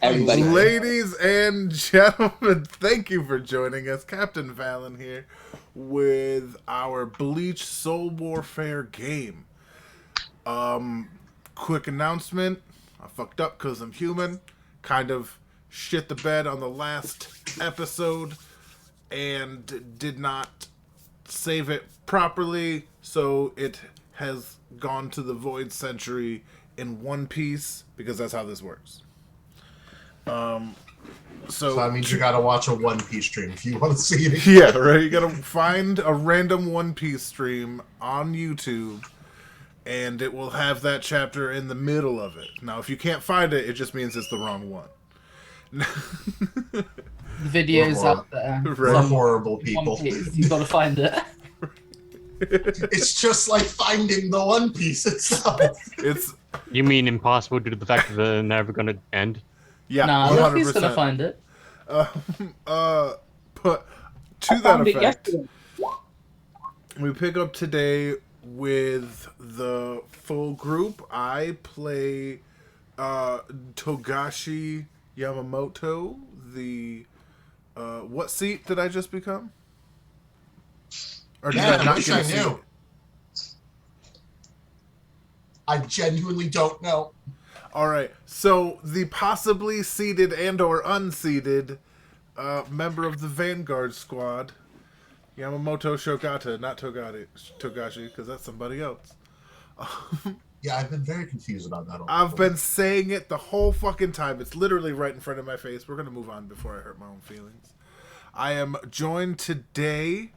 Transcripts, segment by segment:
everybody. Ladies and gentlemen, thank you for joining us. Captain Valen here with our Bleach Soul Warfare game. Quick announcement. I fucked up because I'm human. Kind of shit the bed on the last episode and did not save it properly, so it has gone to the Void Century in one piece because that's how this works. So that means you gotta watch a One Piece stream if you want to see it. Yeah, right. You gotta find a random One Piece stream on YouTube, and it will have that chapter in the middle of it. Now, if you can't find it, it just means it's the wrong one. The video's out there. We're horrible people. You've got to find it. It's just like finding the One Piece itself. You mean impossible due to the fact that they're never going to end? Yeah, nah, 100%. he's gonna find it. But to that effect, we pick up today with the full group. I play Togashi Yamamoto. The what seat did I just become? Or did I not wish get I a seat? knew. I genuinely don't know. All right, so the possibly seated and or unseated member of the Vanguard squad, Yamamoto Shogata, not Togashi, because that's somebody else. Yeah, I've been very confused about that. I've been saying it the whole fucking time. It's literally right in front of my face. We're going to move on before I hurt my own feelings. I am joined today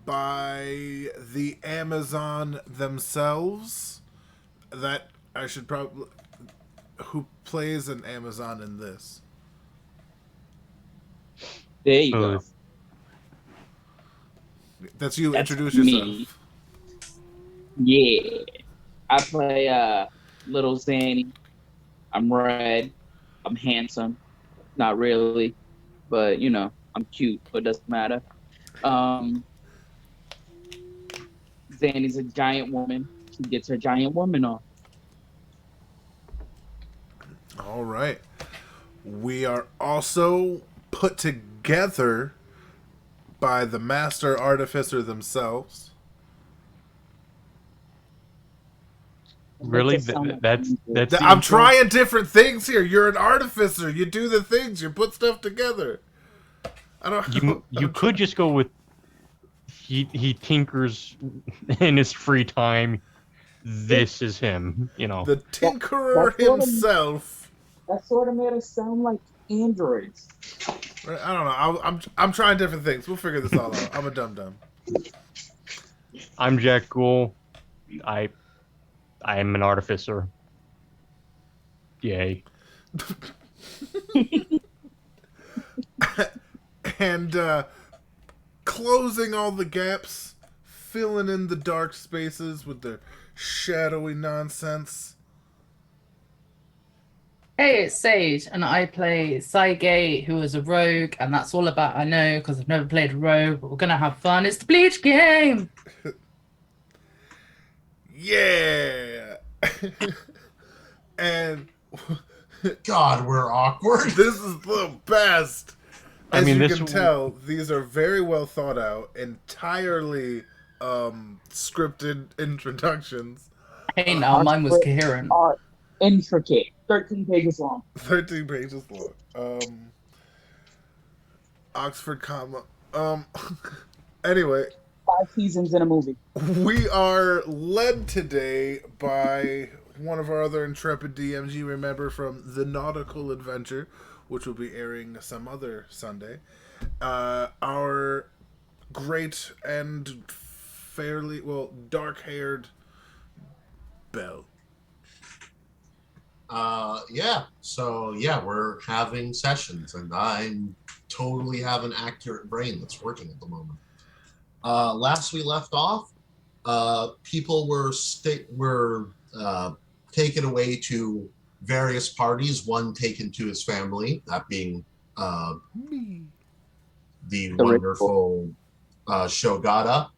by the Amazon themselves. That I should probably... Who plays an Amazon in this? There you go. That's you. That's Introduce me. yourself. Yeah. I play Little Zanny. I'm red. I'm handsome. Not really. But, you know, I'm cute, but it doesn't matter. Zanny's a giant woman. She gets her giant woman on. All right. We are also put together by the Master Artificer themselves. Really? That's I'm trying different things here. You're an artificer. You do the things. You put stuff together. I don't. You could just go with he tinkers in his free time. This is him, you know. The Tinkerer himself. That sort of made us sound like androids. I don't know. I'm trying different things. We'll figure this all out. I'm a dum-dum. I'm Jack Ghoul. I am an artificer. Yay. And closing all the gaps, filling in the dark spaces with their shadowy nonsense. Hey, it's Sage, and I play Saigate, who is a rogue, and that's all about I know because I've never played a rogue, but we're gonna have fun. It's the Bleach game. Yeah. And God, we're awkward. this is the best. As you this can tell, these are very well thought out, entirely scripted introductions. Hey, now mine was coherent. Are intricate. 13 pages long. 13 pages long. Oxford comma. Anyway. 5 seasons in a movie. We are led today by one of our other intrepid DMs you remember from The Nautical Adventure, which will be airing some other Sunday. Our great and fairly, dark-haired Belle. We're having sessions, and I totally have an accurate brain that's working at the moment. Last we left off, people were taken away to various parties, one taken to his family, that being the wonderful Shogata.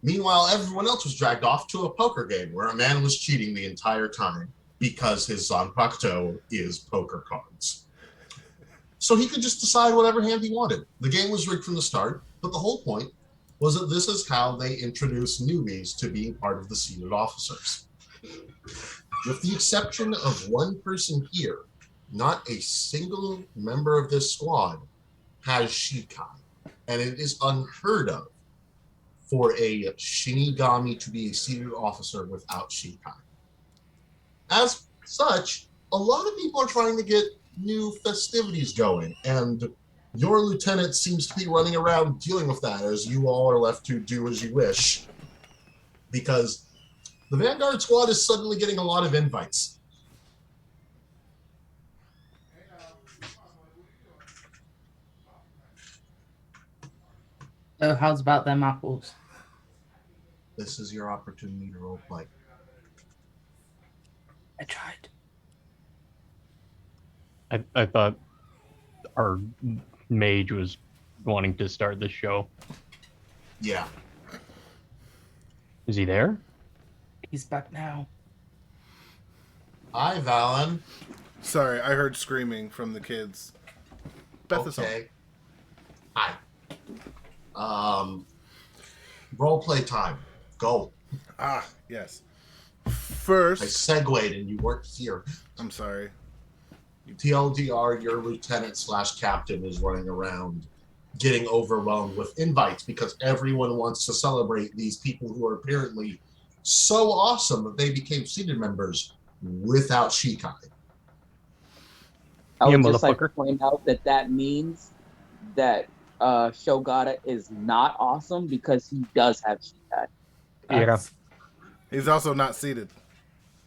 Meanwhile, everyone else was dragged off to a poker game where a man was cheating the entire time because his Zanpakuto is poker cards. so he could just decide whatever hand he wanted. The game was rigged from the start, but the whole point was that this is how they introduce newbies to being part of the seated officers. With the exception of one person here, not a single member of this squad has Shikai, and it is unheard of for a Shinigami to be a seated officer without Shikai. As such, a lot of people are trying to get new festivities going, and your lieutenant seems to be running around dealing with that as you all are left to do as you wish, because the Vanguard squad is suddenly getting a lot of invites. So how's about them apples? This is your opportunity to roleplay. I tried. I thought our mage was wanting to start the show. Yeah. Is he there? He's back now. Hi, Valen. Sorry, I heard screaming from the kids. Beth is home. Okay. Hi. Roleplay time. Go. Ah, yes. I First, segued and you weren't here. I'm sorry. TLDR, your lieutenant/captain is running around getting overwhelmed with invites because everyone wants to celebrate these people who are apparently so awesome that they became seated members without Shikai. I Yeah, would just like to motherfucker. point out that means that Shogata is not awesome because he does have Shikai. Yeah. He's also not seated.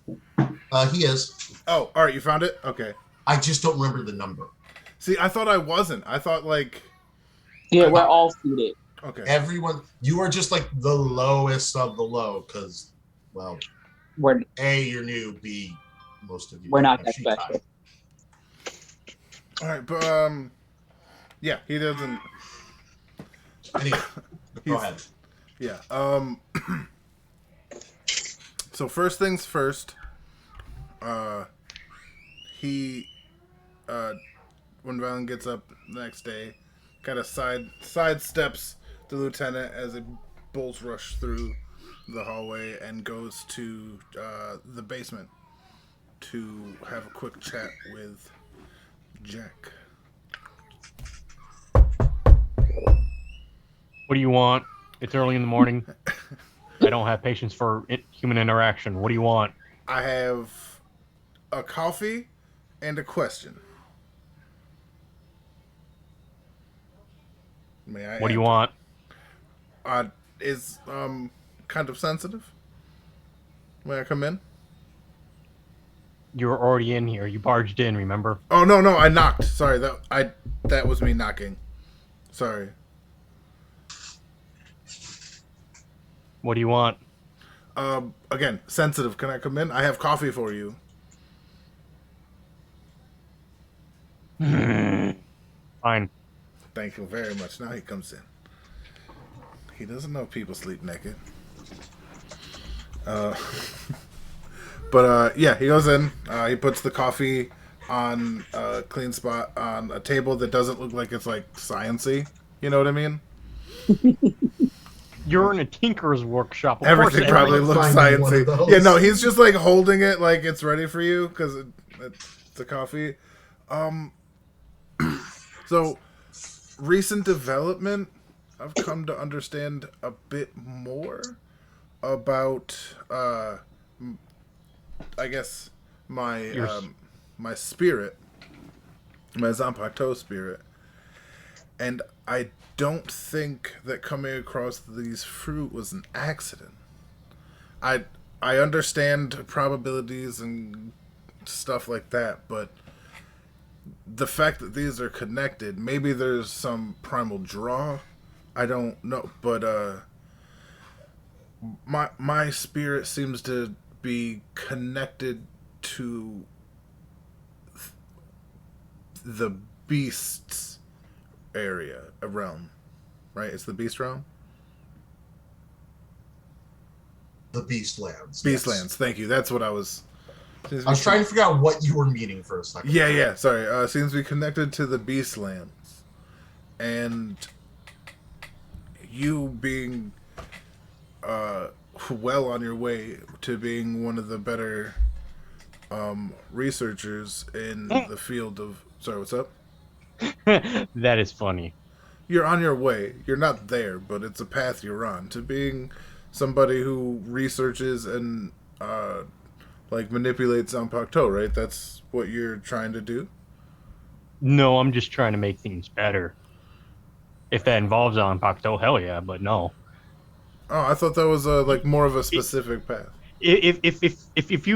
He is. Oh, all right, you found it? Okay. I just don't remember the number. See, I thought I wasn't. I thought, like... Yeah, we're all seated. Okay. Everyone, you are just like the lowest of the low because, well, We're A, you're new, B, most of you we're not have that Shikai. special. All right, but, yeah, he doesn't... Anyway, go ahead. Yeah, so first things first, he, when Valen gets up the next day, kind of sidesteps the lieutenant as it bulls rush through the hallway and goes to the basement to have a quick chat with Jack. What do you want? It's early in the morning. I don't have patience for human interaction. What do you want? I have a coffee and a question. May I What do you add? want? Is kind of sensitive. May I come in? You were already in here. You barged in, remember? Oh no, I knocked. Sorry, that was me knocking. Sorry. What do you want? Again, sensitive. Can I come in? I have coffee for you. Fine. Thank you very much. Now he comes in. He doesn't know people sleep naked. But yeah, he goes in. He puts the coffee on a clean spot on a table that doesn't look like it's like science-y. You know what I mean? You're in a tinker's workshop. Of Everything course probably everyone looks finding one sciencey. of those. Yeah, no, he's just like holding it like it's ready for you because it's the coffee. So recent development, I've come to understand a bit more about, I guess my my spirit, my Zanpakuto spirit, and I don't think that coming across these fruit was an accident. I understand probabilities and stuff like that, but the fact that these are connected, maybe there's some primal draw. I don't know, but my spirit seems to be connected to the beasts area, a realm, right? It's the beast realm. The Beastlands. Beastlands. Thank you. That's what I was I was trying to figure out what you were meaning for a second. Yeah. Sorry. Seems to be connected to the Beastlands, and you being well on your way to being one of the better researchers in the field of. Sorry, what's up? That is funny. You're on your way. You're not there, but it's a path you're on to being somebody who researches and like manipulates Zanpakuto, right? That's what you're trying to do. No, I'm just trying to make things better. If that involves Zanpakuto, hell yeah, but no. Oh, I thought that was like more of a specific path. If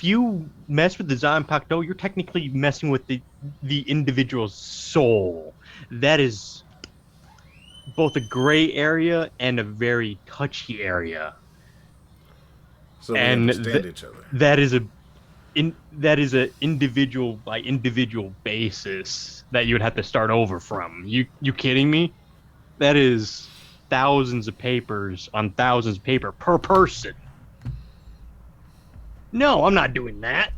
you mess with the Zanpakuto, you're technically messing with the individual's soul. That is both a gray area and a very touchy area. So we And understand each other. That is a individual by individual basis that you would have to start over from. You kidding me? That is thousands of papers on thousands of paper per person. No, I'm not doing that.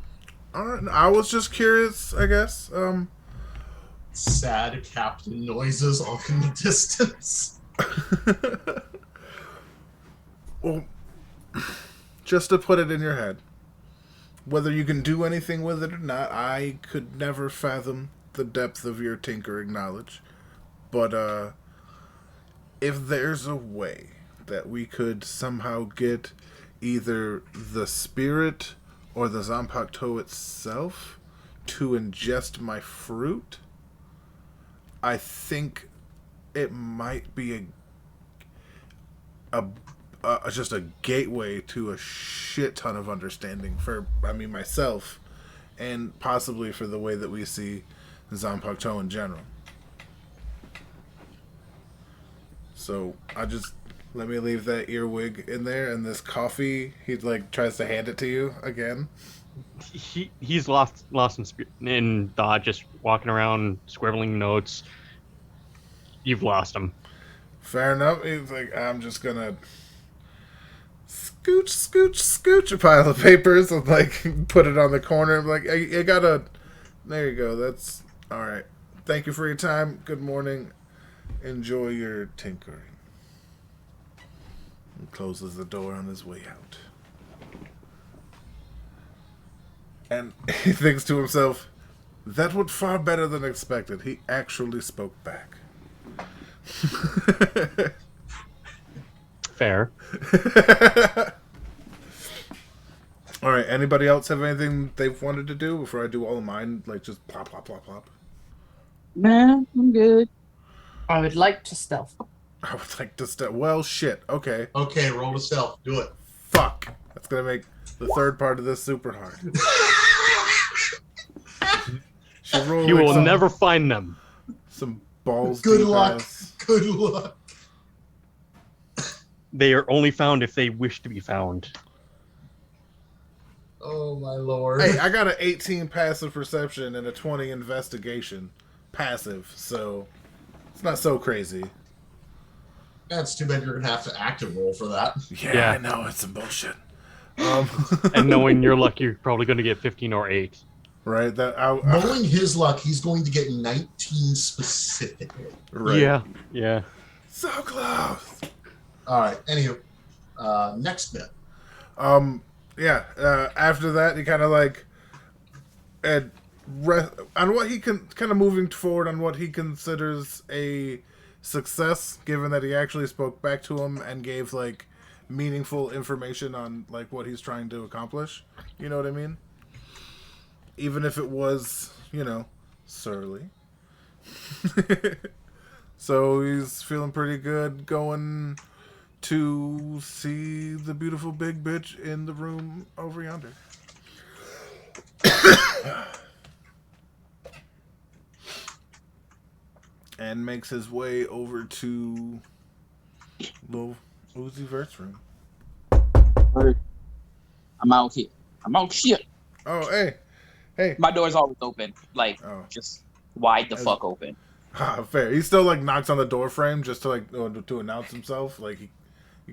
All right, I was just curious, I guess. Sad captain noises off in the distance. Well, just to put it in your head, whether you can do anything with it or not, I could never fathom the depth of your tinkering knowledge. But if there's a way that we could somehow get either the spirit or the Zanpakuto itself to ingest my fruit, I think it might be just a gateway to a shit ton of understanding for, myself, and possibly for the way that we see Zanpakuto in general. So let me leave that earwig in there, and this coffee. He like tries to hand it to you again. He's lost in thought, just walking around scribbling notes. You've lost him. Fair enough. He's like, I'm just gonna scooch a pile of papers and like put it on the corner. I'm like, I gotta. There you go. That's all right. Thank you for your time. Good morning. Enjoy your tinkering. And closes the door on his way out. And he thinks to himself, that went far better than expected. He actually spoke back. Fair. All right. Anybody else have anything they've wanted to do before I do all of mine? Like just plop, plop, plop, plop. Nah, I'm good. I would like to stealth. I would like to step. Well, shit. Okay. Okay, roll to stealth. Do it. Fuck. That's gonna make the third part of this super hard. Should roll You like will never find them. some balls. Good deep luck. ass. Good luck. They are only found if they wish to be found. Oh my lord. Hey, I got an 18 passive perception and a 20 investigation passive, so it's not so crazy. That's too bad you're gonna have to active roll for that. Yeah, I know it's some bullshit. And knowing your luck, you're probably going to get 15 or 8. Right. Knowing his luck, he's going to get 19 specifically. Right. Yeah. So close. All right. Anywho, next bit. After that, he kind of like, on what he can kind of moving forward on what he considers a success, given that he actually spoke back to him and gave like meaningful information on like what he's trying to accomplish. You know what I mean? Even if it was, surly. So he's feeling pretty good going to see the beautiful big bitch in the room over yonder. And makes his way over to Lil Uzi Vert's room. I'm out here. I'm out here. Oh, hey. My door's always open, like just wide the fuck open. Fair. He still like knocks on the door frame just to like to announce himself. Like he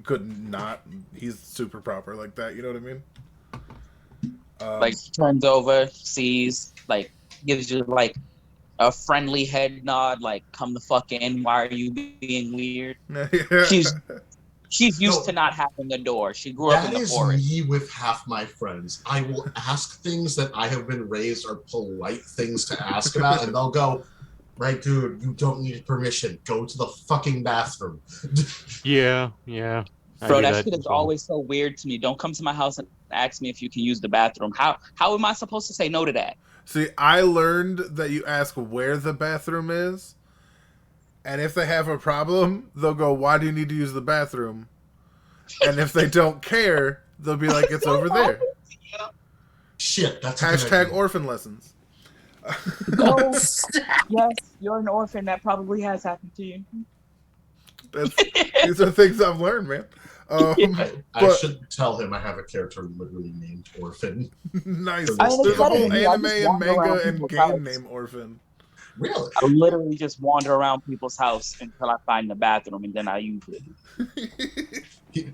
couldn't not. He's super proper like that. You know what I mean? Like turns over, sees, like gives you like a friendly head nod, like "Come the fuck in. Why are you being weird?" She's she's used to No, not having a door. She grew up in that the is forest. me with half my friends. I will ask things that I have been raised are polite things to ask about, and they'll go, "Right, dude, you don't need permission. Go to the fucking bathroom." Yeah, yeah. I Bro, do that that shit is as well. always so weird to me. Don't come to my house and ask me if you can use the bathroom. How am I supposed to say no to that? See, I learned that you ask where the bathroom is, and if they have a problem, they'll go, "Why do you need to use the bathroom?" And if they don't care, they'll be like, "It's over there." Shit, that's a good Hashtag idea. orphan lessons. Oh, yes, you're an orphan. That probably has happened to you. That's These are things I've learned, man. Yeah. I But should tell him I have a character literally named Orphan for nice. I mean, this it's There's a better whole than campaign. me. I anime just and wander around manga and people's game house. named Orphan. Really? I literally just wander around people's house until I find the bathroom, and then I use it.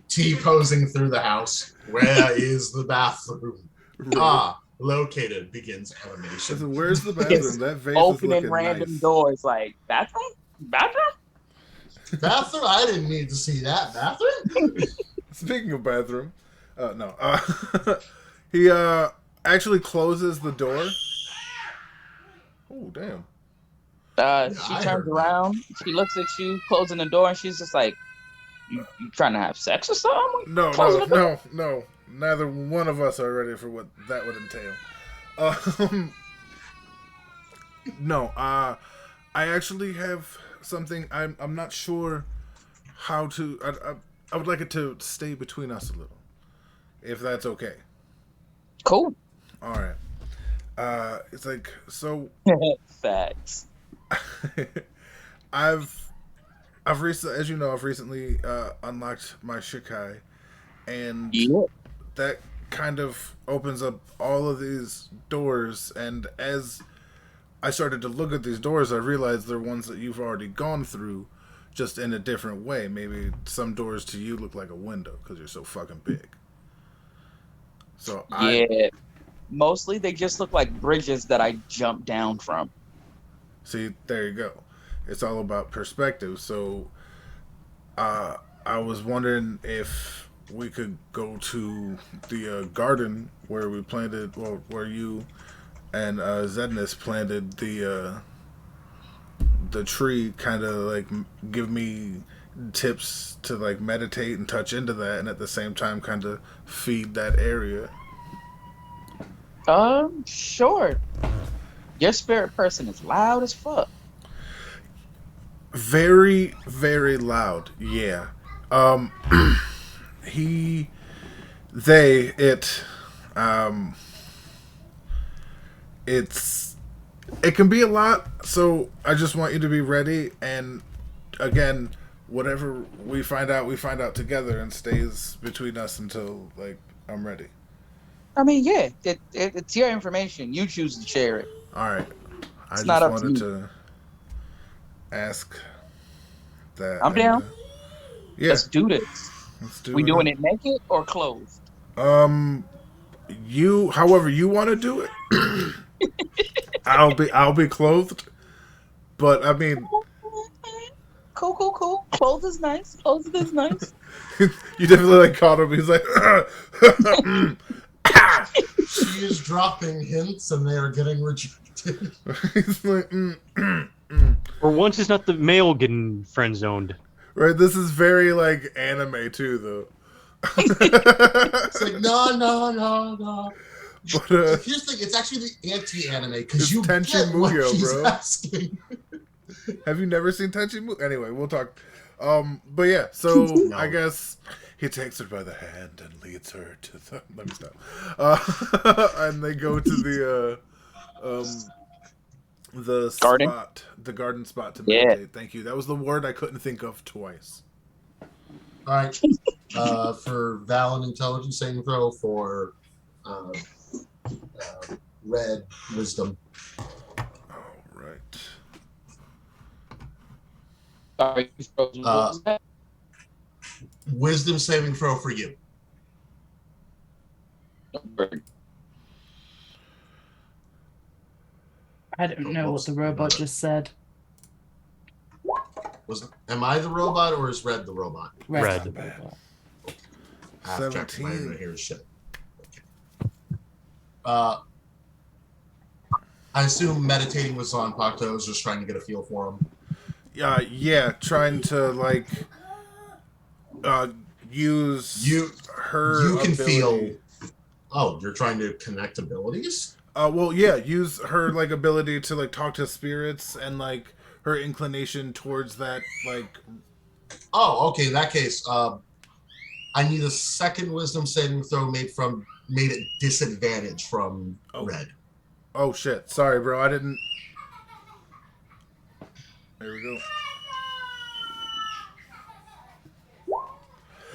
T posing through the house. Where is the bathroom? Right. Ah, located. Begins animation. Listen, where's the bathroom? Just That vase is opening looking random nice. doors, like bathroom, bathroom. Bathroom? I didn't need to see that. Bathroom? Speaking of bathroom, no. He actually closes the door. Oh, damn. Yeah, She I turns heard that. around, she looks at you, closing the door, and she's just like, "You trying to have sex or something? No, Closing no, the door." no, no. Neither one of us are ready for what that would entail. Um, no, I actually have something. I'm not sure how to. I would like it to stay between us a little, if that's okay. Cool. All right. It's like so. Facts. I've I've recently, as you know, I've recently unlocked my Shikai, and Yeah. that kind of opens up all of these doors. And as I started to look at these doors, I realized they're ones that you've already gone through, just in a different way. Maybe some doors to you look like a window because you're so fucking big. So I Yeah. Mostly they just look like bridges that I jumped down from. see. There you go. It's all about perspective. So uh, I was wondering if we could go to the garden where we planted, well, where you and Zednus planted the tree. Kind of like give me tips to like meditate and touch into that, and at the same time, kind of feed that area. Sure. Your spirit person is loud as fuck. Very, very loud. Yeah. Um, he, they, it, um, it's it can be a lot, so I just want you to be ready. And again, whatever we find out together, and stays between us until like I'm ready. I mean, yeah, it's your information. You choose to share it. All right. I It's not just up to wanted me. to ask that, I'm and down. yeah, Let's do this. let's do We it. doing it naked or clothed? Um, you, however you want to do it. I'll be clothed, but I mean, Cool, cool, cool. Clothed is nice. Clothed is nice. you definitely like caught him. He's like, She is dropping hints and they are getting rejected. he's like, For once, it's not the male getting friend zoned. right. This is very like anime too, though. It's like, no, no, no, no. But So here's the thing, it's actually the anti-anime because It's you Tenchi get what Muyo, she's bro. asking. have you never seen Tenchi Muyo? Anyway, we'll talk. But yeah, so No. I guess he takes her by the hand and leads her to the. Let me stop. And they go to the Garden? spot, the garden spot to Yeah. meditate. Thank you. That was the word I couldn't think of twice. All right. For Val and Intelligence saving throw for Red Wisdom. All right. Sorry. What was that? Wisdom saving throw for you. I don't know what the robot just said. Am I the robot or is Red the robot? Red's Red. the robot. Half check. My 17. internet here is shit. Okay. I assume meditating with Zanpakuto is just trying to get a feel for him. Yeah, trying to like use her You can ability. feel. Oh, you're trying to connect abilities? Well, yeah, use her like ability to like talk to spirits and like her inclination towards that like. Oh, okay. In that case, I need a second wisdom saving throw made at disadvantage from Red. Oh shit! Sorry, bro. I didn't. There we go.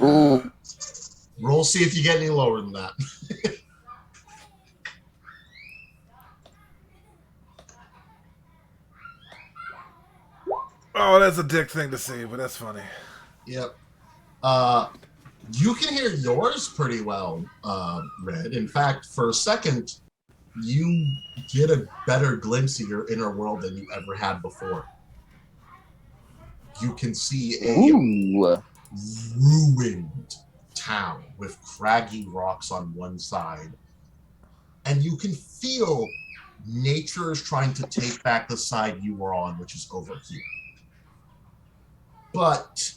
Ooh. Roll, see if you get any lower than that. Oh, that's a dick thing to say, but that's funny. Yep. You can hear yours pretty well, Red. In fact, for a second, you get a better glimpse of your inner world than you ever had before. You can see a ruined town with craggy rocks on one side. And you can feel nature is trying to take back the side you were on, which is over here. But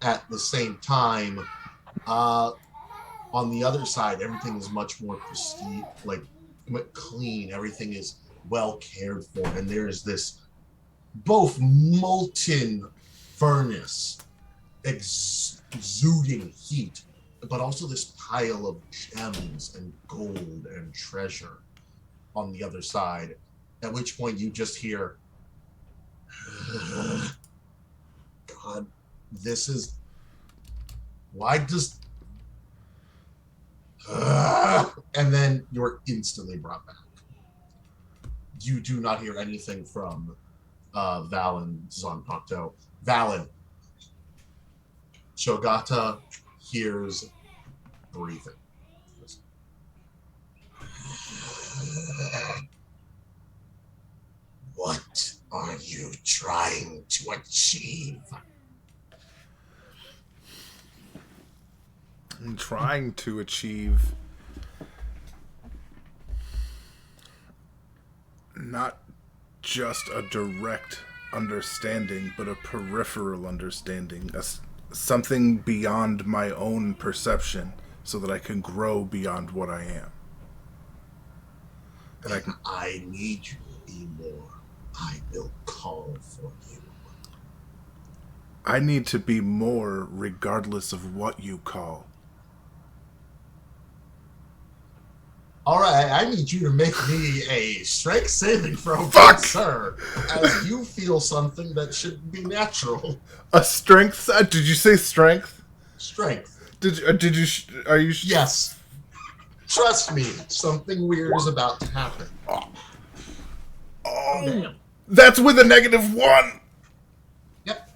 at the same time, on the other side, everything is much more pristine, like clean. Everything is well cared for. And there's this both molten furnace exuding heat, but also this pile of gems and gold and treasure on the other side. At which point you just hear, God, this is... Why does... And then you're instantly brought back. You do not hear anything from Valen Zanpakuto. Valen. Shogata hears breathing. What are you trying to achieve? I'm trying to achieve not just a direct understanding, but a peripheral understanding, something beyond my own perception, so that I can grow beyond what I am. And I need you to be more. I will call for you. I need to be more regardless of what you call. All right, I need you to make me a strength saving throw, sir, as you feel something that should be natural. A strength? Did you say strength? Strength. Did you? Are you? Yes. Trust me, something weird is about to happen. Oh, damn. That's with a -1. Yep.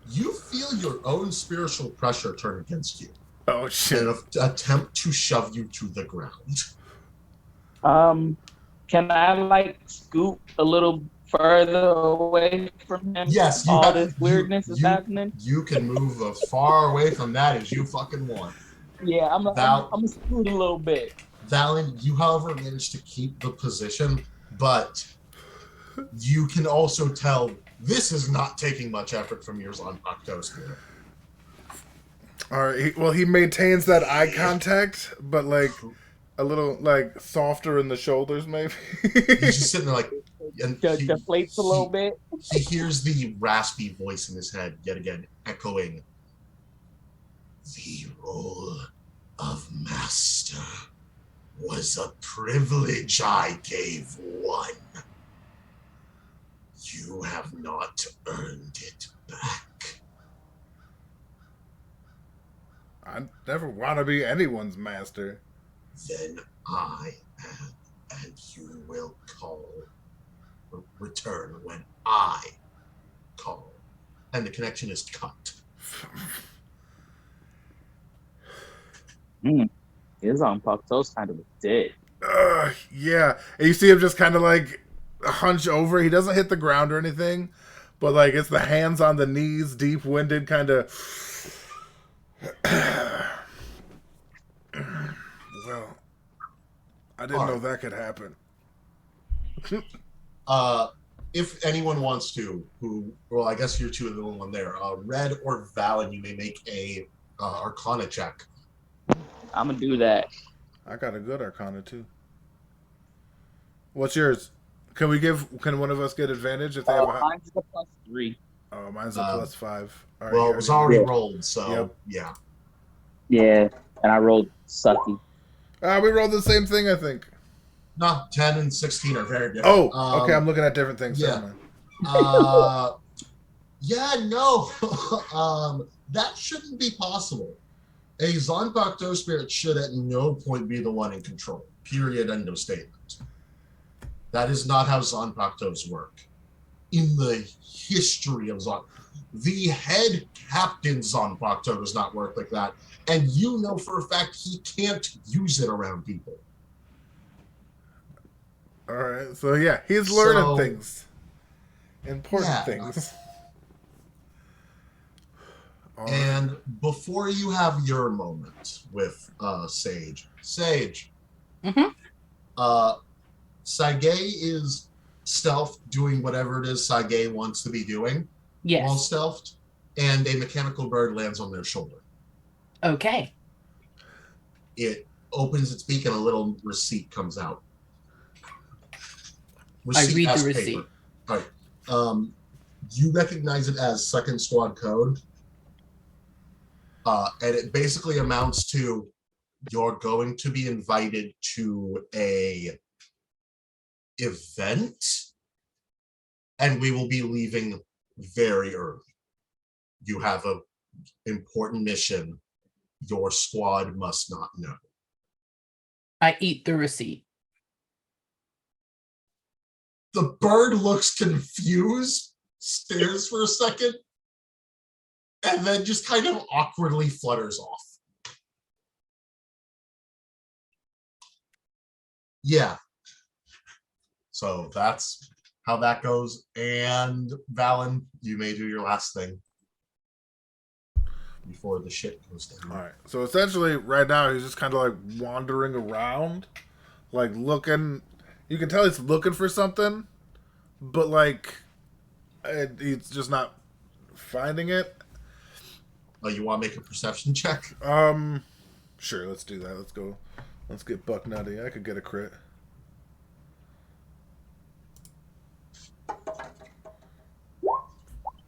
You feel your own spiritual pressure turn against you. Oh shit! And attempt to shove you to the ground. Can I like scoot a little further away from him? Yes, this weirdness is happening. You can move as far away from that as you fucking want. Yeah, I'm gonna scoot a little bit. Valen, you however managed to keep the position, but you can also tell this is not taking much effort from yours on Zanpakuto spirit. All right. Well, he maintains that eye contact, but like a little like softer in the shoulders, maybe. He's just sitting there like, and deflates a little bit. He hears the raspy voice in his head yet again, echoing, "The role of master was a privilege I gave one. You have not earned it back." I never want to be anyone's master. Then I am, and you will return when I call. And the connection is cut. His Zanpakuto's kind of a dick. Yeah. And you see him just kind of like hunch over. He doesn't hit the ground or anything, but like it's the hands on the knees, deep winded kind of. Well, I didn't All know right. that could happen. Uh, if anyone wants to, well, I guess you're two of the only one there. Red or Valen, you may make a Arcana check. I'm gonna do that. I got a good Arcana too. What's yours? Can one of us get advantage if they have a? Mine's a +3. Oh, mine's a +5. All right, Well, you it was already already Yeah. rolled, so Yep. yeah. Yeah, and I rolled sucky. We rolled the same thing, I think. No, 10 and 16 are very different. Oh, okay. I'm looking at different things. yeah. Never mind. Yeah, no. That shouldn't be possible. A Zonpacto spirit should at no point be the one in control. Period. End of statement. That is not how Zonpactos work. In the history of Zon, the head captain Zonpacto does not work like that. And you know for a fact he can't use it around people. All right. So yeah, he's learning So- things, important Yeah. things. All right. And before you have your moment with Sage, Mhm. Sage is stealth doing whatever it is Sage wants to be doing while Yes. stealthed, and a mechanical bird lands on their shoulder. Okay. It opens its beak and a little receipt comes out. I read as the paper. receipt. All right. You recognize it as second squad code. And it basically amounts to you're going to be invited to a event and we will be leaving very early. You have a important mission your squad must not know. I eat the receipt. The bird looks confused, stares for a second, and then just kind of awkwardly flutters off. Yeah. So that's how that goes. And Valen, you may do your last thing before the shit goes down. All right. So essentially, right now he's just kind of like wandering around, like looking. You can tell he's looking for something, but like he's just not finding it. Oh, you want to make a perception check? Sure. Let's do that. Let's go. Let's get buck nutty. I could get a crit.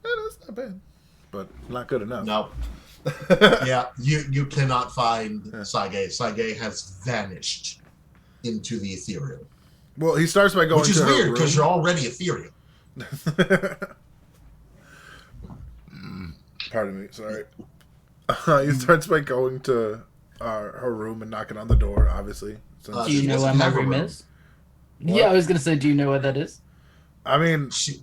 That's not bad, but not good enough. No. Yeah, you cannot find Sage. Sage has vanished into the ethereal. Well, he starts by going Which is to her weird because room. you're already ethereal. Pardon me, sorry. He starts by going to her room and knocking on the door, obviously. Do Do she you know doesn't where my have a room room. is? Yeah, I was gonna say, do you know where that is? I mean, She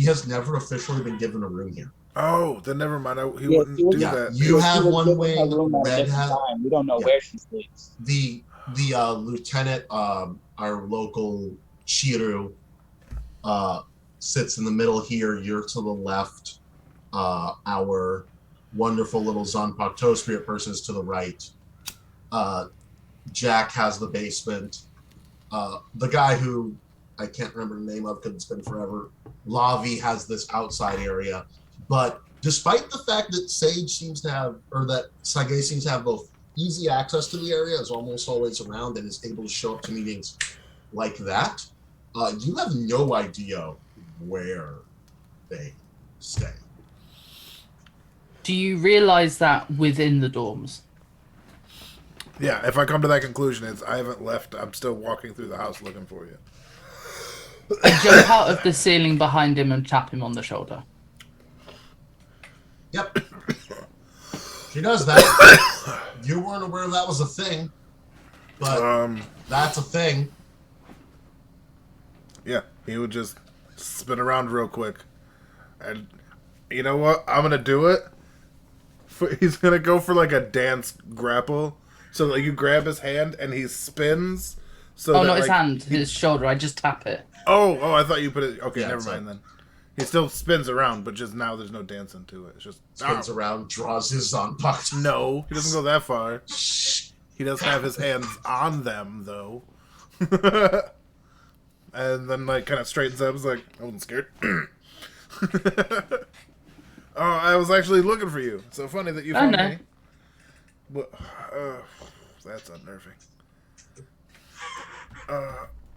has never officially been given a room here. oh, then never mind. He Yeah, wouldn't she was- do Yeah, that. you She have was one given wing. her room at a Red different has time. We don't know Yeah. where she sleeps. the lieutenant, our local Chiru, sits in the middle here. You're to the left. Our wonderful little Zanpakuto spirit person is to the right. Jack has the basement. The guy who I can't remember the name of because it's been forever. Lavi has this outside area. But despite the fact that Sage seems to have, or that Sage seems to have both easy access to the area, is almost always around and is able to show up to meetings like that, you have no idea where they stay. Do you realize that within the dorms? Yeah, if I come to that conclusion, it's I haven't left. I'm still walking through the house looking for you. I jump out of the ceiling behind him and tap him on the shoulder. Yep. She does that. You weren't aware that was a thing, but that's a thing. Yeah, he would just spin around real quick. And you know what? I'm going to do it. He's going to go for like a dance grapple. So like you grab his hand and he spins. So Oh, that, not his like, hand, his shoulder. I just tap it. Oh, I thought you put it. Okay, Yeah, never it's mind then. He still spins around, but just now there's no dancing to it. It's just spins around, draws his untucked. No, he doesn't go that far. He does have his hands on them though. And then like kind of straightens up. He's like, I wasn't scared. Oh, I was actually looking for you. So funny that you Oh, found no. me. But, that's unnerving.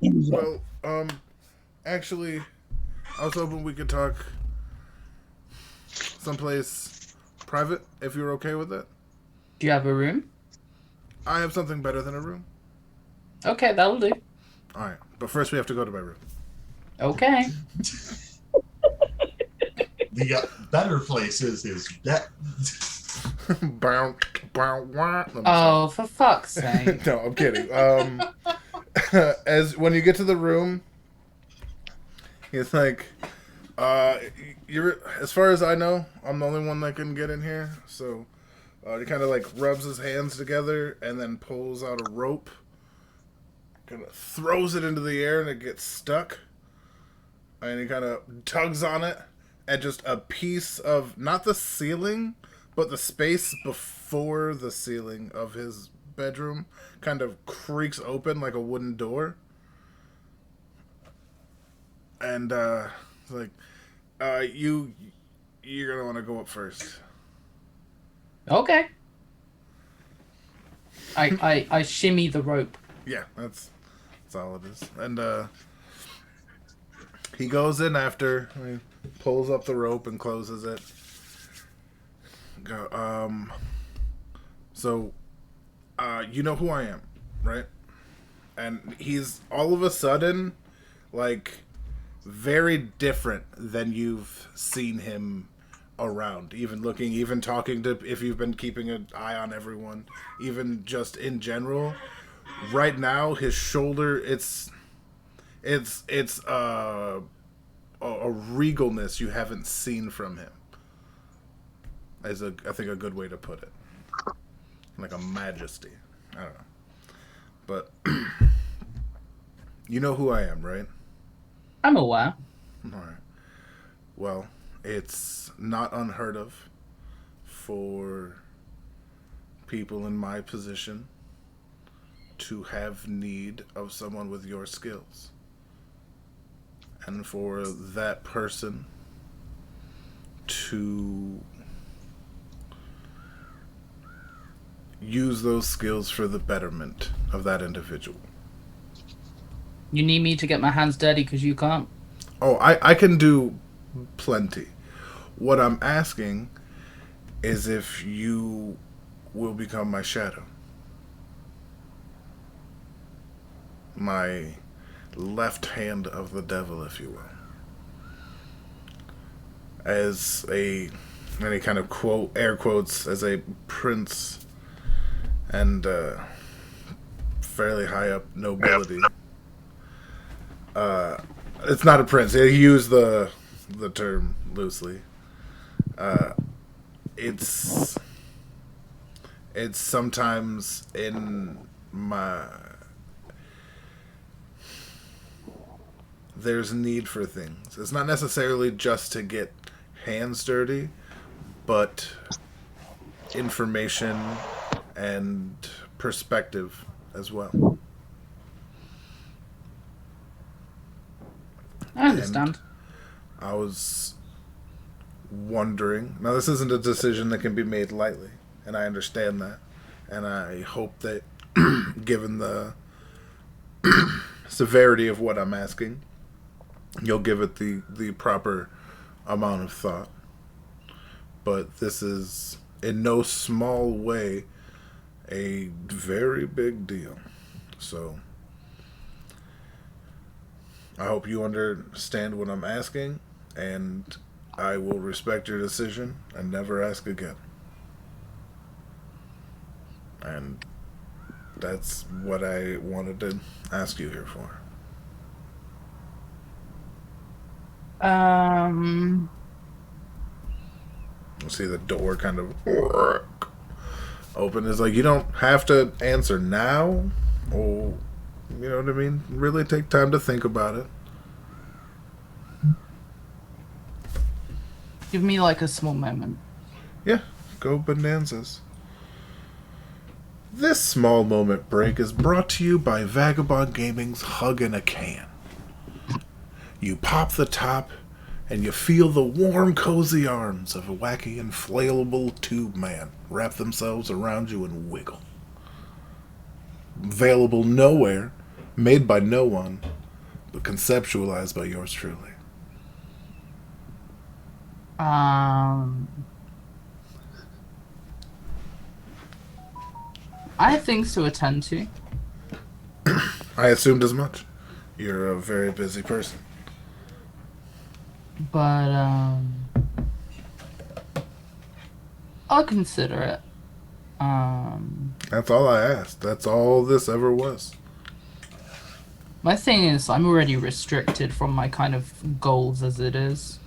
Well, actually, I was hoping we could talk someplace private, if you're okay with it. Do you have a room? I have something better than a room. Okay, that'll do. Alright, but first we have to go to my room. Okay. The better place is his bed. Bow, bow, wah. Let me Oh, for fuck's sake. no, I'm kidding. As when you get to the room, it's like, you're as far as I know, I'm the only one that can get in here. So, he kind of like rubs his hands together and then pulls out a rope, kind of throws it into the air and it gets stuck. And he kind of tugs on it, and just a piece of not the ceiling, but the space before the ceiling of his bedroom kind of creaks open like a wooden door. And it's like, you're gonna want to go up first. Okay. I shimmy the rope. Yeah, that's all it is. And he goes in after. He pulls up the rope and closes it. Go. So, you know who I am, right? And he's all of a sudden, like, very different than you've seen him around. Even looking, even talking to, if you've been keeping an eye on everyone, even just in general. Right now, his shoulder, it's a regalness you haven't seen from him. Is I think a good way to put it. Like a majesty. I don't know. But you know who I am, right? I'm aware. Alright. Well, it's not unheard of for people in my position to have need of someone with your skills. And for that person to use those skills for the betterment of that individual. You need me to get my hands dirty because you can't? Oh, I can do plenty. What I'm asking is if you will become my shadow. My left hand of the devil, if you will. As a, any kind of quote, air quotes, as a prince and fairly high up nobility. It's not a prince. He used the term loosely. It's sometimes in my, there's need for things. It's not necessarily just to get hands dirty, but information and perspective as well. I understand. I was wondering. Now, this isn't a decision that can be made lightly, and I understand that. And I hope that, given the severity of what I'm asking, you'll give it the proper amount of thought. But this is, in no small way, a very big deal. So, I hope you understand what I'm asking, and I will respect your decision and never ask again. And that's what I wanted to ask you here for. You see the door kind of Open is like, you don't have to answer now, or you know what I mean? Really take time to think about it. Give me like a small moment. Yeah, go bonanzas. This small moment break is brought to you by Vagabond Gaming's Hug in a Can. You pop the top, and you feel the warm, cozy arms of a wacky, inflatable tube man wrap themselves around you and wiggle. Available nowhere, made by no one, but conceptualized by yours truly. I have things to attend to. I assumed as much. You're a very busy person. But I'll consider it. That's all I asked. That's all this ever was. My thing is, I'm already restricted from my kind of goals as it is.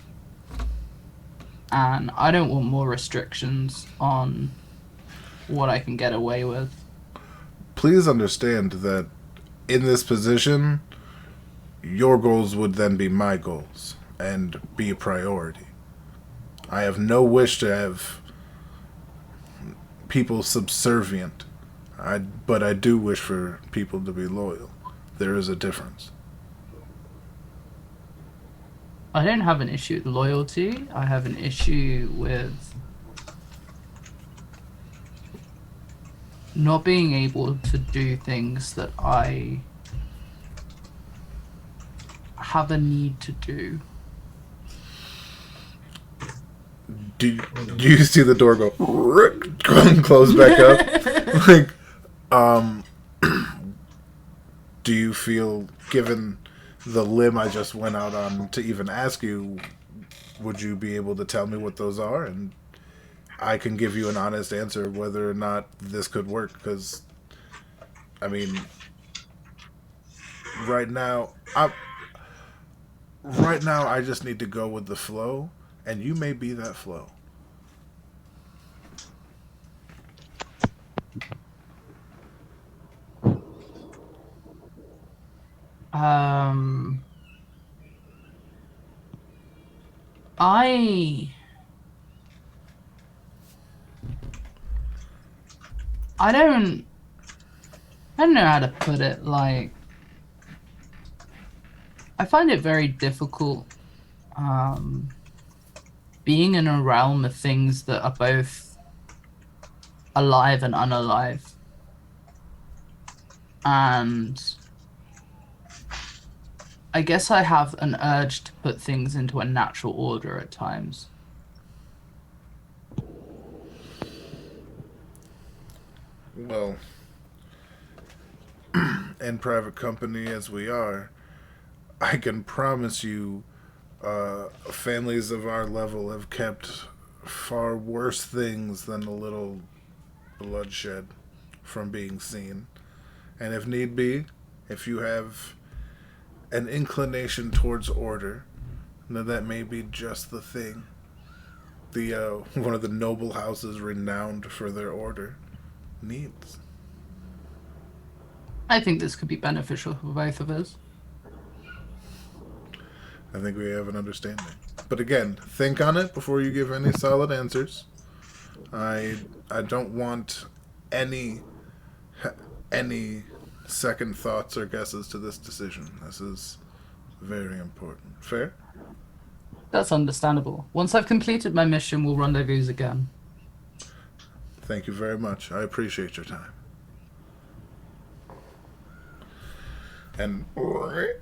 And I don't want more restrictions on what I can get away with. Please understand that in this position, your goals would then be my goals and be a priority. I have no wish to have people subservient, but I do wish for people to be loyal. There is a difference. I don't have an issue with loyalty. I have an issue with not being able to do things that I have a need to do. Do you see the door go and close back up? Like, do you feel, given the limb I just went out on to even ask you, would you be able to tell me what those are? And I can give you an honest answer whether or not this could work. Because, I mean, right now I just need to go with the flow, and you may be that flow. I don't know how to put it. Like, I find it very difficult being in a realm of things that are both alive and unalive. And I guess I have an urge to put things into a natural order at times. Well, in private company as we are, I can promise you families of our level have kept far worse things than a little bloodshed from being seen. And if need be, if you have an inclination towards order, then that may be just the thing. The one of the noble houses renowned for their order needs. I think this could be beneficial for both of us. I think we have an understanding. But again, think on it before you give any solid answers. I don't want any second thoughts or guesses to this decision. This is very important. Fair? That's understandable. Once I've completed my mission, we'll rendezvous again. Thank you very much. I appreciate your time. And door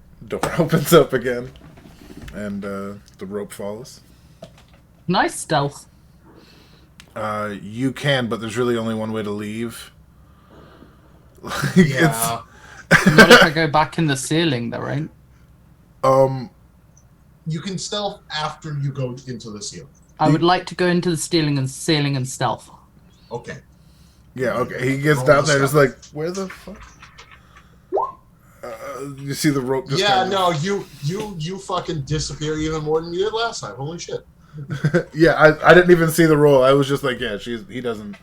opens up again, and the rope falls. Nice stealth. You can, but there's really only one way to leave. Like, Yeah. Not if I go back in the ceiling, though, right? You can stealth after you go into the ceiling. I would like to go into the ceiling and stealth. Okay. Yeah, okay. He gets Roll down the there, just stealth. like, where the fuck? You see the rope just Yeah, kind no, you fucking disappear even more than you did last time. Holy shit. Yeah, I didn't even see the roll. I was just like, yeah, he doesn't.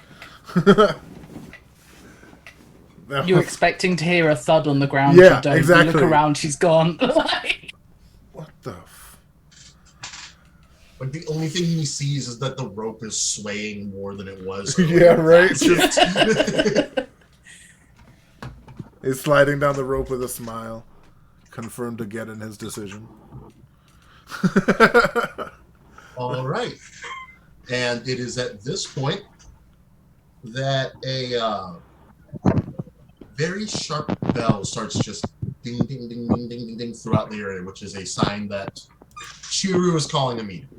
You're expecting to hear a thud on the ground. Yeah, you don't. exactly. You look around, she's gone. What the? Like the only thing he sees is that the rope is swaying more than it was. Yeah, right. Just He's sliding down the rope with a smile, confirmed again in his decision. all right. And it is at this point that a very sharp bell starts just ding, ding, ding, ding, ding, ding, ding throughout the area, which is a sign that Chiru is calling a meeting.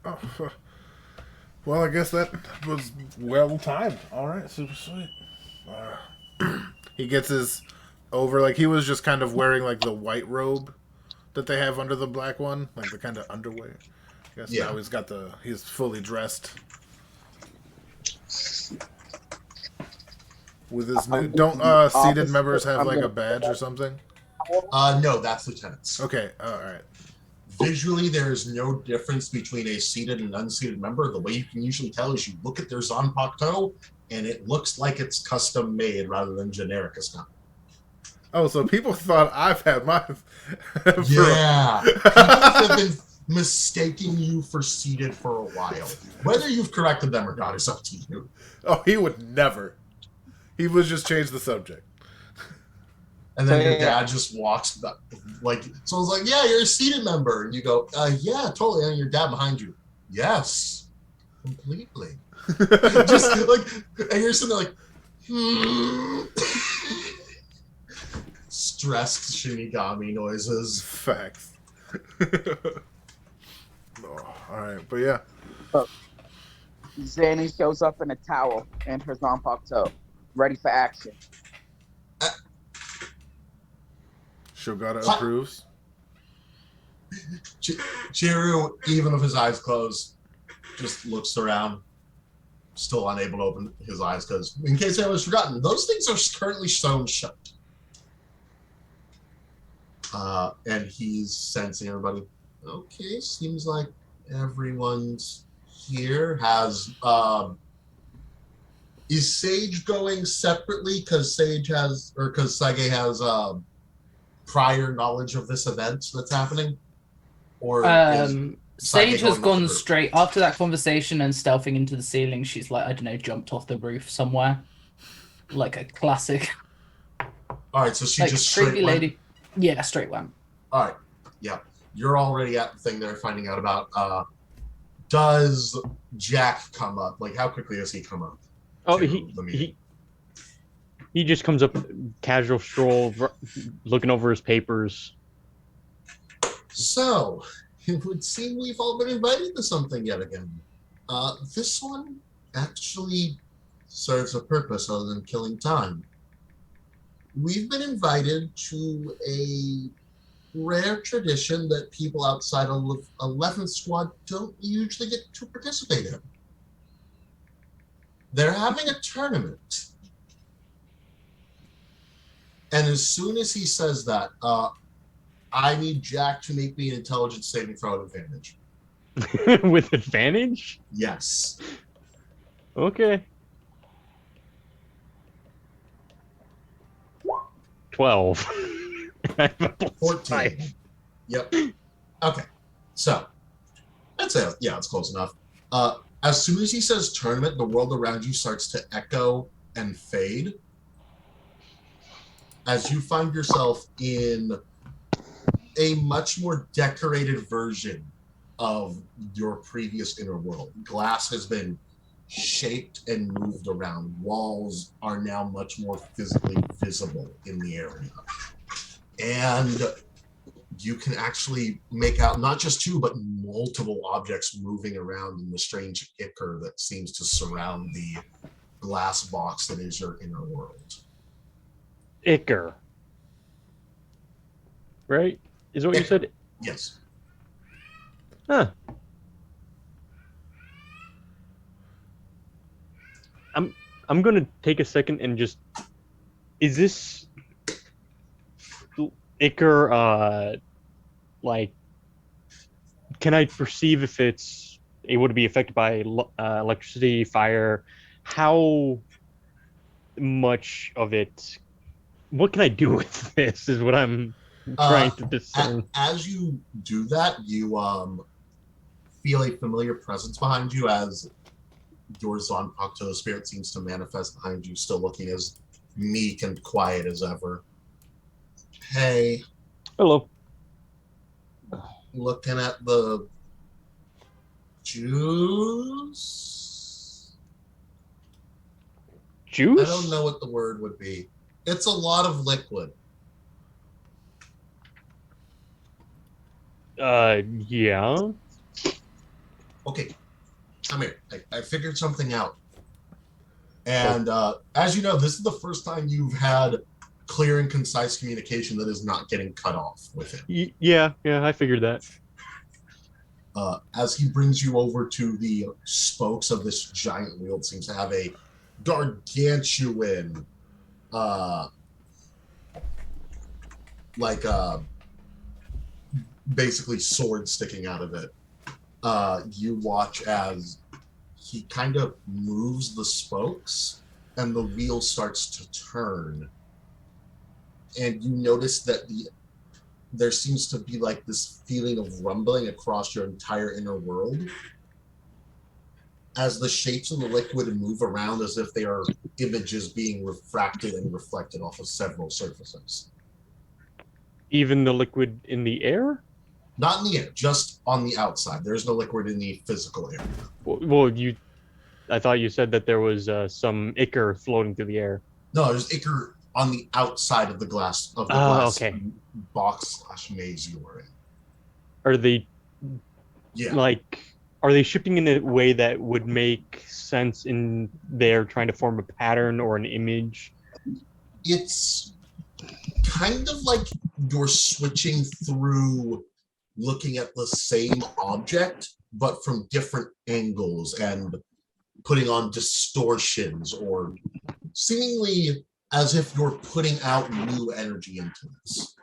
Oh, well, I guess that was well timed. All right, super sweet. He gets his over, like he was just kind of wearing like the white robe that they have under the black one, like the kind of underwear. I guess Yeah. now he's fully dressed. With his new, don't seated members have like a badge or something? No, that's lieutenants. Okay, all right. Visually, there is no difference between a seated and unseated member. The way you can usually tell is you look at their Zanpakuto, and it looks like it's custom made rather than generic stuff. Oh, so people thought I've had mine. Yeah. People have been mistaking you for seated for a while. Whether you've corrected them or not is up to you. Oh, he would never. He would just change the subject. And then your dad just walks back. Like, someone's like, yeah, you're a seated member. And you go, yeah, totally. And your dad behind you, yes, completely. Just like, and you're sitting there like, stressed Shinigami noises. Facts. Oh, all right, but yeah. Zanny shows up in a towel and her Zanpakuto, ready for action. Shogata approves. Chiru, even with his eyes closed, just looks around, still unable to open his eyes because, in case anyone's forgotten, those things are currently sewn shut. And he's sensing everybody. Okay, seems like everyone's here. Is Sage going separately because Sage has, or because Saige has prior knowledge of this event that's happening? Or Sage has gone straight after that conversation and stealthing into the ceiling. She's like, I don't know, jumped off the roof somewhere, like a classic. All right, so she like just creepy straight lady. went? Yeah, straight went. All right, yeah, you're already at the thing they're finding out about. Does Jack come up? Like, how quickly does he come up? Oh, he just comes up, casual stroll, looking over his papers. So, it would seem we've all been invited to something yet again. This one actually serves a purpose other than killing time. We've been invited to a rare tradition that people outside of 11th Squad don't usually get to participate in. They're having a tournament. And as soon as he says that, I need Jack to make me an intelligence saving throw at advantage. With advantage? Yes. Okay. 12. 14. Yep. Okay. So, I'd say, yeah, it's close enough. As soon as he says tournament, the world around you starts to echo and fade. As you find yourself in a much more decorated version of your previous inner world. Glass has been shaped and moved around. Walls are now much more physically visible in the area. And you can actually make out not just two, but multiple objects moving around in the strange ichor that seems to surround the glass box that is your inner world. Ichor. Right? Is what you said? Yes. Huh. I'm gonna take a second and just, is this ichor like, can I perceive if it's able to be affected by electricity, fire. How much of it? What can I do with this? Is what I'm Uh, trying to discern. as you do that, you feel a familiar presence behind you as your Zonpakto spirit seems to manifest behind you, still looking as meek and quiet as ever. Hey, Hello. looking at the juice? I don't Juice? know what the word would be. It's a lot of liquid. Yeah. Okay, come here. I figured something out. Oh, And as you know, this is the first time you've had clear and concise communication that is not getting cut off with him. yeah, I figured that. As he brings you over to the spokes of this giant wheel, it seems to have a gargantuan, uh, like basically sword sticking out of it. You watch as he kind of moves the spokes and the wheel starts to turn. And you notice that there seems to be like this feeling of rumbling across your entire inner world as the shapes of the liquid move around as if they are images being refracted and reflected off of several surfaces. Even the liquid in the air? Not in the air, just on the outside. There is no liquid in the physical area. Well, I thought you said that there was some ichor floating through the air. No, there's ichor on the outside of the glass Oh, okay. box / maze you were in. Are they Yeah, like are they shipping in a way that would make sense in there trying to form a pattern or an image? it's kind of like you're switching through looking at the same object, but from different angles and putting on distortions or seemingly as if you're putting out new energy into this.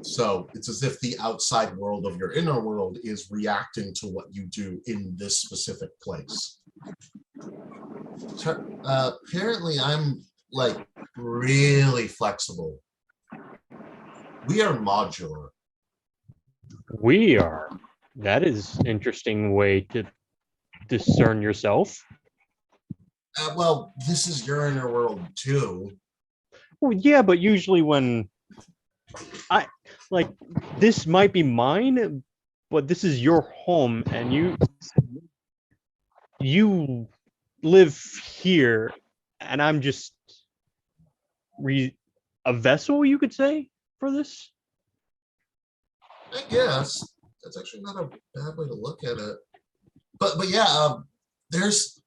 So it's as if the outside world of your inner world is reacting to what you do in this specific place. Apparently, I'm like really flexible. We are modular. We are. That is interesting way to discern yourself. Well, this is your inner world too. Well, yeah, but usually when I like this might be mine, but this is your home and you live here and I'm just a vessel, you could say, for this. I guess that's actually not a bad way to look at it. But yeah, there's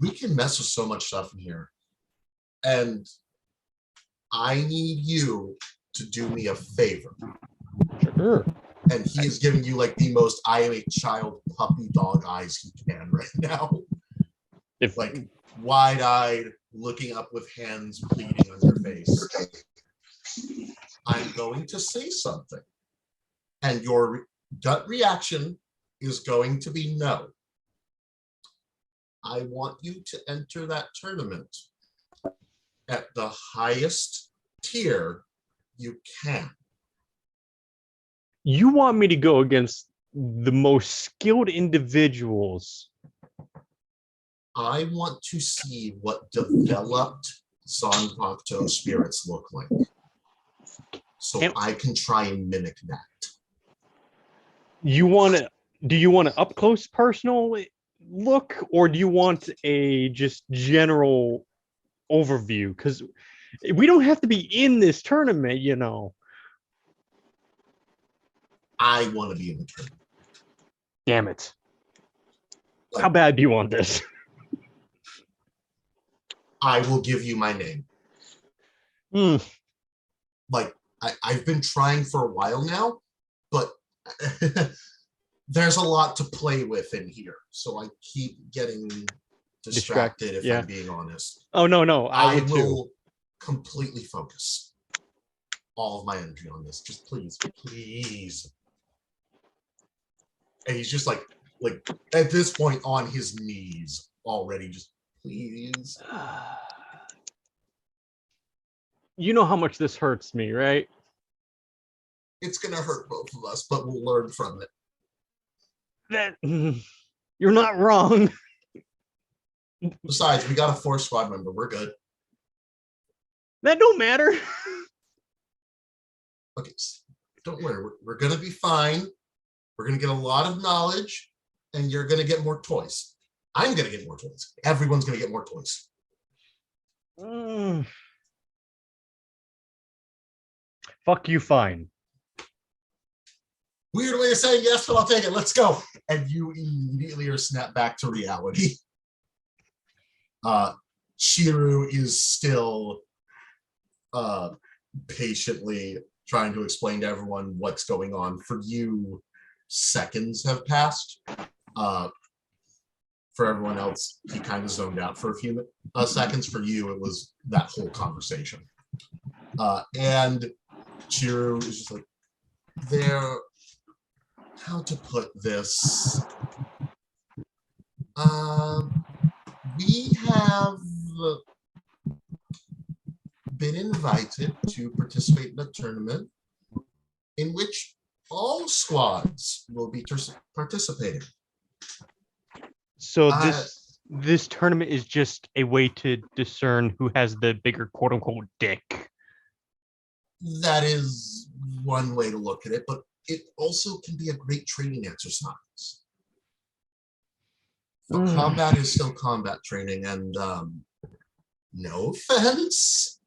we can mess with so much stuff in here, and I need you to do me a favor. Sure. And he is giving you like the most I am a child puppy dog eyes he can right now. If Like wide-eyed, looking up with hands pleading on your face. I'm going to say something. And your gut reaction is going to be no. I want you to enter that tournament at the highest tier you can. you want me to go against the most skilled individuals, I want to see what developed Zanpakuto spirits look like. So I can try and mimic that. do you want an up close personal look, or do you want a just general overview? Because we don't have to be in this tournament, you know. I want to be in the tournament. Damn it. How bad do you want this? I will give you my name. Like, I've been trying for a while now, but there's a lot to play with in here. So I keep getting distracted if I'm being honest. Oh, no. I will completely focus all of my energy on this. Just please. And he's just like at this point on his knees already, just please. You know how much this hurts me, right? It's gonna hurt both of us, but we'll learn from it. That you're not wrong. Besides, we got a 4 squad member. We're good. That don't matter. Okay, don't worry. We're gonna be fine. We're gonna get a lot of knowledge, and you're gonna get more toys. I'm gonna get more toys. Everyone's gonna get more toys. Fuck you, fine. Weird way of saying yes, but I'll take it. Let's go. And you immediately are snapped back to reality. Chiru is still patiently trying to explain to everyone what's going on. For you, seconds have passed. For everyone else, he kind of zoned out for a few seconds. For you, it was that whole conversation. And Chiru is just like, how to put this? We have been invited to participate in a tournament in which all squads will be participating. So this tournament is just a way to discern who has the bigger quote unquote dick. That is one way to look at it, but it also can be a great training exercise. But combat is still combat training, and no offense,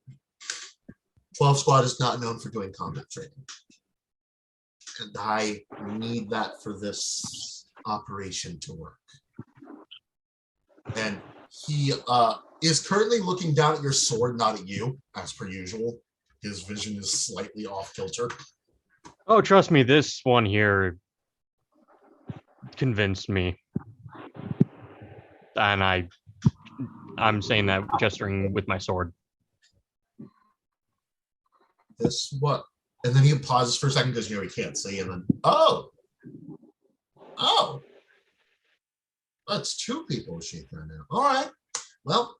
12 Squad is not known for doing combat training. And I need that for this operation to work. And he is currently looking down at your sword, not at you, as per usual. His vision is slightly off kilter. Oh, trust me, this one here convinced me. And I'm saying that gesturing with my sword. This what? And then he pauses for a second because he can't see, and then oh, that's 2 people with Shikai now. All right, well,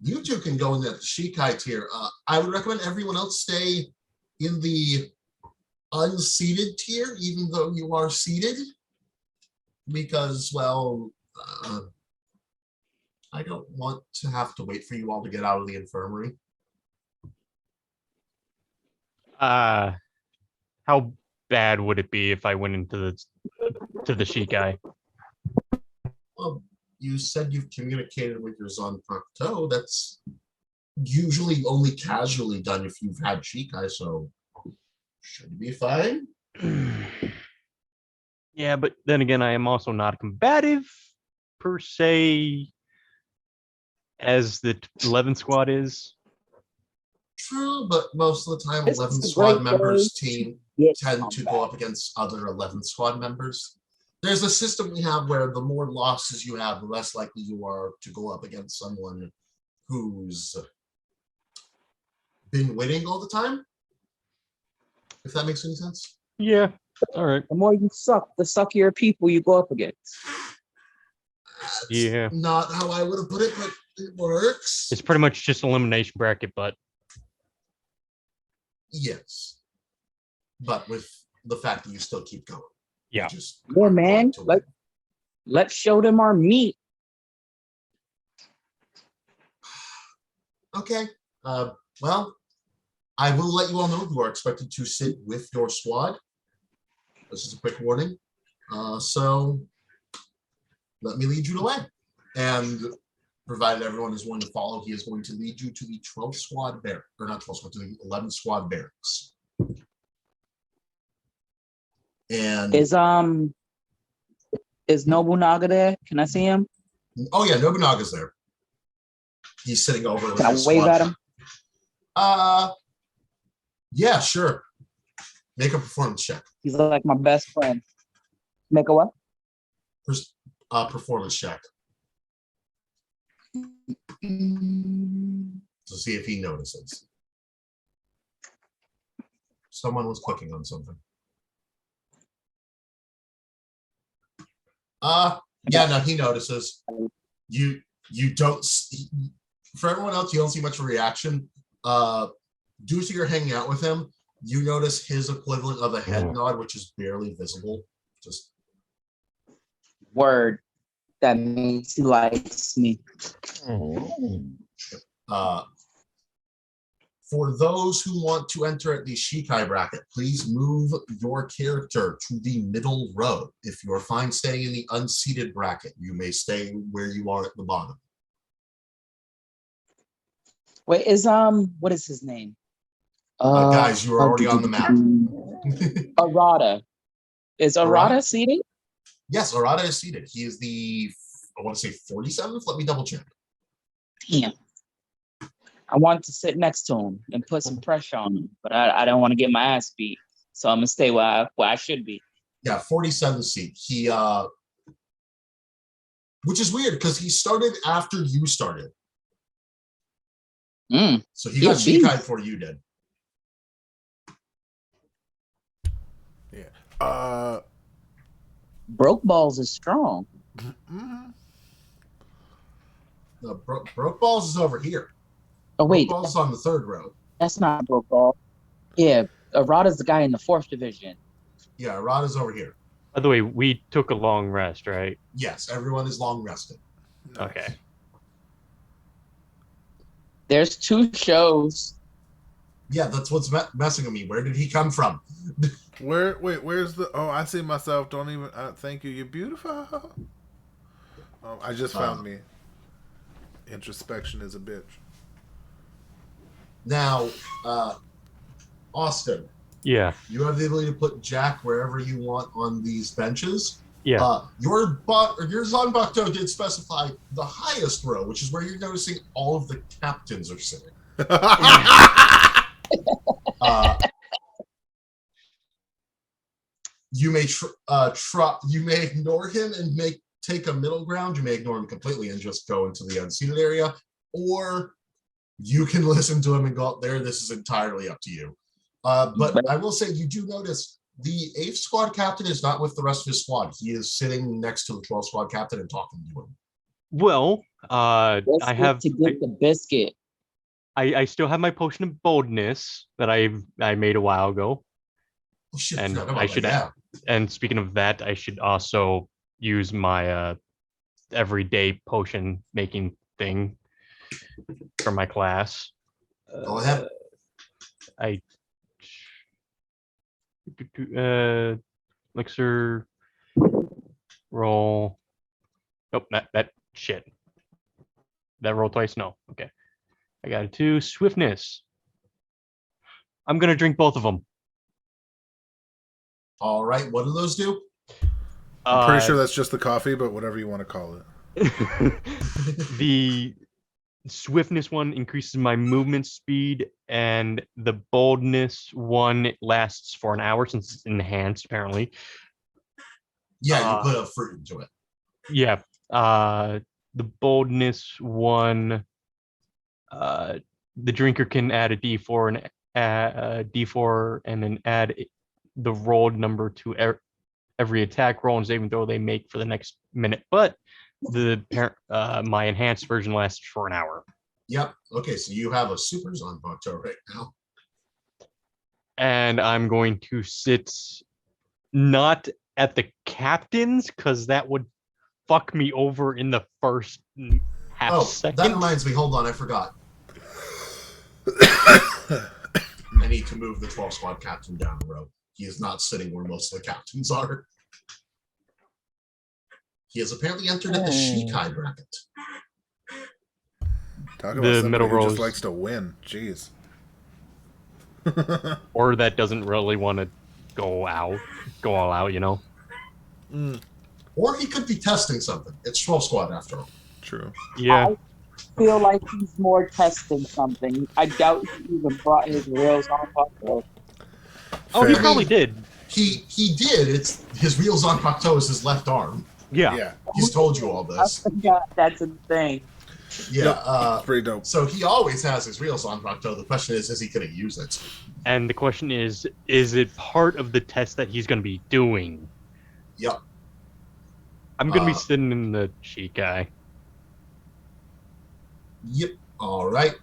you 2 can go in the Shikai tier. I would recommend everyone else stay in the unseated tier, even though you are seated, because well, I don't want to have to wait for you all to get out of the infirmary. How bad would it be if I went into the Shikai? Well, you said you've communicated with your Zanpakuto. That's usually only casually done if you've had Shikai, so should be fine. Yeah, but then again, I am also not combative per se as the 11th squad is. True, but most of the time, This 11 is a squad great members way to tend to go up against other 11 squad members. There's a system we have where the more losses you have, the less likely you are to go up against someone who's been winning all the time. If that makes any sense. Yeah, all right. The more you suck, the suckier people you go up against. That's Yeah. not how I would have put it, but it works. It's pretty much just elimination bracket, but Yes. But with the fact that you still keep going. yeah. Just Yeah, man. Let's show them our meat. Okay. Well, I will let you all know you are expected to sit with your squad. This is a quick warning. So let me lead you the way. And provided everyone is willing to follow, he is going to lead you to the 12 squad barracks, or not 12 squad, to the 11 squad barracks. And Is Nobunaga there? Can I see him? oh yeah, Nobunaga's there. He's sitting over with Can I his wave squad. at him? Yeah, sure. Make a performance check. He's like my best friend. Make a what? Performance check to see if he notices. Someone was clicking on something. Yeah, no, he notices. You don't see, for everyone else, you don't see much of a reaction. Due to your hanging out with him, you notice his equivalent of a head nod, which is barely visible. Just Word. That means he likes me. For those who want to enter at the Shikai bracket, please move your character to the middle row. If you're fine staying in the unseated bracket, you may stay where you are at the bottom. Wait, what is his name? Guys, you are already on the map. Arata. Is Arata seated? Yes, Arata is seated. He is I want to say 47th. Let me double check. Damn. I want to sit next to him and put some pressure on him, but I don't want to get my ass beat. So I'm gonna stay where I should be. Yeah, 47th seat. He which is weird because he started after you started. So he got Shikai before you did. Yeah. Broke Balls is strong. No, Broke Balls is over here. Oh wait, Broke Balls is on the third row. That's not Broke Ball. Yeah, Arata's the guy in the 4th division. Yeah, Arata's over here. By the way, we took a long rest, right? Yes, everyone is long rested. Okay. There's 2 shows. Yeah, that's what's messing with me. Where did he come from? Where's the? Oh, I see myself. Don't even. Thank you. You're beautiful. I just found me. Introspection is a bitch. Now, Austin. Yeah. You have the ability to put Jack wherever you want on these benches. Yeah. Your Zanbakuto did specify the highest row, which is where you're noticing all of the captains are sitting. You may you may ignore him and take a middle ground. You may ignore him completely and just go into the unseated area, or you can listen to him and go up there. This is entirely up to you. But I will say you do notice the 8th squad captain is not with the rest of his squad. He is sitting next to the 12th squad captain and talking to him. Well, I have to get the biscuit. I still have my potion of boldness that I made a while ago. Oh, shit, And I should have. And speaking of that, I should also use my everyday potion making thing for my class. Go ahead. Elixir roll. Nope, that shit. That roll twice? No. Okay. I got a 2. Swiftness. I'm gonna drink both of them. All right. What do those do? I'm pretty sure that's just the coffee, but whatever you want to call it. The swiftness one increases my movement speed, and the boldness one lasts for an hour since it's enhanced, apparently. Yeah, you put a fruit into it. Yeah. The boldness one, the drinker can add a D4 and D4 and then add the rolled number to every attack roll and saving throw they make for the next minute. But my enhanced version lasts for an hour. Yep. Okay, so you have a super Zanbakuto right now. And I'm going to sit not at the captain's because that would fuck me over in the first half second. That reminds me. Hold on, I forgot. I need to move the 12 squad captain down the road. He is not sitting where most of the captains are. He has apparently entered at the Shikai bracket. Talk about the middle row just likes to win. Jeez. Or that doesn't really want to go all out, you know? Or he could be testing something. It's 12 squad after all. True. Yeah. I feel like he's more testing something. I doubt he even brought his reels on. Oh, he probably did. He did. It's his real Zanbakuto is his left arm. Yeah. He's told you all this. I forgot that's a thing. Yeah, pretty dope. So he always has his real Zanbakuto. The question is he going to use it? And the question is it part of the test that he's going to be doing? Yep. I'm gonna be sitting in the Shikai. Yep. All right.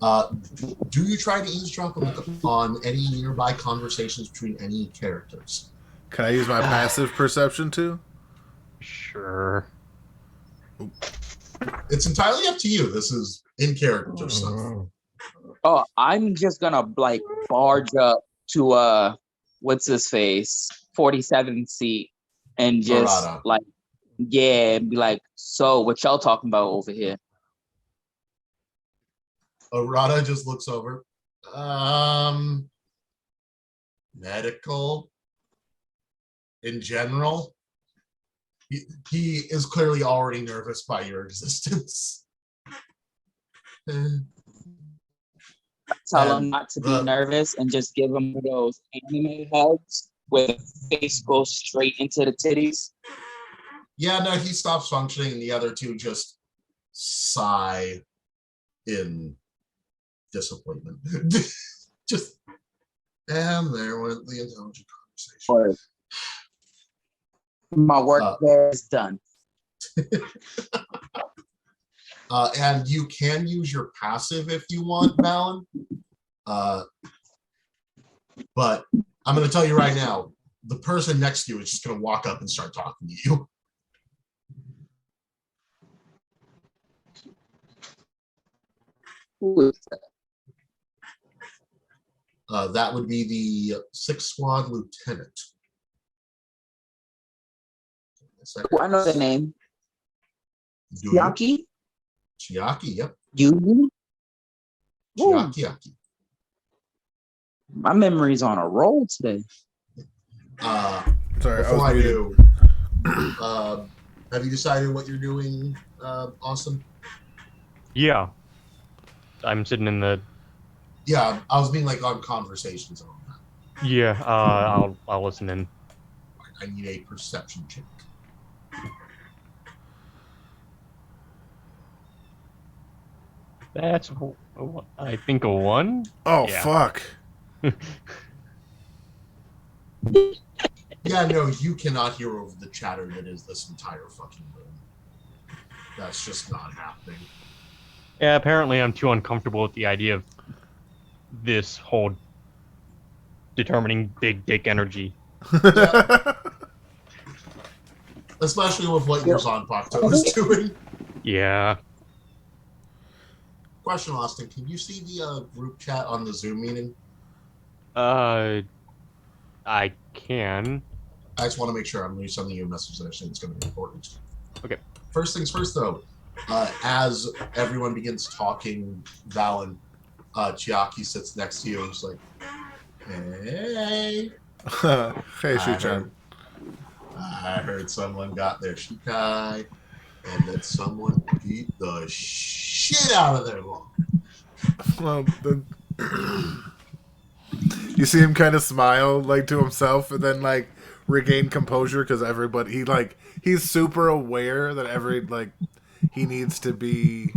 Do you try to eavesdrop on any nearby conversations between any characters? Can I use my passive perception too? Sure. It's entirely up to you. This is in character stuff. Oh, I'm just gonna like barge up to what's his face, 47th seat, and just Arata. like and be like, so what y'all talking about over here? Arata just looks over. Medical in general. He is clearly already nervous by your existence. Tell him not to be nervous and just give him those anime hugs where the face goes straight into the titties. Yeah, no, he stops functioning, and the other two just sigh in disappointment. Just, and there went the intelligent conversation. My work there is done. And you can use your passive if you want, Valen. But I'm going to tell you right now, the person next to you is just going to walk up and start talking to you. Who is that? That would be the 6th Squad Lieutenant. I know the name. Chiaki? Chiaki, yep. You? Chiaki. My memory's on a roll today. Sorry, before I I do. Have you decided what you're doing, Austin? Yeah. I'm sitting in the. Yeah, I was being like on conversations and all that. Yeah, I'll listen in. I need a perception check. That's, I think, a 1. Oh, Yeah. fuck. Yeah, no, you cannot hear over the chatter that is this entire fucking room. That's just not happening. Yeah, apparently I'm too uncomfortable with the idea of this whole determining big dick energy. Yeah. Especially with what your Zanpakuto is doing. Yeah. Question, Austin, can you see the group chat on the Zoom meeting? I can. I just want to make sure I'm going to send you a message that I think is going to be important. Okay. First things first, though. As everyone begins talking, Valen, Chiaki sits next to you and is like, hey. Hey, Shuchan. I heard someone got their Shikai and that someone beat the shit out of their law. Well, you see him kind of smile, like, to himself, and then, like, regain composure because everybody, he's super aware that he needs to be,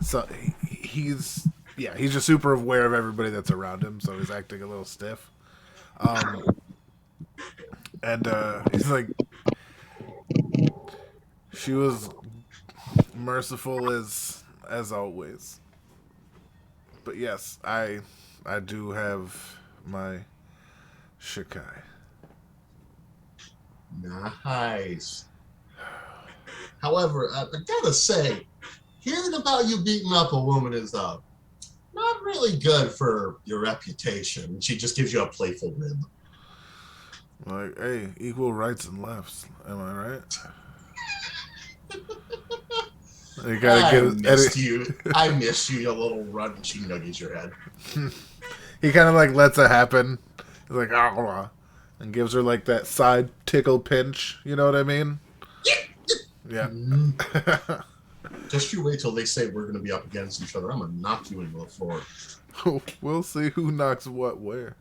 so he's just super aware of everybody that's around him, so he's acting a little stiff. And he's like, she was merciful as always. But yes, I do have my Shikai. Nice. However, I gotta say, hearing about you beating up a woman is not really good for your reputation. She just gives you a playful rib. Like, hey, equal rights and lefts. Am I right? You gotta I missed you, you little runt, and she nuggies your head. He kind of like lets it happen. He's like, and gives her like that side tickle pinch. You know what I mean? Yeah. Just you wait till they say we're going to be up against each other. I'm going to knock you into the floor. We'll see who knocks what where.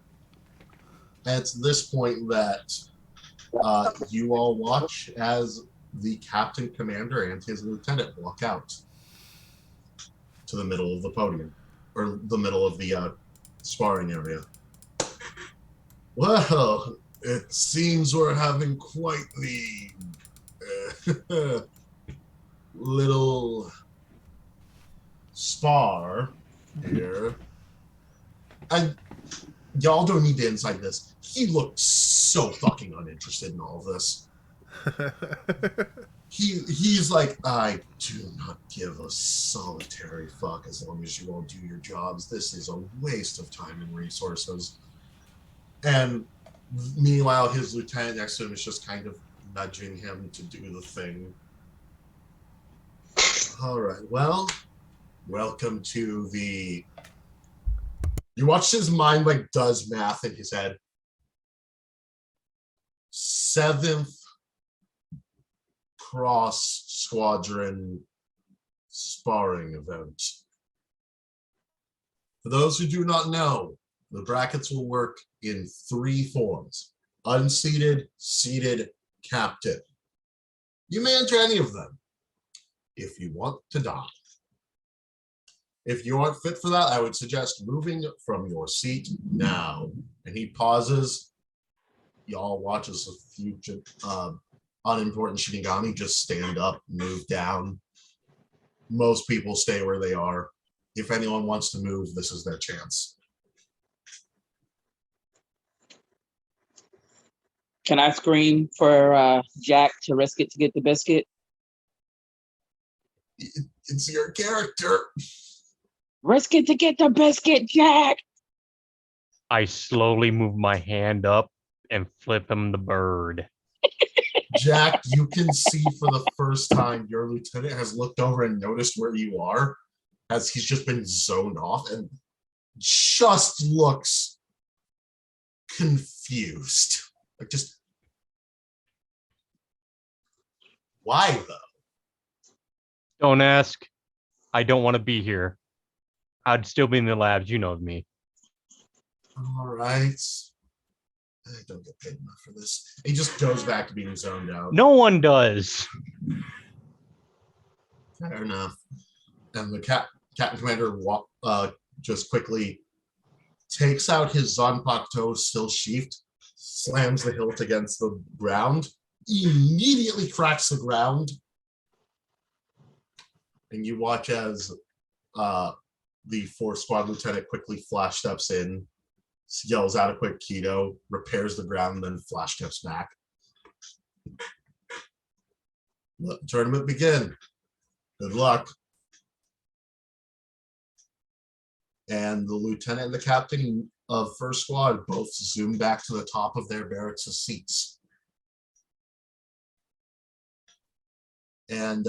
It's this point that you all watch as the captain commander and his lieutenant walk out to the middle of the podium, or the middle of the sparring area. Well, it seems we're having quite the little spar here. And y'all don't need to insight this. He looked so fucking uninterested in all of this. He's like, I do not give a solitary fuck as long as you all do your jobs. This is a waste of time and resources. And meanwhile, his lieutenant next to him is just kind of nudging him to do the thing. All right, well, welcome to the... You watch his mind like does math in his head. 7th cross squadron sparring event. For those who do not know, the brackets will work in 3 forms: unseated, seated, captain. You may enter any of them if you want to die. If you aren't fit for that, I would suggest moving from your seat now. And he pauses. Y'all watch as a future unimportant Shinigami just stand up, move down. Most people stay where they are. If anyone wants to move, this is their chance. Can I scream for Jack to risk it to get the biscuit? It's your character. Risk it to get the biscuit, Jack! I slowly move my hand up and flip him the bird. Jack, you can see for the first time your lieutenant has looked over and noticed where you are, as he's just been zoned off and just looks confused. Like, just why though? Don't ask. I don't want to be here. I'd still be in the labs. You know me. All right. I don't get paid enough for this. He just goes back to being zoned out. No one does. Fair enough. And the Captain Commander just quickly takes out his Zanpakuto still sheathed, slams the hilt against the ground, immediately cracks the ground, and you watch as the 4th Squad Lieutenant quickly flash steps in, yells out a quick Keto, repairs the ground, then flash steps back. Let the tournament begin. Good luck. And the lieutenant and the captain of 1st Squad both zoom back to the top of their barracks' seats. And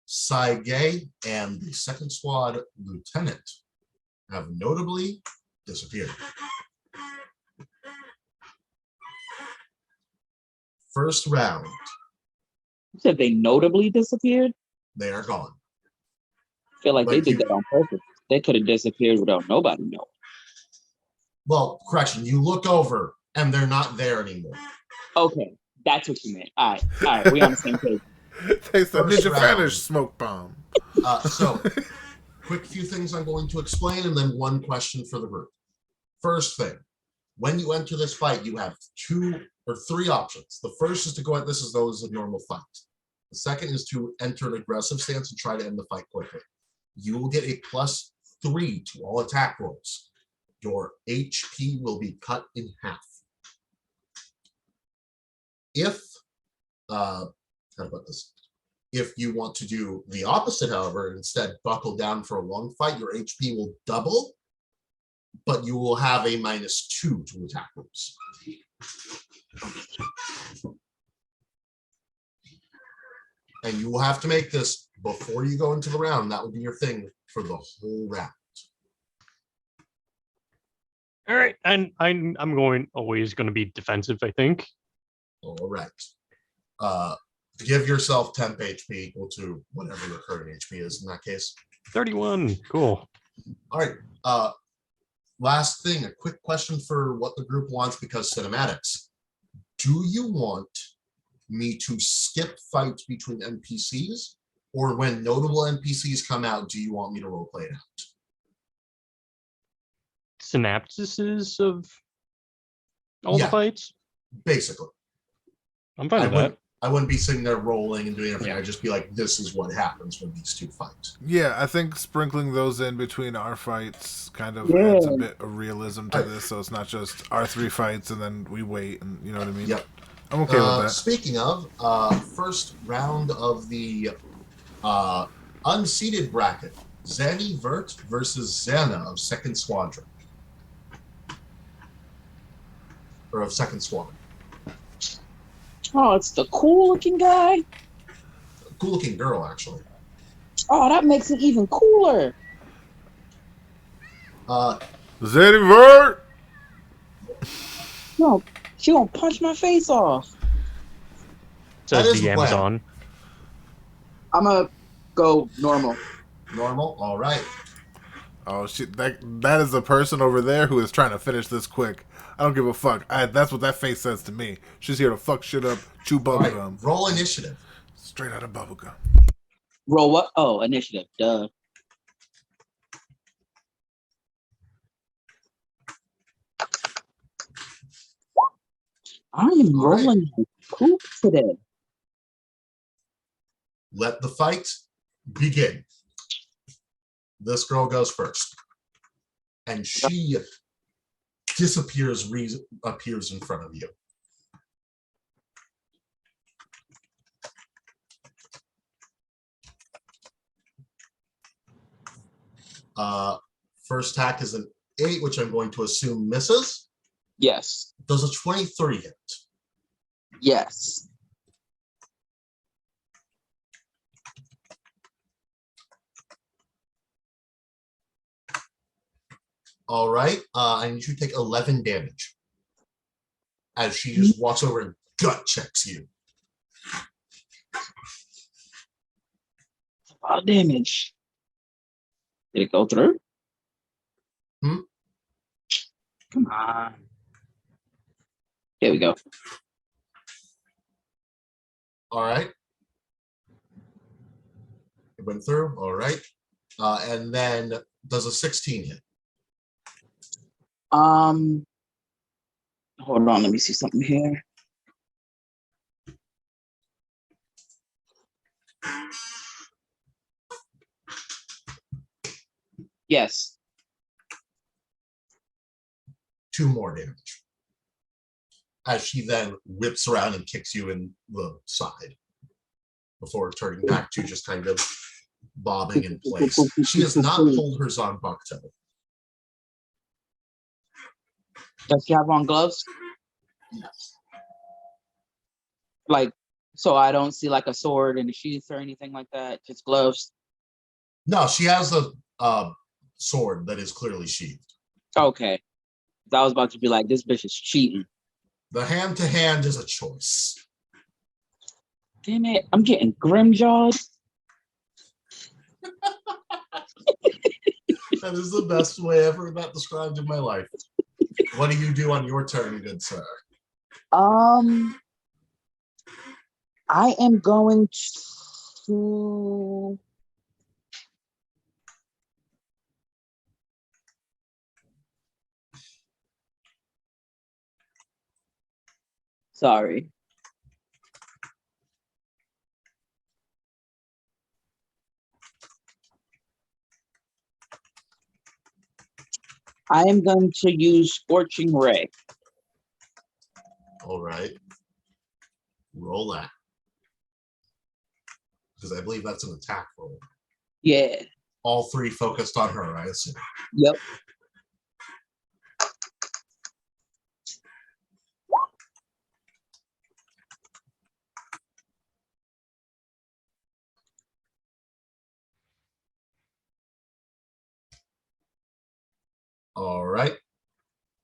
Saige and the 2nd Squad lieutenant have notably disappeared. First round. You said they notably disappeared? They are gone. I feel like they Like did that on purpose. They could have disappeared without nobody knowing. Well, correction, you look over and they're not there anymore. Okay, that's what you meant. All right, we on the same page. Takes the First Ninja round. Vanish smoke bomb. So, quick few things I'm going to explain and then one question for the group. First thing, when you enter this fight, you have 2 or 3 options. The first is to go at this as though it's a normal fight. The second is to enter an aggressive stance and try to end the fight quickly. You will get a +3 to all attack rolls. Your HP will be cut in half. If, how about this? If you want to do the opposite, however, instead buckle down for a long fight, your HP will double, but you will have a -2 to attack rolls. And you will have to make this before you go into the round. That will be your thing for the whole round. All right, and I'm always going to be defensive. I think. All right. Give yourself temp HP equal to whatever your current HP is in that case. 31. Cool. All right. Last thing, a quick question for what the group wants because cinematics. Do you want me to skip fights between NPCs, or when notable NPCs come out, do you want me to roleplay it out? Synapses of all the fights. Basically. I'm fine with that. I wouldn't be sitting there rolling and doing everything. I'd just be like, this is what happens when these two fight. Yeah, I think sprinkling those in between our fights kind of Yeah. adds a bit of realism to Right. this, so it's not just our 3 fights and then we wait, and you know what I mean? Yep. I'm okay with that. Speaking of, first round of the unseeded bracket, Zanny Vert versus Xana of Second Squadron. Or of Second Squadron. Oh, it's the cool-looking guy. Cool-looking girl, actually. Oh, that makes it even cooler. Zanny Vert! No, she gonna punch my face off. Says is the the plan. Amazon. I'm gonna go normal. Normal, all right. Oh, shit, that is the person over there who is trying to finish this quick. I don't give a fuck. That's what that face says to me. She's here to fuck shit up, chew All right, bubblegum. roll initiative. Straight out of bubblegum. Roll what? Oh, initiative. Duh. I am All right. rolling cool today. Let the fight begin. This girl goes first. And she appears in front of you. First attack is an 8, which I'm going to assume misses. Yes. Does a 23 hit? Yes. All right. I need you to take 11 damage as she just walks over and gut checks you. A lot of damage. Did it go through? Come on. There we go. All right. It went through. All right. And then does a 16 hit? Hold on, let me see something here. Yes. 2 more damage. As she then whips around and kicks you in the side before turning back to just kind of bobbing in place. She has not pulled her Zanbakuto. Does she have on gloves? Yes. Like, so I don't see like a sword in the sheath or anything like that, just gloves. No, she has a sword that is clearly sheathed. Okay. I was about to be like, this bitch is cheating. The hand-to-hand is a choice. Damn it, I'm getting grim-jawed. That is the best way I've heard that described in my life. What do you do on your turn, good sir? I am going to... Sorry. I am going to use Scorching Ray. All right. Roll that. Because I believe that's an attack roll. Yeah. All 3 focused on her, I assume. Yep. All right.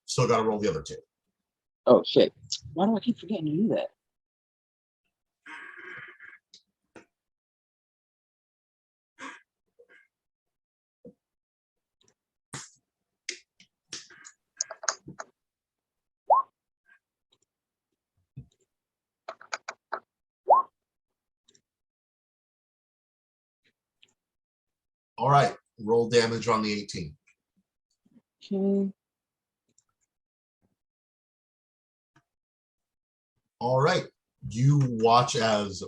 Still got to roll the other 2. Oh, shit. Why do I keep forgetting to do that? All right. Roll damage on the 18. Okay. All right. You watch as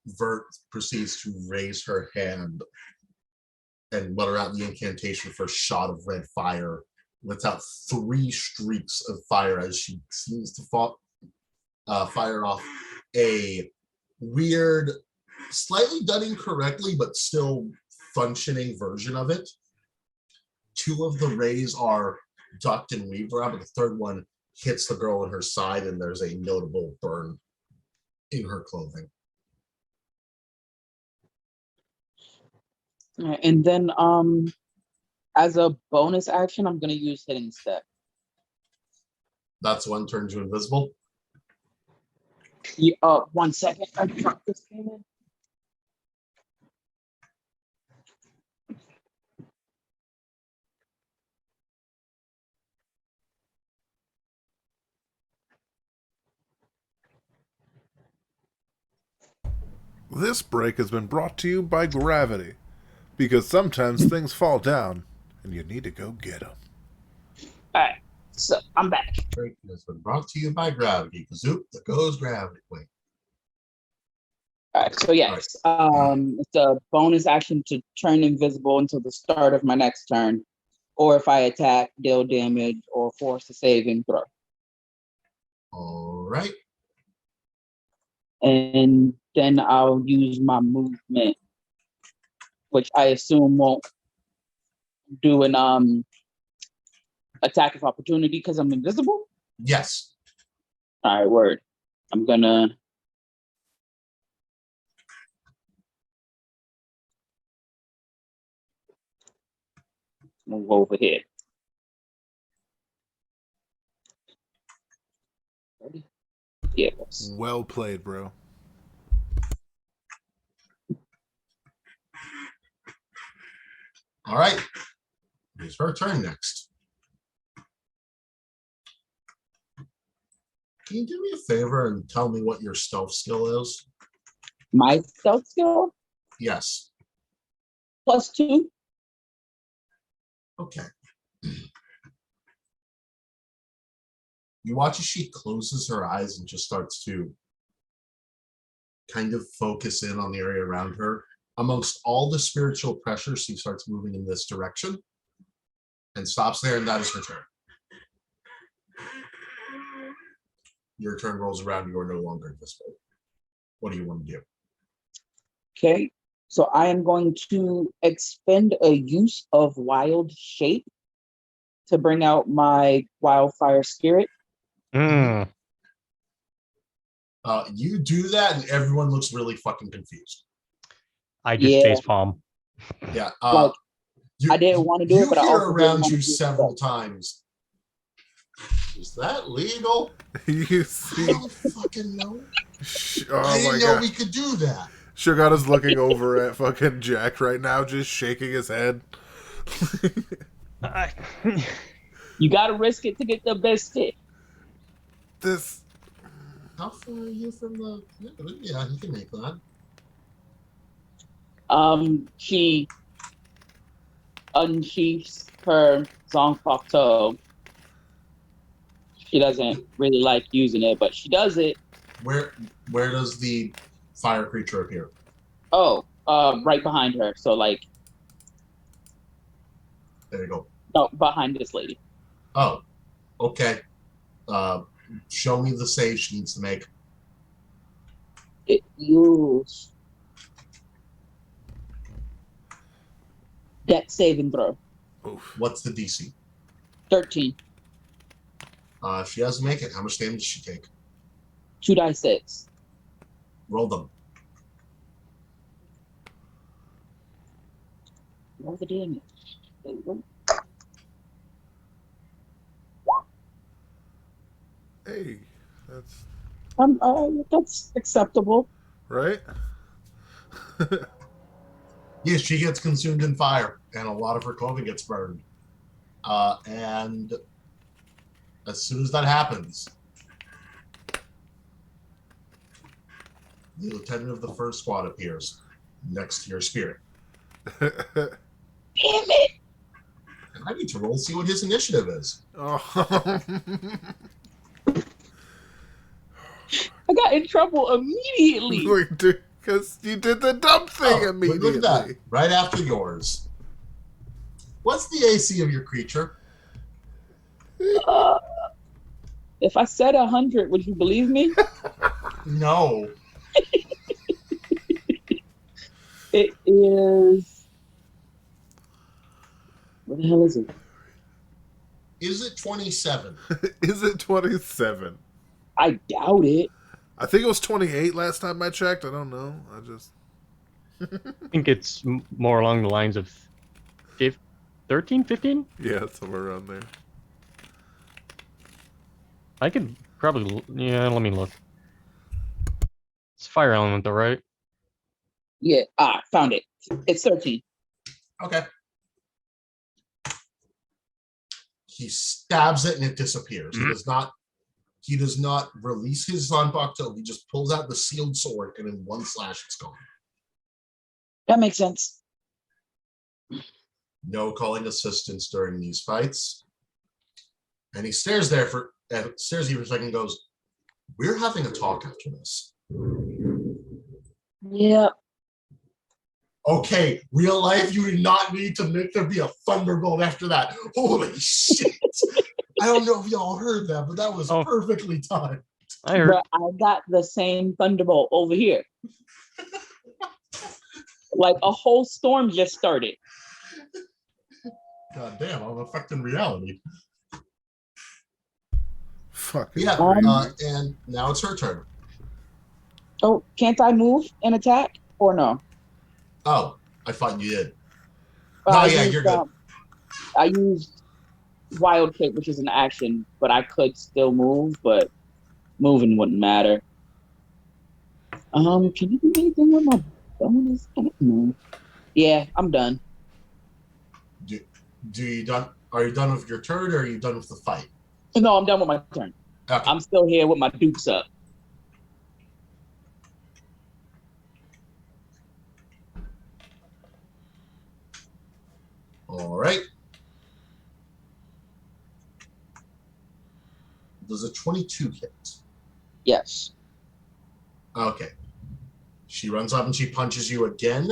Vert proceeds to raise her hand and mutter out the incantation for a shot of red fire. Lets out 3 streaks of fire as she seems to fire off a weird, slightly done incorrectly, but still functioning version of it. 2 of the rays are ducked and weaved around, but the third one hits the girl in her side, and there's a notable burn in her clothing. And then as a bonus action, I'm gonna use Hidden Step. That's one turns you invisible. Yeah, 1 second. I dropped this game in. This break has been brought to you by gravity, because sometimes things fall down and you need to go get them. All right, so I'm back. Break has been brought to you by gravity. Kazoop, there goes gravity. Wait. All right, so yes, it's a bonus action to turn invisible until the start of my next turn, or if I attack, deal damage, or force a saving throw. All right. And then I'll use my movement, which I assume won't do an attack of opportunity because I'm invisible. Yes. All right, word. I'm gonna move over here. Ready? Yes. Well played, bro. All right. It's her turn next. Can you do me a favor and tell me what your stealth skill is? My stealth skill Yes. +2. Okay. You watch as she closes her eyes and just starts to kind of focus in on the area around her. Amongst all the spiritual pressure, she starts moving in this direction and stops there, and that is her turn. Your turn rolls around, you are no longer invisible. What do you want to do? Okay, so I am going to expend a use of wild shape to bring out my wildfire spirit. Mm. You do that, and everyone looks really fucking confused. I just Yeah. facepalm. Yeah. Like, I didn't want to do it, but I hear also didn't around want you to do it. several times. Is that legal? You I see? don't fucking know. Oh I my didn't know god. we could do that. Shogata's looking over at fucking Jack right now, just shaking his head. You gotta risk it to get the biscuit. This. How far are you from the? Yeah, he can make that. She unsheaths her Zongfak. She doesn't really like using it, but she does it. Where does the fire creature appear? Oh, right behind her. So like, There you go. no, behind this lady. Oh, okay. Show me the save she needs to make. It use dex saving throw. Oof. What's the DC? 13. If she doesn't make it, how much damage does she take? 2d6. Roll them. Roll the damage. There you go. Hey, that's That's acceptable. right. Yes, she gets consumed in fire, and a lot of her clothing gets burned. And as soon as that happens, the lieutenant of the first squad appears next to your spirit. Damn it! And I need to roll see what his initiative is. Oh. I got in trouble immediately. Because you did the dumb thing immediately. Look at that. Right after yours. What's the AC of your creature? Uh, if I said 100, would you believe me? No. It is. What the hell is it? Is it 27? Is it 27? I doubt it. I think it was 28 last time I checked. I don't know. I think it's more along the lines of 13, 15? Yeah, somewhere around there. I could probably, yeah, let me look. It's fire element though, right? Yeah. Found it. It's 13. Okay. He stabs it and it disappears. He does not release his Zanpakuto. He just pulls out the sealed sword and in one slash it's gone. That makes sense. No calling assistance during these fights. And he stares at you for a second and goes, "We're having a talk after this." Yeah. Okay, real life, you did not need to make there be a thunderbolt after that. Holy shit. I don't know if y'all heard that, but that was perfectly timed. I heard. But I got the same thunderbolt over here. Like a whole storm just started. God damn, I'm affecting reality. Fucking Yeah, crazy. and now it's her turn. Oh, can't I move and attack or no? Oh, I thought you did. No, yeah, you're good. I used wild shape, which is an action, but I could still move, but moving wouldn't matter. Can you do anything with my bonus? I don't know. Yeah, I'm done. Do you done? Are you done with your turn, or are you done with the fight? No, I'm done with my turn. Okay. I'm still here with my dukes up. All right. Does a 22 hit? Yes. Okay. She runs up and she punches you again.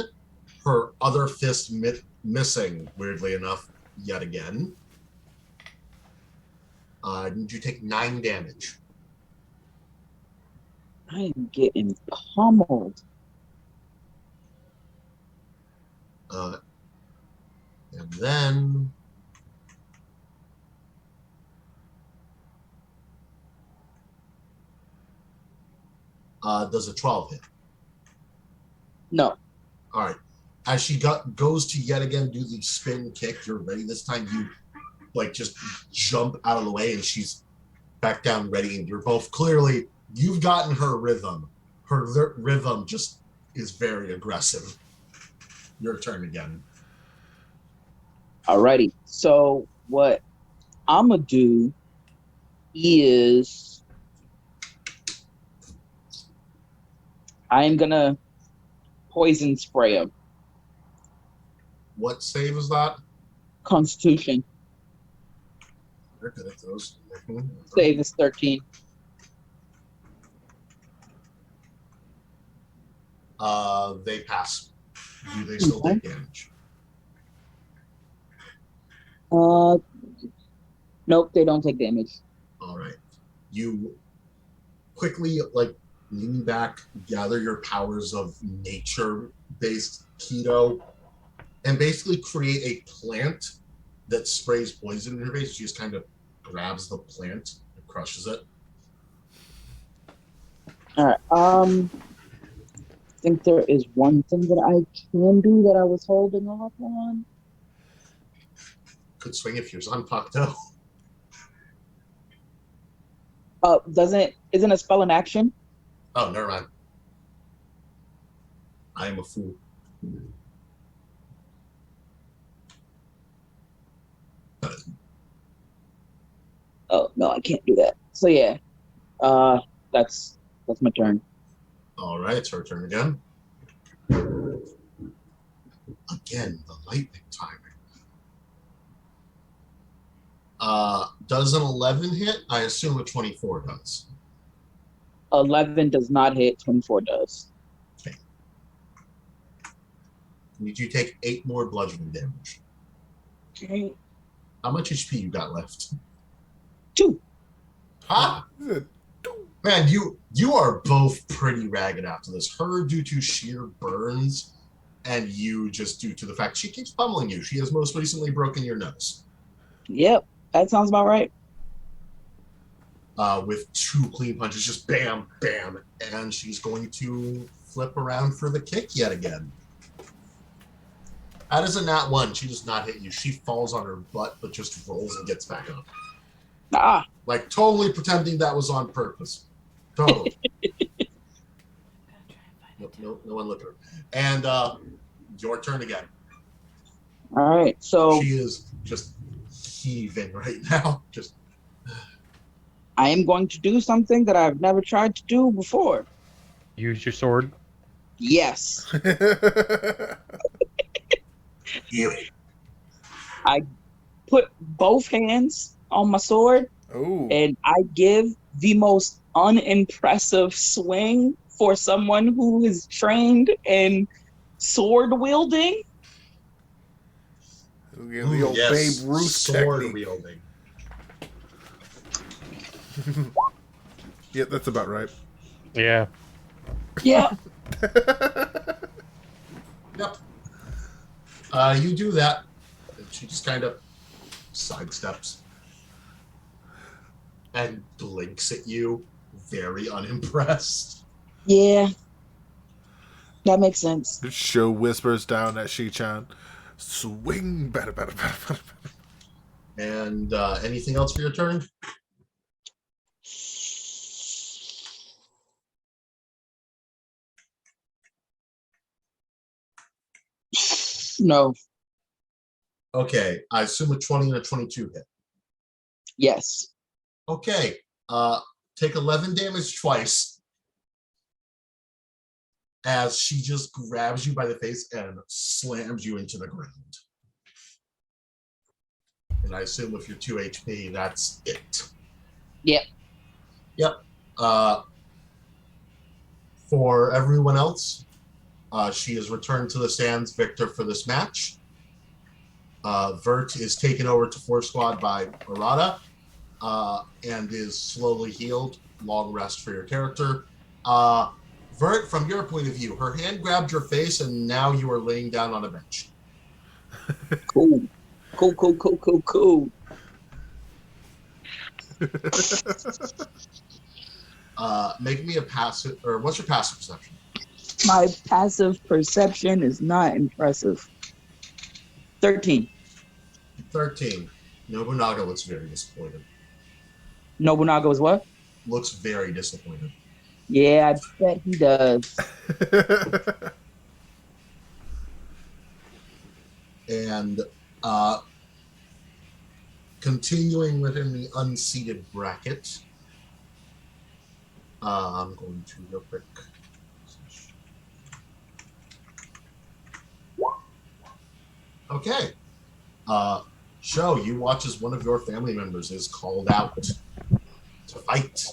Her other fist missing, weirdly enough, yet again. You take 9 damage. I am getting pummeled. And then does a 12 hit? No. All right. As she goes to yet again do the spin kick, you're ready. This time you just jump out of the way and she's back down ready. And you're both clearly, you've gotten her rhythm. Her rhythm just is very aggressive. Your turn again. Alrighty. So what I'm going to do is I'm going to poison spray him. What save is that? Constitution. They're good at those. Save is 13. They pass. Do they still take damage? Nope, they don't take damage. All right. You quickly lean back, gather your powers of nature-based keto, and basically create a plant that sprays poison in your face. She just kind of grabs the plant and crushes it. All right. I think there is one thing that I can do that I was holding off on. Could swing if you're Zanpakuto. Isn't a spell an action? Oh, never mind. I am a fool. Oh no, I can't do that. So yeah, that's my turn. All right, it's her turn again. Again, the lightning timing. Does an 11 hit? I assume a 24 does. 11 does not hit. 24 does. You take 8 more bludgeoning damage. Okay. How much HP you got left? 2. Ah, man, you are both pretty ragged after this. Her due to sheer burns, and you just due to the fact she keeps pummeling you. She has most recently broken your nose. Yep, that sounds about right. With 2 clean punches, just bam, bam, and she's going to flip around for the kick yet again. That is a nat 1. She does not hit you. She falls on her butt, but just rolls and gets back up. Ah. Like, totally pretending that was on purpose. Totally. No one look at her. And your turn again. All right, so She is just heaving right now. Just. I am going to do something that I've never tried to do before. Use your sword. Yes. Yeah. I put both hands on my sword Oh. and I give the most unimpressive swing for someone who is trained in sword wielding. The old Babe Ruth sword technique. wielding. Yeah, that's about right. Yeah. Yeah. Yep. You do that. And she just kind of sidesteps and blinks at you, very unimpressed. Yeah. That makes sense. The show whispers down at Shi-chan. Swing better. And anything else for your turn? No. Okay, I assume a 20 and a 22 hit. Yes. Okay, take 11 damage twice as she just grabs you by the face and slams you into the ground. And I assume with your 2 HP, that's it. Yep. Yep. For everyone else, she is returned to the stands victor for this match. Vert is taken over to 4 squad by Arata and is slowly healed. Long rest for your character. Vert, from your point of view, her hand grabbed your face and now you are laying down on a bench. Cool. Make me a passive, or what's your passive perception? My passive perception is not impressive. 13. 13. Nobunaga looks very disappointed. Nobunaga was what? Looks very disappointed. Yeah, I bet he does. And continuing within the unseated bracket, I'm going to real quick. Okay. Show, you watch as one of your family members is called out to fight.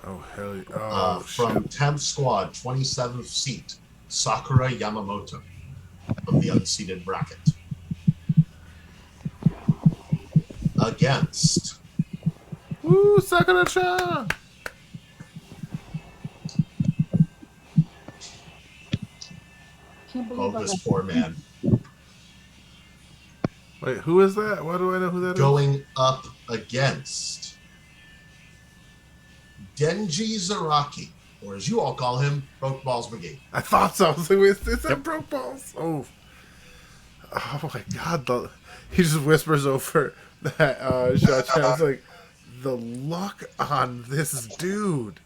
Oh, hell yeah. Oh, from 10th squad, 27th seat, Sakura Yamamoto of the unseated bracket. Against. Woo, Sakura-chan! Oh, this poor man. Wait, who is that? Why do I know who that is? Going up against Denji Zaraki, or as you all call him, Broke Balls McGee. I thought so. I was like, wait, is that Broke Balls? Oh my god. He just whispers over that shot. I was like, the luck on this dude.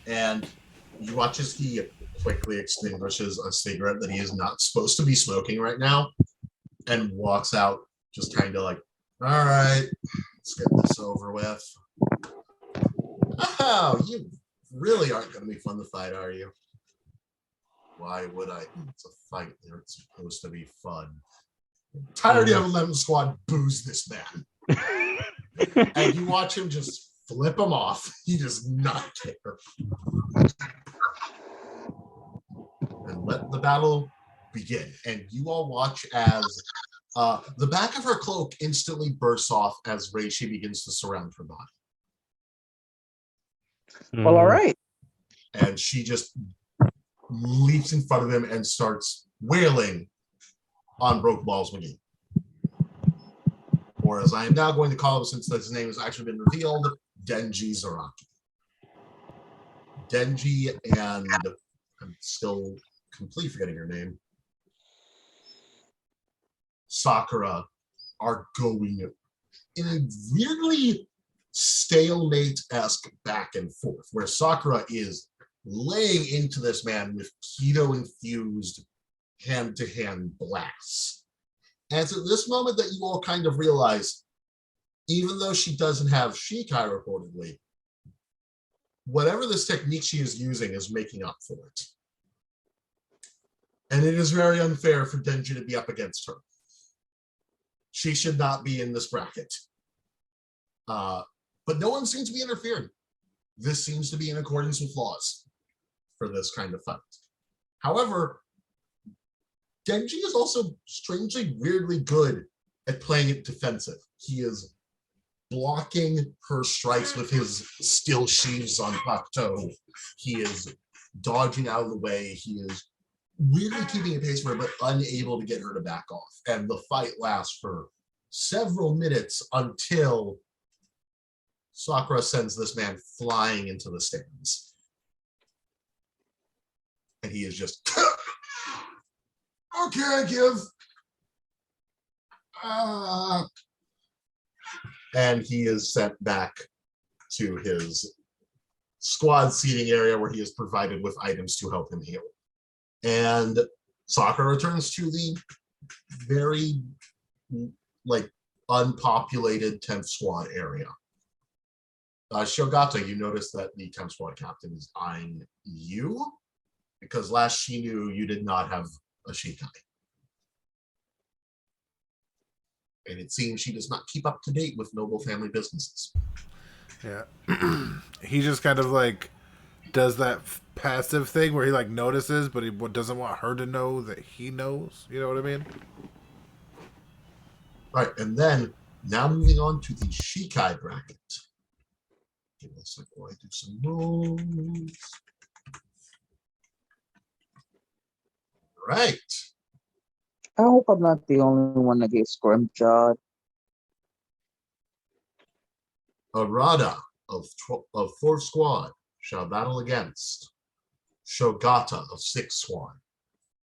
And you watch as he quickly extinguishes a cigarette that he is not supposed to be smoking right now and walks out just kind of like, all right, let's get this over with. Oh, you really aren't going to be fun to fight, are you? Why would I? It's a fight. It's supposed to be fun. Entirety of 11 squad boos this man. And you watch him just flip him off. He does not care. And let the battle begin. And you all watch as the back of her cloak instantly bursts off as Reishi begins to surround her body. Well, all right. And she just leaps in front of him and starts wailing on Broke Balls McGee. Or as I am now going to call him, since his name has actually been revealed, Denji Zaraki. Denji and I'm still completely forgetting her name. Sakura are going in a weirdly stalemate-esque back and forth, where Sakura is laying into this man with keto-infused hand-to-hand blasts. And it's at this moment that you all kind of realize, even though she doesn't have Shikai reportedly, whatever this technique she is using is making up for it. And it is very unfair for Denji to be up against her. She should not be in this bracket. But no one seems to be interfering. This seems to be in accordance with laws for this kind of fight. However, Denji is also strangely, weirdly good at playing it defensive. He is blocking her strikes with his steel sheaves on Pakuto. He is dodging out of the way. He is weirdly keeping a pace for her, but unable to get her to back off. And the fight lasts for several minutes until Sakura sends this man flying into the stands. And he is just, okay, I give. And he is sent back to his squad seating area where he is provided with items to help him heal. And Sakura returns to the very unpopulated 10th squad area. Shogata, you notice that the 10th squad captain is eyeing you because last she knew you did not have a Shikai. And it seems she does not keep up to date with noble family businesses. Yeah. He just kind of does that passive thing where he notices, but he doesn't want her to know that he knows. You know what I mean? Right, and then now moving on to the Shikai bracket. Give me a second while I do some rolls. Right. I hope I'm not the only one that gets scrimjawed. Arada of 4th squad shall battle against Shogata of 6th squad.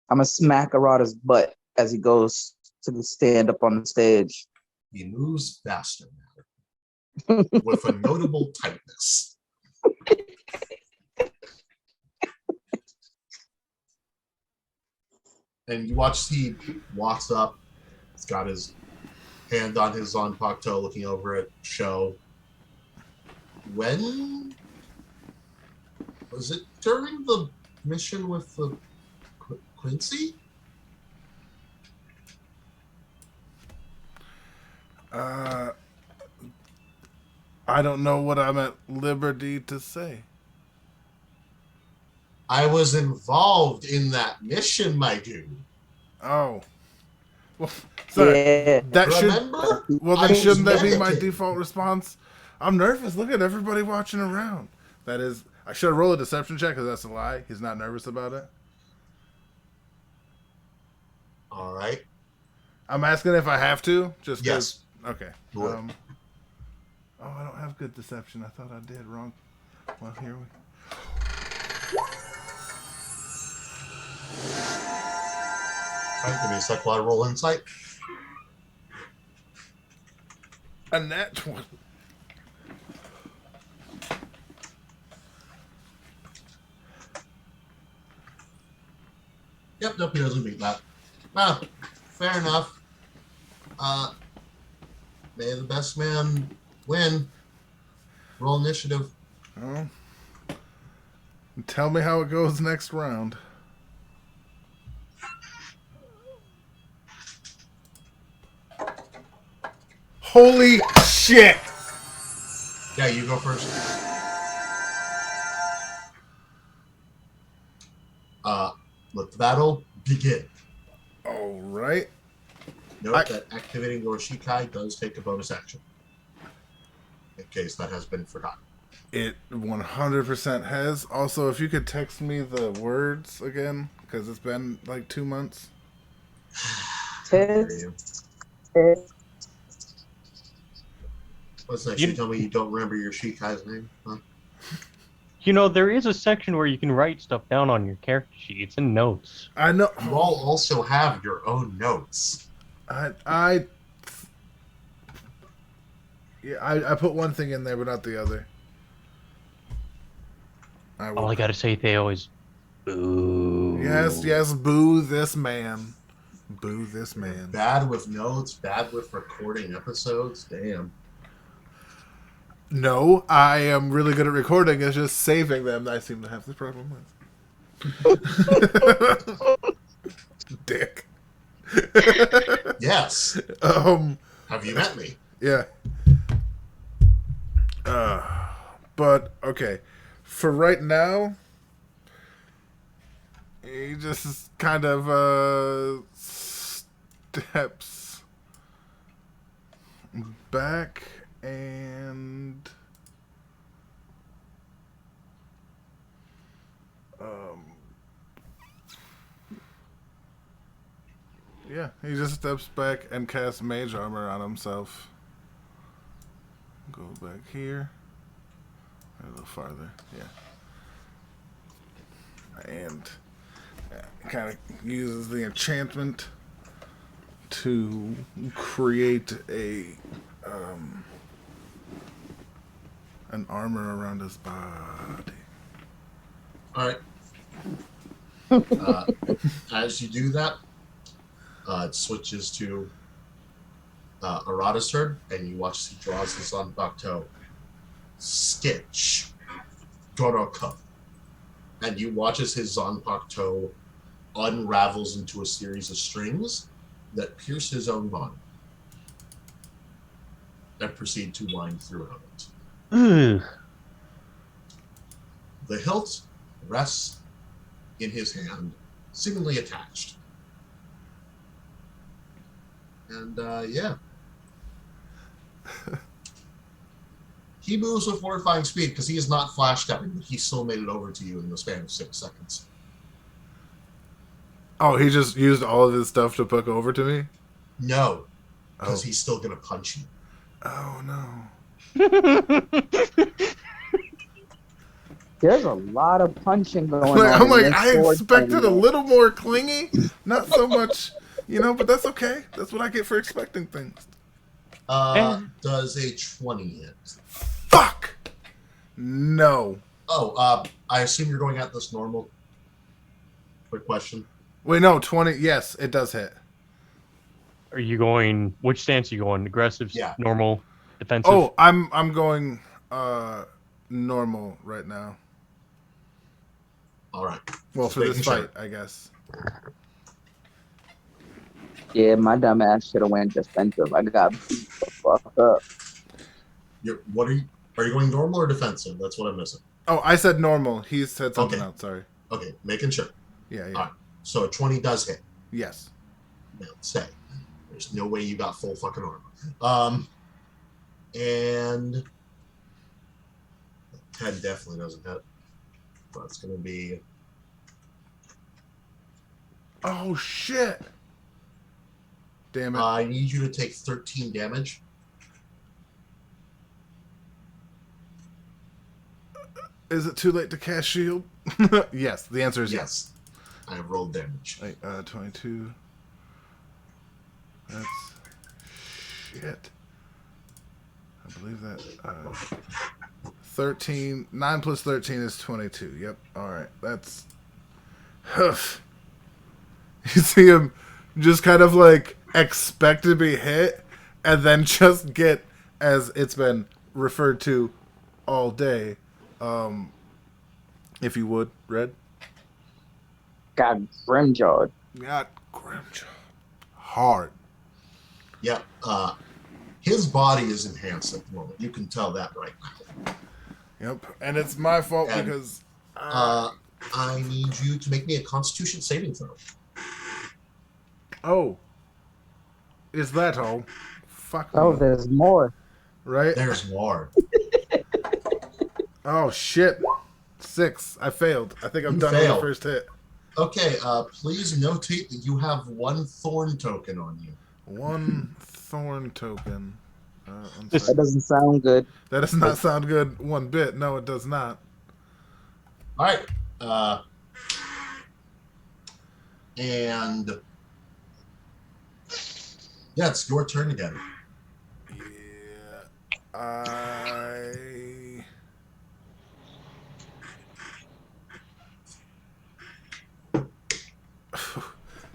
I'm going to smack Arata's butt as he goes to stand up on the stage. He moves faster now, with a notable tightness. And you watch he walks up, he's got his hand on his Zanpakuto looking over at Sho. When was it during the mission with the Quincy? I don't know what I'm at liberty to say. I was involved in that mission, my dude. Oh. Well, sorry. Yeah. That Remember? Well, then shouldn't that be my mannequin. default response? I'm nervous. Look at everybody watching around. That is, I should roll a deception check because that's a lie. He's not nervous about it. All right. I'm asking if I have to. Just Yes. Okay. Good. I don't have good deception. I thought I did wrong. Well, here we. All right, give me a sec while I roll insight. A nat one. Yep, nope, he doesn't beat that. Well, fair enough. May the best man win. Roll initiative. Oh. Tell me how it goes next round. Holy shit! Yeah, you go first. Let the battle begin. All right. Note that activating your Shikai does take a bonus action, in case that has been forgotten. It 100% has. Also, if you could text me the words again, because it's been like 2 months. How dare you. What's next? You tell me you don't remember your Shikai's name? Huh? You know, there is a section where you can write stuff down on your character sheets and notes. I know. You all also have your own notes. I put one thing in there, but not the other. All I gotta say, Theo, is boo. Yes, boo this man. Boo this man. Bad with notes, bad with recording episodes. Damn. No, I am really good at recording. It's just saving them that I seem to have this problem with. Dick. Yes. Have you met me? Yeah. But okay, for right now, he just kind of steps back and yeah, he just steps back and casts mage armor on himself. Go back here. A little farther, yeah. And kind of uses the enchantment to create an armor around his body. All right. As you do that, it switches to Arata's turn, and you watch as he draws his Zanpakuto. Sketch. Doroka. And you watch as his Zanpakuto unravels into a series of strings that pierce his own body and proceed to wind throughout it. The hilt rests in his hand, seemingly attached. And, yeah. He moves with horrifying speed because he is not flash stepping, but he still made it over to you in the span of 6 seconds. Oh, he just used all of his stuff to puck over to me? No, because he's still going to punch you. Oh, no. There's a lot of punching going on. I'm like, I expected a little more clingy, not so much, but that's okay. That's what I get for expecting things. Does a 20 hit? Fuck! No. Oh, I assume you're going at this normal? Quick question. Wait, no, 20, yes, it does hit. Are you going, which stance are you going? Aggressive, Yeah. normal, defensive? Oh, I'm going normal right now. All right. Well, Just for this making fight, sure. I guess. Yeah, my dumb ass should have went defensive. I got beat the fuck up. Are you going normal or defensive? That's what I'm missing. Oh, I said normal. He said something Okay. else, sorry. Okay, making sure. Yeah. All right. So a 20 does hit. Yes. Now, stay. There's no way you got full fucking armor. And 10 definitely doesn't hit. But it's going to be... Oh, shit. Damn it. I need you to take 13 damage. Is it too late to cast shield? Yes, the answer is yes. I have rolled damage. Wait, 22. That's shit. I believe that 13. 9 plus 13 is 22. Yep. All right. That's. You see him just kind of like expect to be hit, and then just get, as it's been referred to all day. If you would, Red. Got Grimjawed. Got Grimjaw. Hard. Yep. His body is enhanced at the moment. You can tell that right now. Yep, and it's my fault And, because I need you to make me a Constitution saving throw. oh, is that all? Fuck Oh, me, there's more. right? There's more. Oh shit, 6. I failed. I think I'm You done with the failed. first hit. Okay, please notate that you have 1 thorn token on you. 1 thorn token. One That second. doesn't sound good. That does not sound good one bit. No, it does not. All right. And yeah, it's your turn again. Yeah,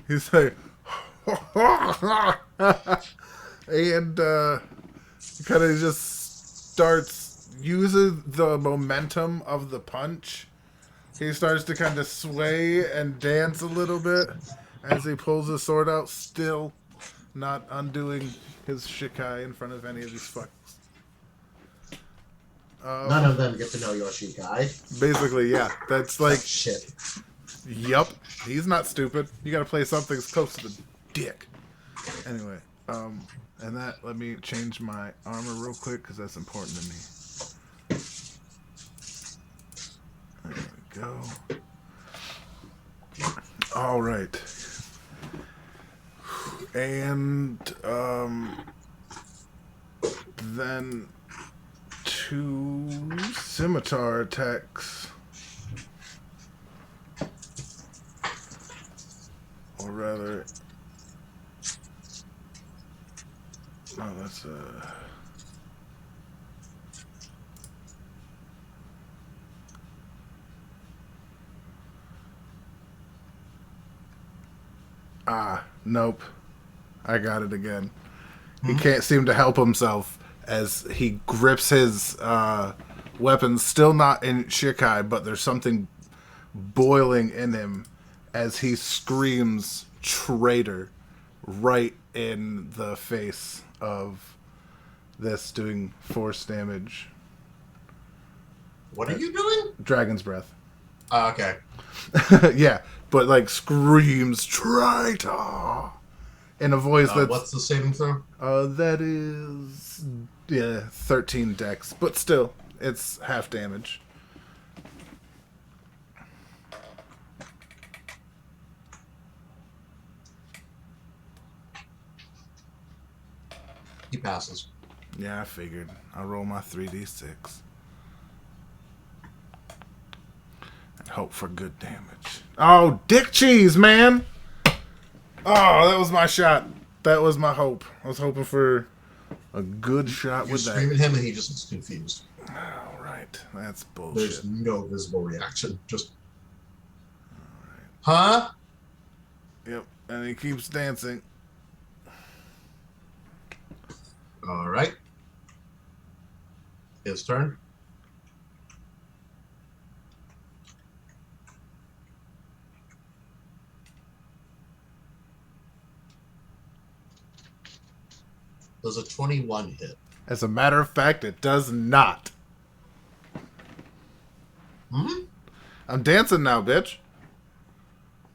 he's like, and kind of just starts using the momentum of the punch. He starts to kind of sway and dance a little bit as he pulls his sword out, still not undoing his shikai in front of any of these fucks. None of them get to know your Shikai. Basically, yeah. That's like, Shit. yup. He's not stupid. You gotta play something close to the dick. Anyway, and that, let me change my armor real quick because that's important to me. There we go. All right. And then 2 scimitar attacks. Or rather, oh, that's nope. I got it again. He can't seem to help himself as he grips his weapon, still not in Shikai, but there's something boiling in him as he screams traitor right in the face of this, doing force damage. What are you doing? Dragon's breath. Okay. Yeah, but like screams traitor in a voice that's What's the saving throw? that is 13 dex, but still it's half damage. He passes. Yeah, I figured. I'll roll my 3d6 and hope for good damage. Oh, dick cheese, man! Oh, that was my shot. That was my hope. I was hoping for a good shot You with scream that. at him and he just looks confused. All right, that's bullshit. There's no visible reaction. Just, huh? Yep, and he keeps dancing. All right. His turn. Does a 21 hit? As a matter of fact, it does not. Hmm? I'm dancing now, bitch.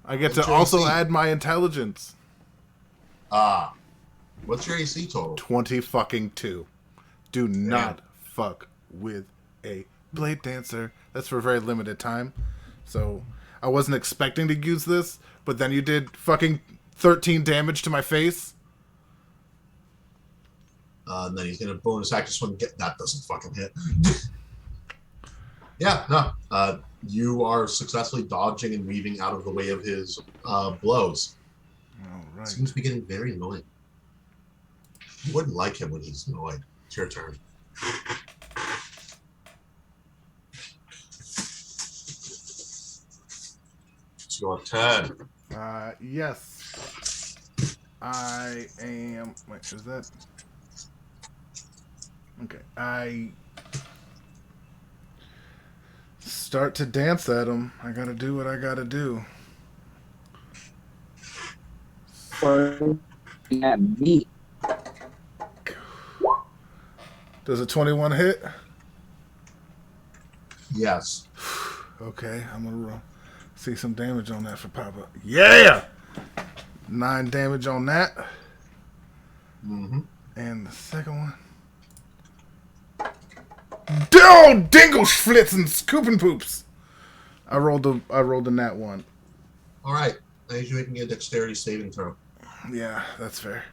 I get What's to your also AC? add my intelligence. What's your AC total? 20 fucking 2. Do not fuck with a blade dancer. That's for a very limited time. So I wasn't expecting to use this, but then you did fucking 13 damage to my face. And then he's gonna bonus action swing. That doesn't fucking hit. Yeah, no. You are successfully dodging and weaving out of the way of his blows. All right. Seems to be getting very annoying. You wouldn't like him when he's annoyed. It's your turn. It's your turn. Yes. I am. Wait, is that? Okay. I start to dance at him. I gotta do what I gotta do. Or at me. Does a 21 hit? Yes. Okay, I'm gonna see some damage on that for Papa. Yeah! 9 damage on that. Mm-hmm. And the second one. Oh, dingle schlitz and scoop and poops. I rolled the nat one. All right. I need you making a dexterity saving throw. Yeah, that's fair.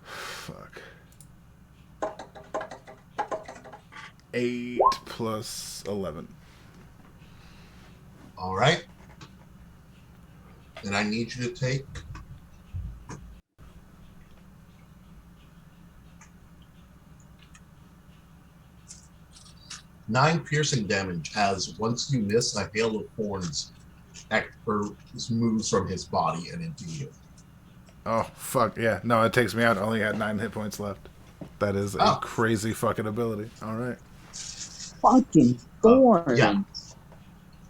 Fuck. 8 plus 11. All right. And I need you to take 9 piercing damage as once you miss, a hail of thorns moves from his body and into you. Oh, fuck, yeah. No, it takes me out. I only had 9 hit points left. That is a crazy fucking ability. All right. Fucking thorns. Yeah.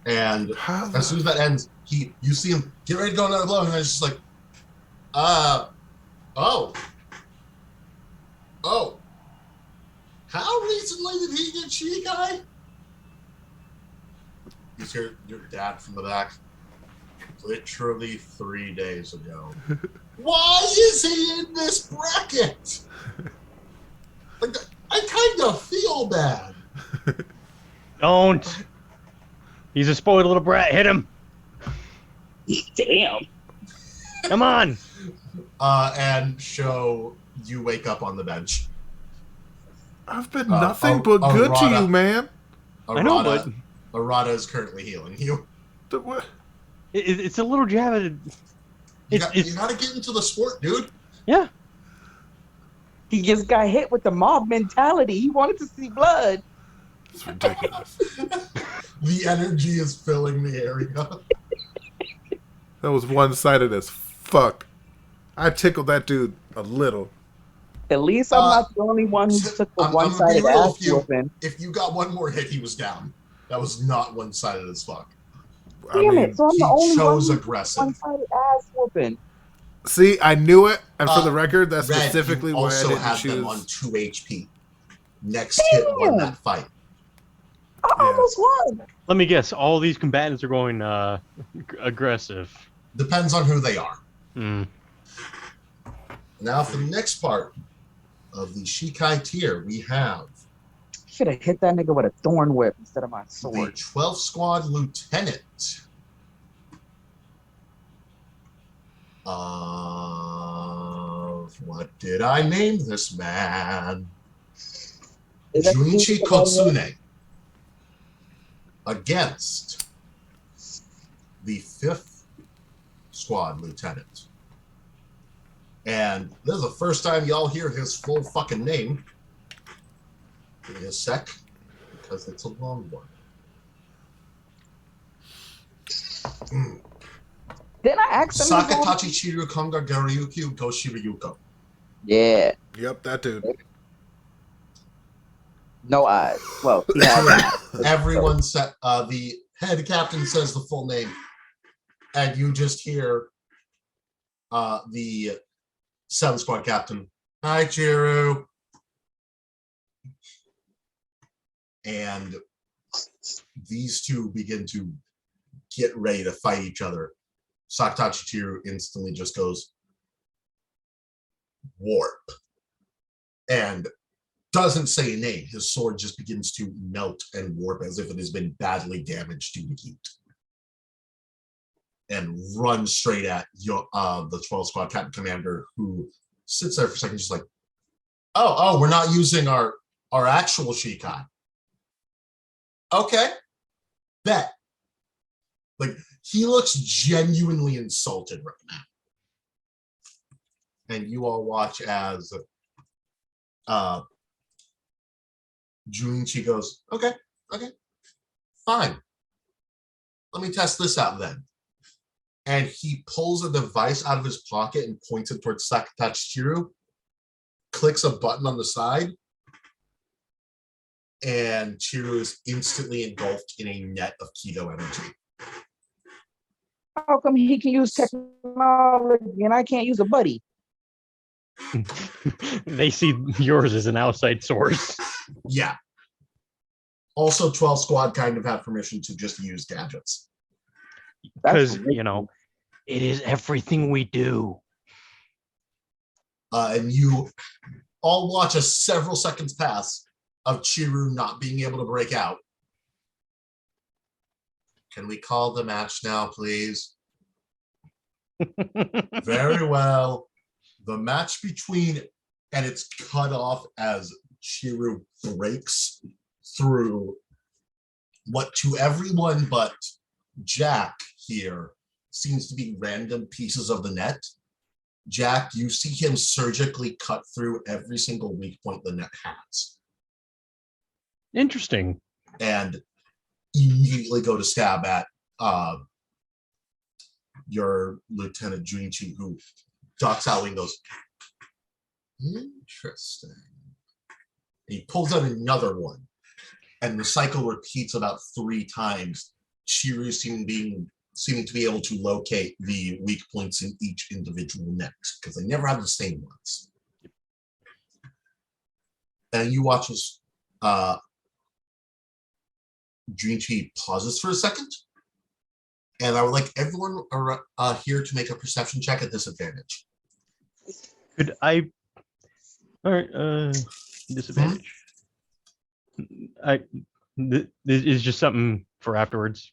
And as soon as that ends, you see him get ready to go another blow, and it's just like, oh. How recently did he get Shikai? You hear your dad from the back. Literally 3 days ago. Why is he in this bracket? Like, I kind of feel bad. Don't. He's a spoiled little brat. Hit him. Damn. Come on. And show you wake up on the bench. I've been nothing but good to you, man. I know, but Arata is currently healing you. What? It's a little jab at it. You gotta get into the sport, dude. Yeah. He just got hit with the mob mentality. He wanted to see blood. It's ridiculous. The energy is filling the area. That was one-sided as fuck. I tickled that dude a little. At least I'm not the only one who took the one-sided ass whooping. If you got one more hit, he was down. That was not one-sided as fuck. Damn it! So I'm the only one who aggressive. one-sided ass whooping. See, I knew it, and for the record, that's Red, specifically why I also didn't had choose. them on 2 HP. Next hit won that fight. I almost won. Let me guess. All these combatants are going aggressive. Depends on who they are. Mm. Now for the next part of the Shikai tier, we have Should have hit that nigga with a thorn whip instead of my the sword. 12th Squad Lieutenant. What did I name this man? Junichi Kotsune against the 5th Squad Lieutenant. And this is the first time y'all hear his full fucking name. Give me a sec, because it's a long one. Then I asked him. Sakatachi Chiru Konga Garyuki Go Shiryuko. Yeah. Yep, that dude. No eyes. Well, he has eyes. Everyone said the head captain says the full name, and you just hear the 7th Squad captain. Hi, Chiru. And these two begin to get ready to fight each other. Sakatachi Chiru instantly just goes warp and doesn't say a name. His sword just begins to melt and warp as if it has been badly damaged due to heat, and runs straight at the 12th Squad Captain Commander, who sits there for a second, just like, oh, we're not using our actual Shikai. Okay, bet. Like, he looks genuinely insulted right now. And you all watch as Junichi goes, okay, fine. Let me test this out then. And he pulls a device out of his pocket and points it towards Sakatachi Chiru, clicks a button on the side, and Chiru is instantly engulfed in a net of keto energy. How come he can use technology and I can't use a buddy? They see yours as an outside source. Yeah. Also, 12 Squad kind of have permission to just use gadgets. Because, it is everything we do. And you all watch as several seconds pass of Chiru not being able to break out. Can we call the match now, please? Very well. The match between, and it's cut off as Chiru breaks through what to everyone but Jack here seems to be random pieces of the net. Jack, you see him surgically cut through every single weak point the net has. Interesting. And immediately go to stab at your Lieutenant Junichi, who ducks out and goes, interesting. He pulls out another one, and the cycle repeats about 3 times. Chiru seeming to be able to locate the weak points in each individual net, because they never have the same ones. And you watch as Junichi pauses for a second, and I would like everyone here to make a perception check at disadvantage. Could I? All right. Disadvantage. This is just something for afterwards.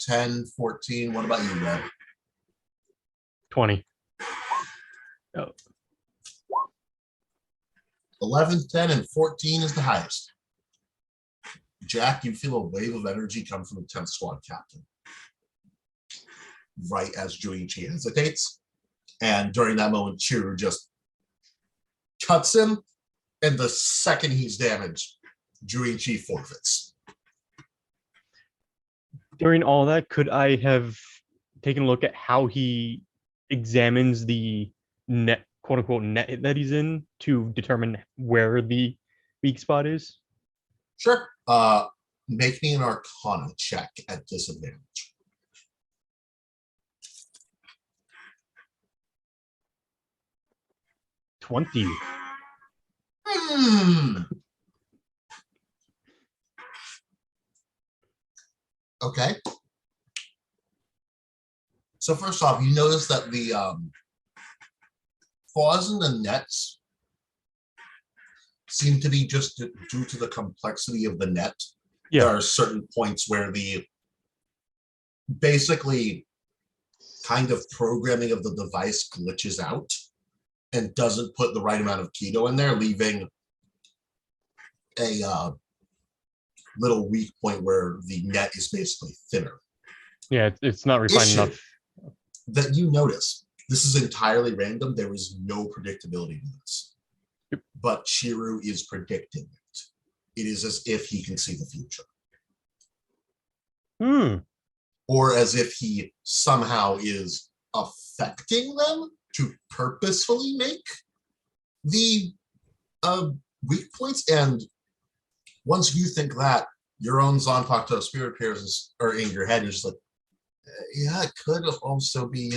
10, 14. What about you, Red? 20. Oh. 11, 10, and 14 is the highest. Jack, you feel a wave of energy come from the 10th squad captain. Right as Junichi hesitates. And during that moment, Chiru just cuts him. And the second he's damaged, Junichi forfeits. During all that, could I have taken a look at how he examines the net, quote unquote, net that he's in to determine where the weak spot is? Sure. Make me an Arcana check at disadvantage. $20. Okay. So first off, you notice that the flaws in the nets seem to be just due to the complexity of the net. Yeah. There are certain points where the basically kind of programming of the device glitches out and doesn't put the right amount of keto in there, leaving a little weak point where the net is basically thinner. Yeah, it's not refined enough. That you notice, this is entirely random. There is no predictability to this. Yep. But Chiru is predicting it. It is as if he can see the future. Or as if he somehow is affecting them to purposefully make the weak points. And once you think that, your own Zanpakuto spirit appears or in your head, you're just like, yeah, it could also be,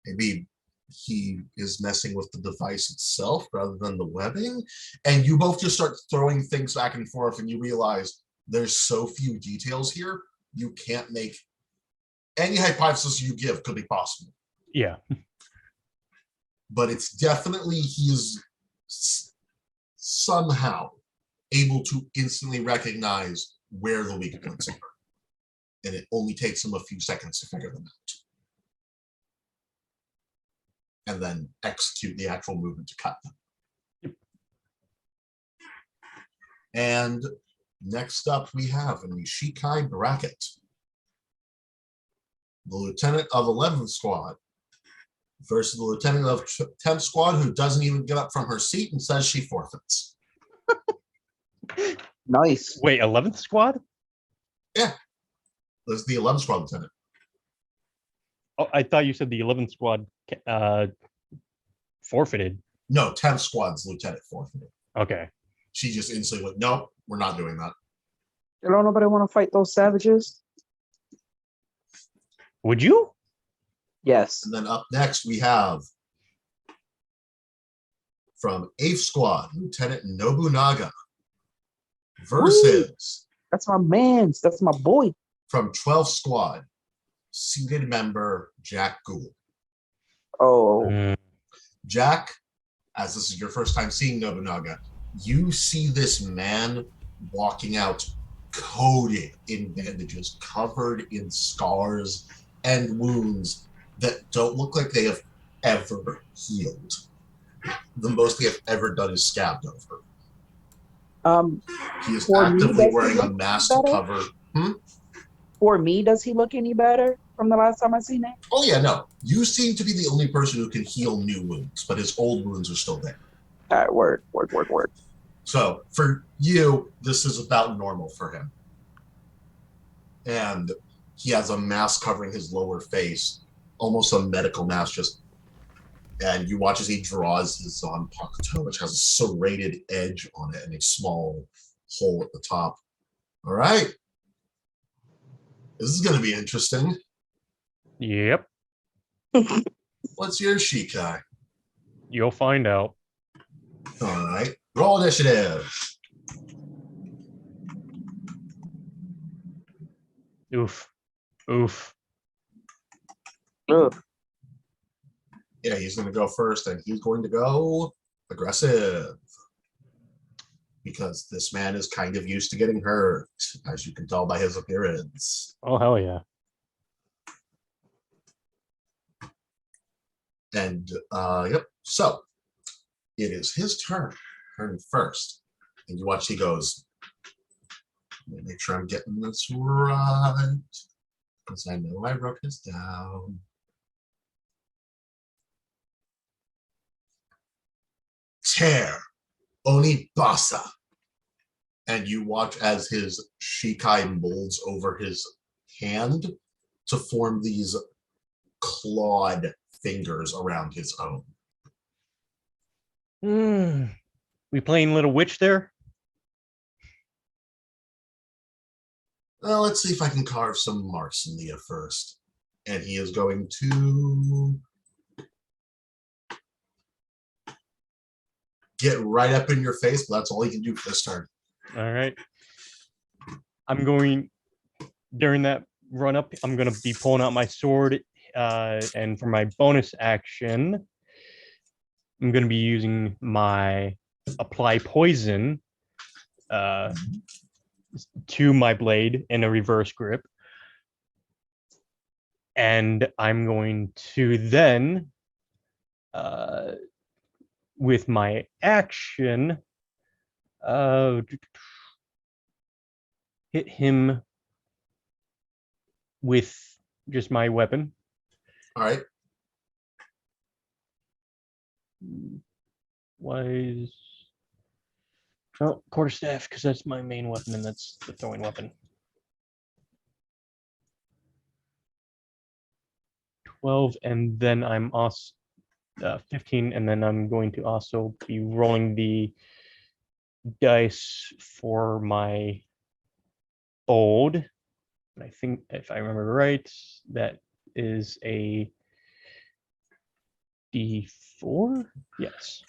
maybe he is messing with the device itself rather than the webbing. And you both just start throwing things back and forth, and you realize there's so few details here, you can't make any hypothesis you give could be possible. Yeah. But it's definitely he's somehow able to instantly recognize where the weak points are. And it only takes him a few seconds to figure them out. And then execute the actual movement to cut them. Yep. And next up we have in the Shikai bracket, the Lieutenant of 11th Squad versus the Lieutenant of 10th Squad, who doesn't even get up from her seat and says she forfeits. Nice. Wait, 11th Squad? Yeah. There's the 11th Squad Lieutenant. Oh, I thought you said the 11th Squad forfeited. No, 10th Squad's Lieutenant forfeited. Okay. She just instantly went, nope, we're not doing that. Don't nobody want to fight those savages? Would you? Yes. And then up next, we have from 8th Squad, Lieutenant Nobunaga versus That's my man's. That's my boy. from 12th Squad, seated member Jack Gould. Oh, Mm. Jack, as this is your first time seeing Nobunaga, you see this man walking out coated in bandages, covered in scars and wounds that don't look like they have ever healed. The most they have ever done is scabbed over. He is for me, actively does he wearing a look mask to better? cover. For me, does he look any better from the last time I seen him? Oh yeah, no. You seem to be the only person who can heal new wounds, but his old wounds are still there. All right, word. So for you, this is about normal for him. And he has a mask covering his lower face, almost a medical mask, and you watch as he draws his Zanpakuto, which has a serrated edge on it and a small hole at the top. All right. This is going to be interesting. Yep. What's your Shikai? You'll find out. All right. Roll initiative. Oof. Ugh. Yeah, he's going to go first, and he's going to go aggressive. Because this man is kind of used to getting hurt, as you can tell by his appearance. Oh, hell yeah. And, yep. So, it is his turn first. And you watch he goes, let me make sure I'm getting this right. Because I know I wrote this down. Tear Onibasa. And you watch as his Shikai molds over his hand to form these clawed fingers around his own. We playing Little Witch there? Well, let's see if I can carve some marks in Leah first. And he is going to get right up in your face, but that's all he can do for this turn. All right. I'm going, during that run up, I'm going to be pulling out my sword. And for my bonus action, I'm going to be using my apply poison to my blade in a reverse grip. And I'm going to then, with my action, hit him with just my weapon. All right. Was quarterstaff, because that's my main weapon and that's the throwing weapon. 12, and then I'm also 15, and then I'm going to also be rolling the dice for my bold. And I think if I remember right, that is a D4. Yes.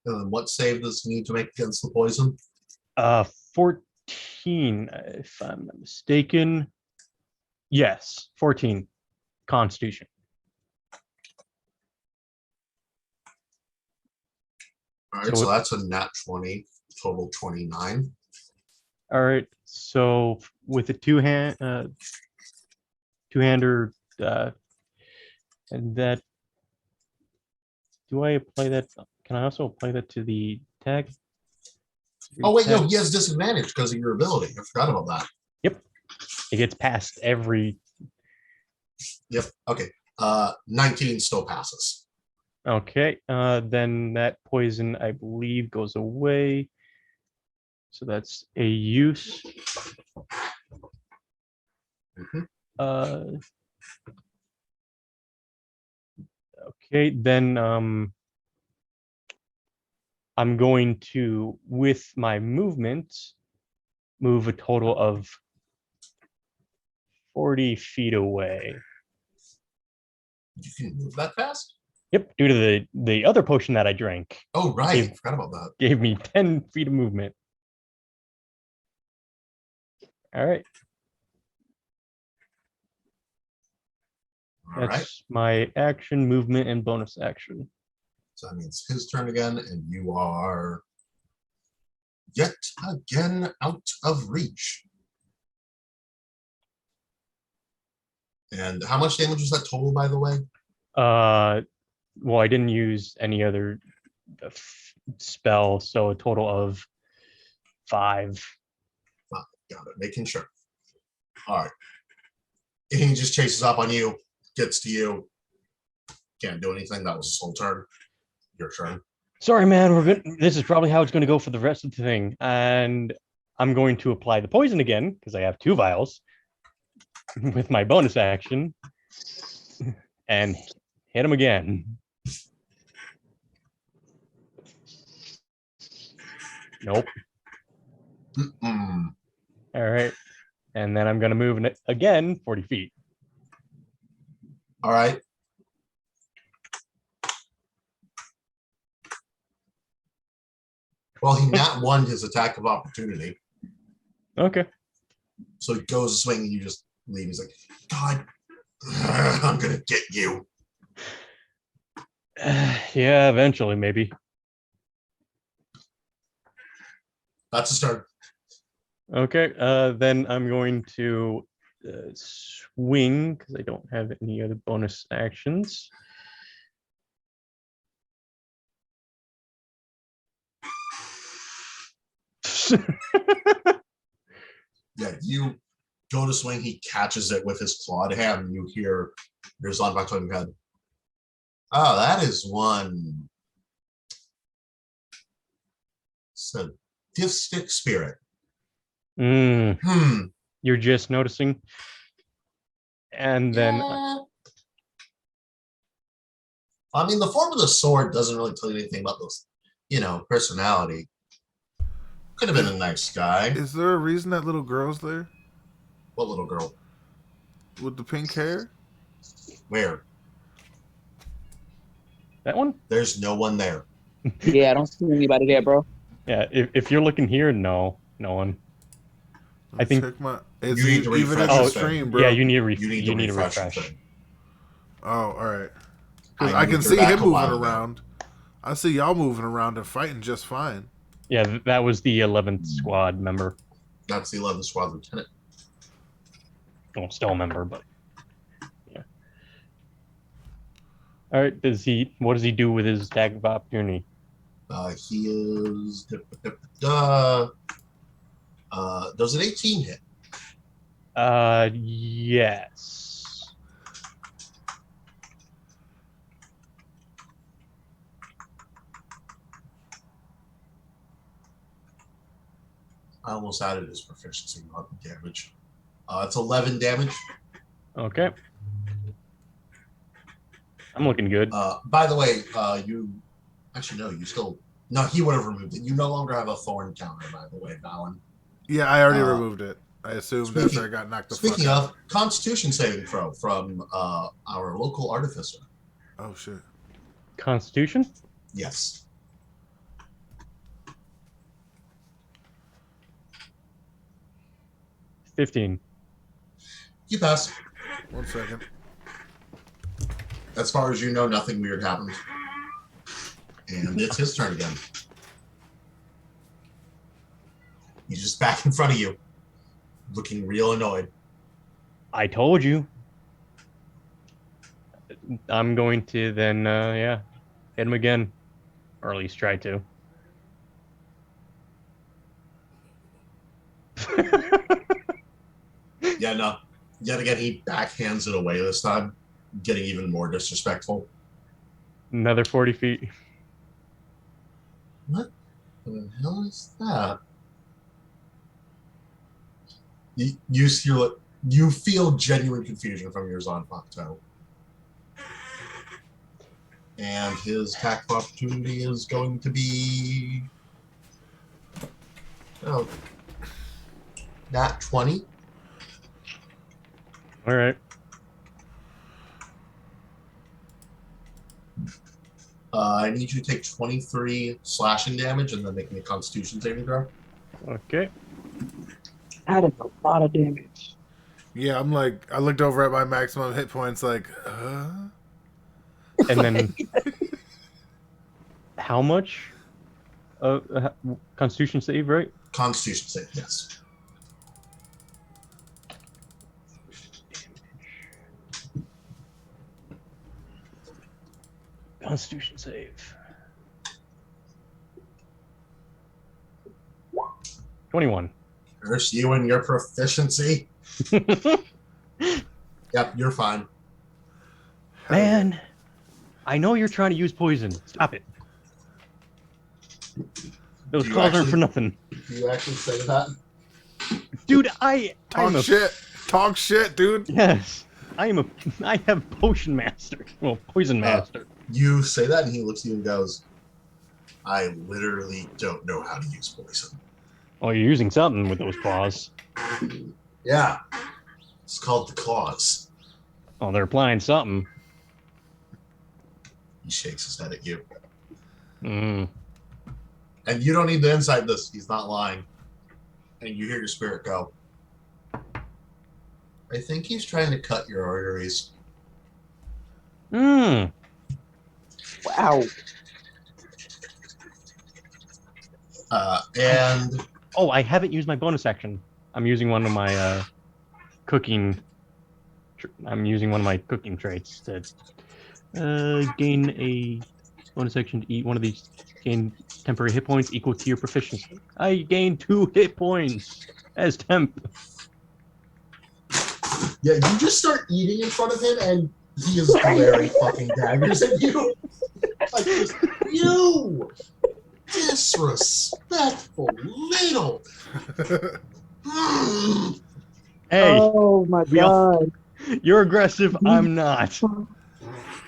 And then what save does he need to make against the poison? 14, if I'm not mistaken. Yes, 14. Constitution. All right, so that's a nat 20, total 29. All right, so with a two-hander, and that, do I apply that? Can I also apply that to the tag? Oh wait, no, he has disadvantage because of your ability. I forgot about that. Yep, it gets past every. Yep. Okay. 19 still passes. Okay, then that poison, I believe, goes away. So that's a use. Okay, then I'm going to, with my movement, move a total of 40 feet away. You can move that fast? Yep, due to the other potion that I drank. Oh, right. Gave- I forgot about that. Gave me 10 feet of movement. All right. All right. That's my action, movement, and bonus action. So that means his turn again, and you are yet again out of reach. And how much damage was that total, by the way? Well, I didn't use any other spell, so a total of 5. Got it. Making sure. All right. He just chases up on you, gets to you. Can't do anything. That was his whole turn. Your turn. Sorry, man. This is probably how it's going to go for the rest of the thing, and I'm going to apply the poison again because I have 2 vials with my bonus action, and hit him again. Nope. Mm-mm. All right, and then I'm going to move again 40 feet. All right. Well, he not won his attack of opportunity. Okay. So he goes to swing and you just leave. He's like, God, I'm going to get you. Yeah, eventually, maybe. That's a start. Okay, then I'm going to swing because I don't have any other bonus actions. Yeah, you go to swing. He catches it with his clawed hand. And you hear your Zonbach toy in your head. Oh, that is one sadistic spirit. Mm, you're just noticing. And then Yeah. I mean, the form of the sword doesn't really tell you anything about this, personality. Could have been a nice guy. Is there a reason that little girl's there What little girl? with the pink hair? Where? that one? There's no one there. Yeah, I don't see anybody there, bro. Yeah, if you're looking here, no one. I think- check my. It's You need to even in refresh the the stream, thing. bro. Yeah, you need to refresh the refresh. thing. Oh, all right. Because I I can moved her see back him a while moving ago. around. I see y'all moving around and fighting just fine. Yeah, that was the 11th squad member. That's the 11th Squad Lieutenant. Well, still a member, but yeah. All right, what does he do with his attack of opportunity? He is. Does an 18 hit? Yes. I almost added his proficiency, not the damage. It's 11 damage. Okay. I'm looking good. By the way, you actually no, you still no. He would have removed it. You no longer have a thorn counter, by the way, Valen. Yeah, I already removed it. I assumed speaking- after I got knocked the fuck Speaking out. of Constitution saving throw from our local artificer. Oh shit. Constitution? Yes. $15. You pass. 1 second. As far as you know, nothing weird happened. And it's his turn again. He's just back in front of you, looking real annoyed. I told you. I'm going to then, hit him again. Or at least try to. Yeah, no. Yet again, he backhands it away this time, getting even more disrespectful. Another 40 feet. What the hell is that? You feel genuine confusion from your Zonbach. And his attack of opportunity is going to be... Oh. Nat 20. All right. I need you to take 23 slashing damage and then make me a Constitution saving throw. Okay. That is a lot of damage. Yeah, I'm like, I looked over at my maximum hit points, like, And then how much? Constitution save, right? Constitution save, yes. Constitution save. 21. Curse you and your proficiency. Yep, you're fine. Man, I know you're trying to use poison. Stop it. Those Do you claws aren't actually- for nothing. Do you actually say that? Dude, I'm talk a shit. Talk shit, dude. Yes. I have potion master. Well, poison master. You say that, and he looks at you and goes, I literally don't know how to use poison. Oh, you're using something with those claws. Yeah. It's called the claws. Oh, they're applying something. He shakes his head at you. Mm. And you don't need to insight this. He's not lying. And you hear your spirit go, I think he's trying to cut your arteries. Mm. Wow. And Oh, I haven't used my bonus action. I'm using one of my cooking. I'm using one of my cooking traits to gain a bonus action to eat one of these. Gain temporary hit points equal to your proficiency. I gain 2 hit points as temp. yeah, you just start eating in front of him, and he is glaring fucking daggers at you. Like, just, you disrespectful little. Hey, Oh my we all- god. you're aggressive. I'm not. Go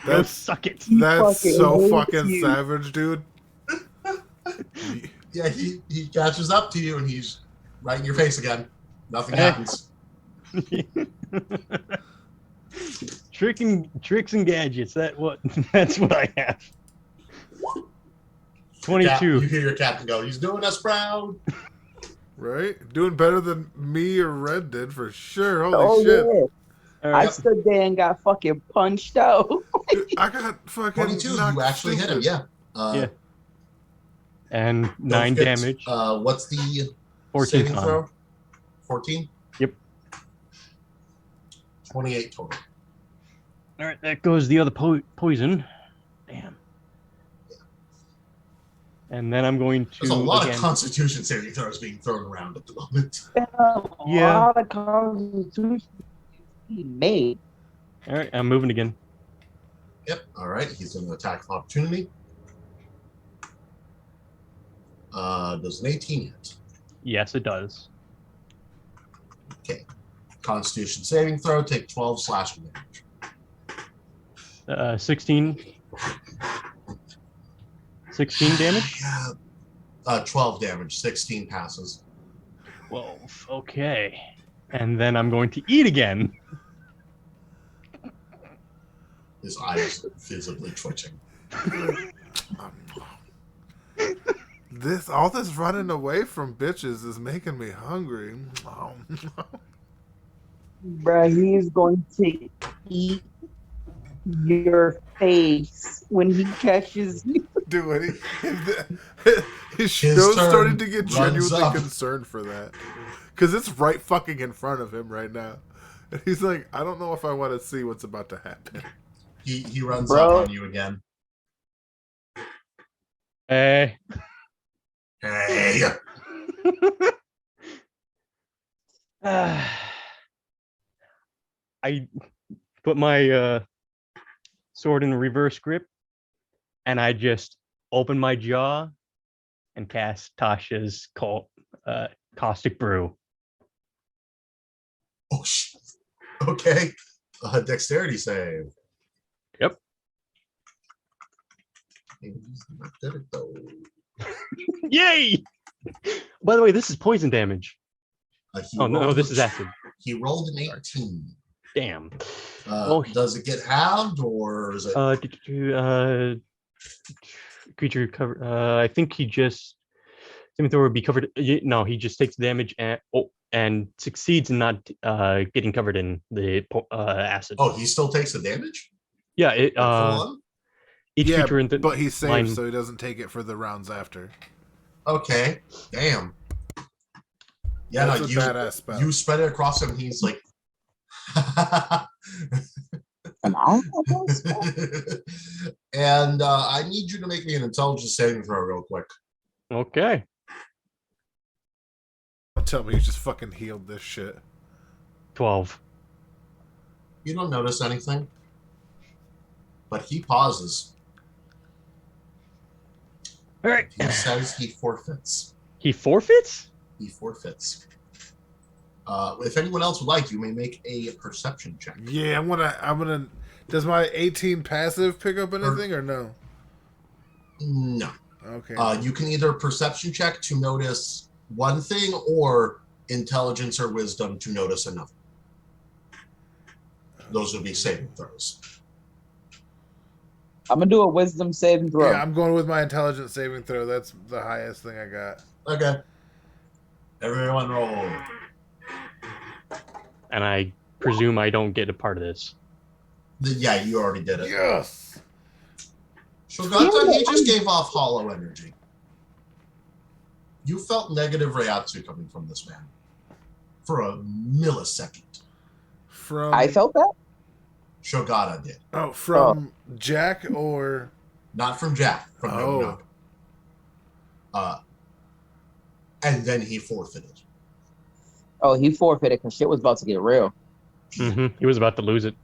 That's suck it. that's fucking so hates fucking you. savage, dude. Yeah, he catches up to you, and he's right in your face again. Nothing Hey. happens. Tricks and gadgets. That's what I have. You 22. hear your captain go, he's doing us proud. Right? Doing better than me or Red did for sure. Holy Oh shit. yeah. All I right. stood there and got fucking punched out. Dude, I got fucking 22, knocked you actually hit him, stupid. yeah. Yeah. And don't 9 forget, damage. What's the 14 saving con. throw? 14? Yep. 28 total. All right, that goes the other poison. Damn. And then I'm going to There's a lot again. of Constitution saving throws being thrown around at the moment. A Yeah. lot of constitution he made. All right, I'm moving again. Yep. All right. He's going to attack of opportunity. Does an 18 hit? Yes, it does. Okay. Constitution saving throw. Take 12 slashing damage. 16 damage. Yeah. 12 damage. 16 passes. 12. Okay. And then I'm going to eat again. His eyes visibly twitching. All this running away from bitches is making me hungry. Bruh, he's going to eat your face when he catches you. Dude, when his His show's turn starting to get runs genuinely up. concerned for that. Because it's right fucking in front of him right now. And he's like, I don't know if I want to see what's about to happen. He runs Bro. up on you again. Hey. Hey. I put my sword in reverse grip, and I just open my jaw and cast Tasha's caustic brew. Oh, shit. Okay. Dexterity save. Yep. He's not good at those. Yay! By the way, this is poison damage. Oh no, this is acid. He rolled an 18. Damn. Does it get halved or is it? Creature cover. I think he just. Flamethrower would be covered. No, he just takes damage and succeeds in not getting covered in the acid. Oh, he still takes the damage? Yeah. It. Full on? Each creature in the but he's safe, line... so he doesn't take it for the rounds after. Okay. Damn. Yeah, that's a badass spell. You spread it across him, and he's like. And I need you to make me an intelligence saving throw real quick. Okay. Don't tell me you just fucking healed this shit. 12. You don't notice anything, but he pauses. All right. He says he forfeits. He forfeits? He forfeits. If anyone else would like, you may make a perception check. Yeah, I'm gonna. Does my 18 passive pick up anything or no? No. Okay. You can either perception check to notice one thing or intelligence or wisdom to notice another. Those would be saving throws. I'm gonna do a wisdom saving throw. Yeah, I'm going with my intelligence saving throw. That's the highest thing I got. Okay. Everyone roll. And I presume I don't get a part of this. Yeah, you already did it. Yes. Shogata, he just gave off hollow energy. You felt negative Reiatsu coming from this man for a millisecond. I felt that? Shogata did. Oh, from Jack or... Not from Jack, from Nobunaga. And then he forfeited. Oh, he forfeited because shit was about to get real. Mm-hmm. He was about to lose it.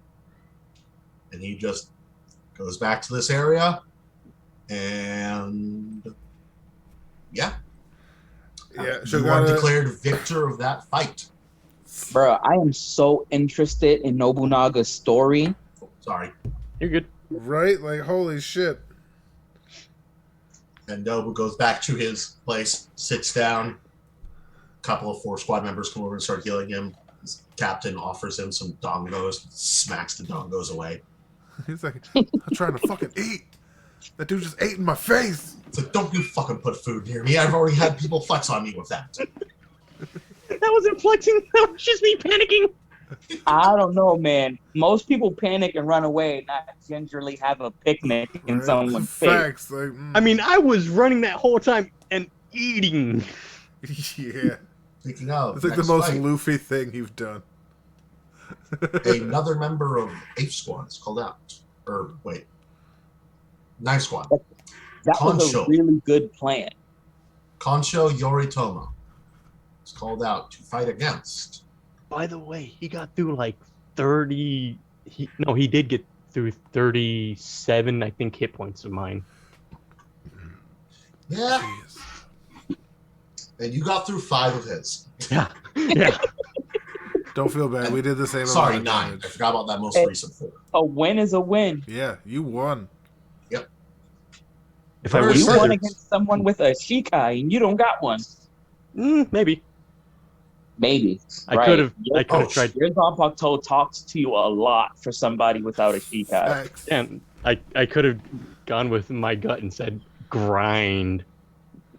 And he just goes back to this area. And... Yeah. Yeah, you are declared victor of that fight. Bro, I am so interested in Nobunaga's story. Sorry. You're good. Right? Like, holy shit. And Nobu goes back to his place, sits down. A couple of 4 squad members come over and start healing him. His captain offers him some dongos, smacks the dongos away. He's like, I'm trying to fucking eat. That dude just ate in my face. It's like, don't you fucking put food near me. I've already had people flex on me with that. That wasn't flexing. That was just me panicking. I don't know, man. Most people panic and run away, not gingerly have a picnic in someone's face. Like, I mean, I was running that whole time and eating. Yeah. Speaking of, it's like the most Luffy thing you've done. Another member of 8th Squad is called out. Or, wait. 9th Squad. That was a really good plan. Konsho Yoritomo is called out to fight against. By the way, he got through like 30... he did get through 37, I think, hit points of mine. Yeah. Jeez. And you got through 5 of his. Yeah. Yeah. Don't feel bad. We did the same. Sorry, 9. I forgot about that most recent 4. A win is a win. Yeah, you won. Yep. If I was won against someone with a Shikai and you don't got one. Maybe. Maybe. I could have tried. Your Zanpakuto talks to you a lot for somebody without a Shikai. And I could have gone with my gut and said grind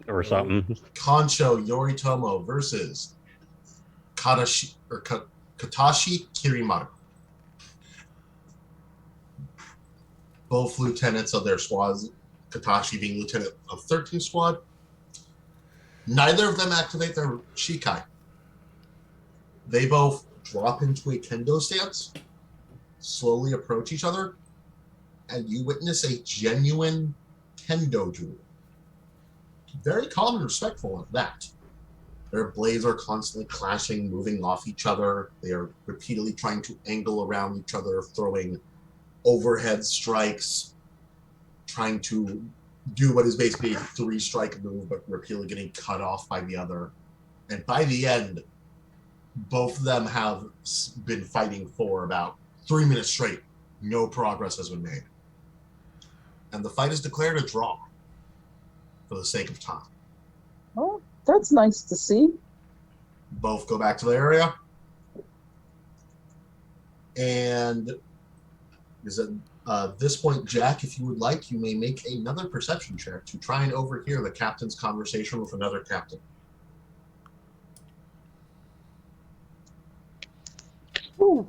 or something. Konsho Yoritomo versus Katashi Kirimaru. Both lieutenants of their squads, Katashi being lieutenant of 13th Squad. Neither of them activate their Shikai. They both drop into a kendo stance, slowly approach each other, and you witness a genuine kendo duel. Very calm and respectful of that. Their blades are constantly clashing, moving off each other. They are repeatedly trying to angle around each other, throwing overhead strikes, trying to do what is basically a 3-strike move, but repeatedly getting cut off by the other. And by the end, both of them have been fighting for about 3 minutes straight. No progress has been made. And the fight is declared a draw for the sake of time. Oh, that's nice to see. both go back to the area. And at this point, Jack, if you would like, you may make another perception check to try and overhear the captain's conversation with another captain. Woo.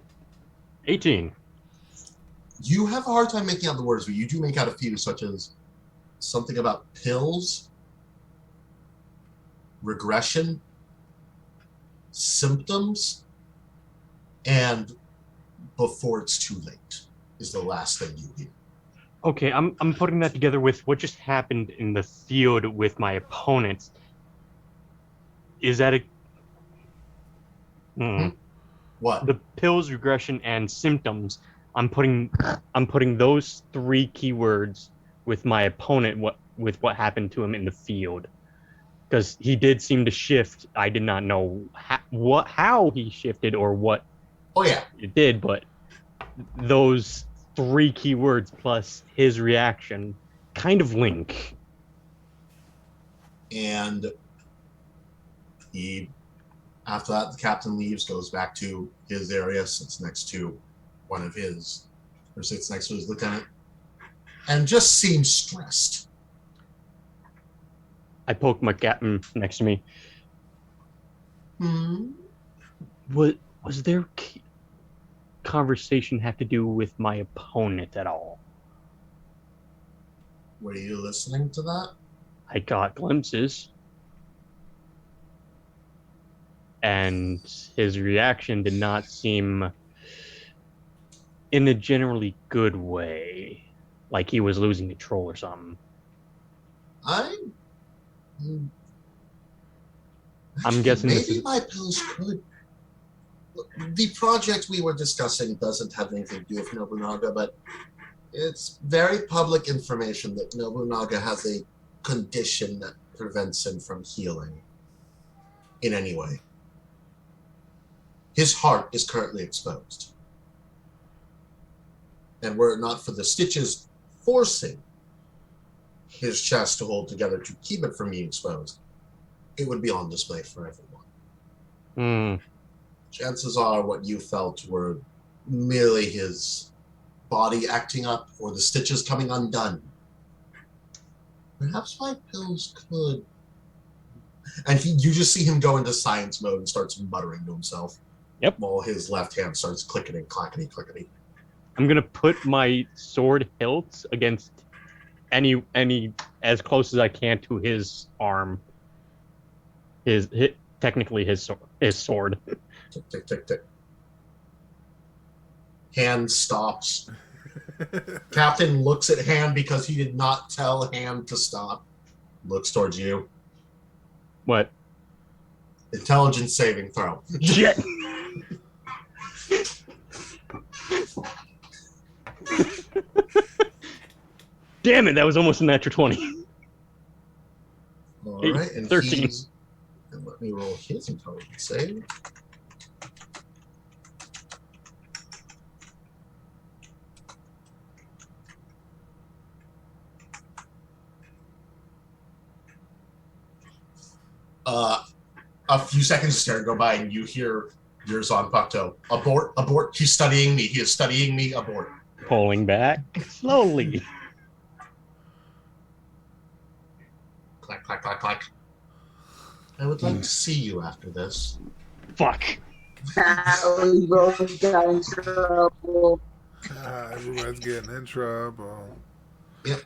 18. You have a hard time making out the words, but you do make out a few, such as something about pills, regression, symptoms, and before it's too late is the last thing you hear. Okay, I'm putting that together with what just happened in the field with my opponents. Is that What? the pills, regression, and symptoms? I'm putting those three keywords with my opponent. With what happened to him in the field, because he did seem to shift. I did not know how he shifted or what. Oh yeah, it did, but those three keywords plus his reaction kind of link. And after that, the captain leaves, goes back to his area, sits next to his lieutenant, and just seems stressed. I poke my captain next to me. Was their conversation have to do with my opponent at all? Were you listening to that? I got glimpses. And his reaction did not seem in a generally good way, like he was losing control or something. I'm guessing maybe my pills could. The project we were discussing doesn't have anything to do with Nobunaga, but it's very public information that Nobunaga has a condition that prevents him from healing in any way. His heart is currently exposed. And were it not for the stitches forcing his chest to hold together to keep it from being exposed, it would be on display for everyone. Chances are what you felt were merely his body acting up or the stitches coming undone. Perhaps my pills could. And you just see him go into science mode and starts muttering to himself. Yep. While his left hand starts clicking, clackety, clickety. I'm gonna put my sword hilt against any as close as I can to his arm. Technically his sword. Tick, tick, tick, tick. Hand stops. Captain looks at Hand because he did not tell Hand to stop. Looks towards you. What? Intelligence saving throw. Shit. Damn it, that was almost a natural 20. All right, and 13. And let me roll his intelligence save. A few seconds of staring go by, and you hear yours on Pakto. Abort, abort. He's studying me. He is studying me. Abort. Pulling back slowly. Clack, clack, clack, clack. I would like to see you after this. Fuck. Everyone's got in trouble. Everyone's getting in trouble. Yep.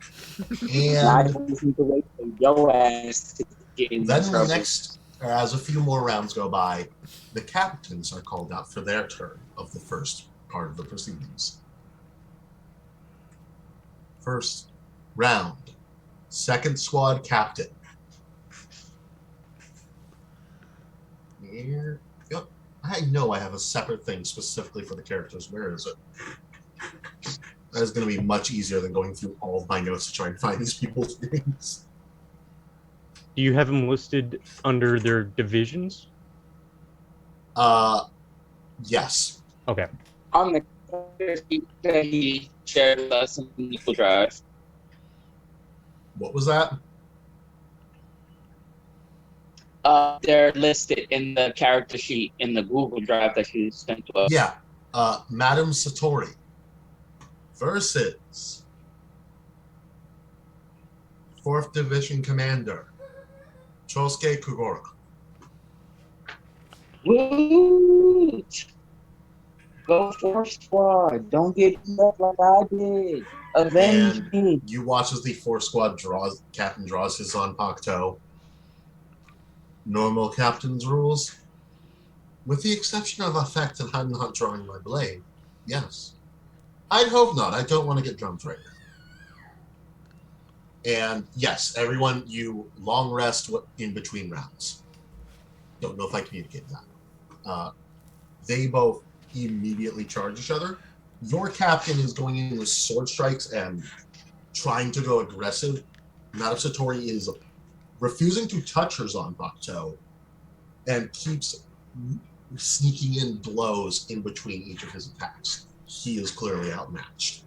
I And just need to wait for your ass to get in then trouble. as a few more rounds go by, the captains are called out for their turn of the first part of the proceedings. First round, second squad captain. Here, yep. I know I have a separate thing specifically for the characters. Where is it? That is going to be much easier than going through all of my notes to try and find these people's names. Do you have them listed under their divisions? Yes. Okay. On the that he shared with us in the Google Drive. What was that? They're listed in the character sheet in the Google Drive that you sent to us. Yeah. Madam Satori versus 4th Division Commander Chosuke Kugura. Woot! Go Force Squad! Don't get beat up like I did. Avenge And me. you watch as the 4 squad captain draws his Zanpakuto. Normal captain's rules, with the exception of the fact that I'm not drawing my blade. Yes. I'd hope not. I don't want to get drummed right now. And yes, everyone, you long rest in between rounds. Don't know if I communicated that. They both immediately charge each other. Your captain is going in with sword strikes and trying to go aggressive. Madame Satori is refusing to touch her Zanpakuto and keeps sneaking in blows in between each of his attacks. He is clearly outmatched.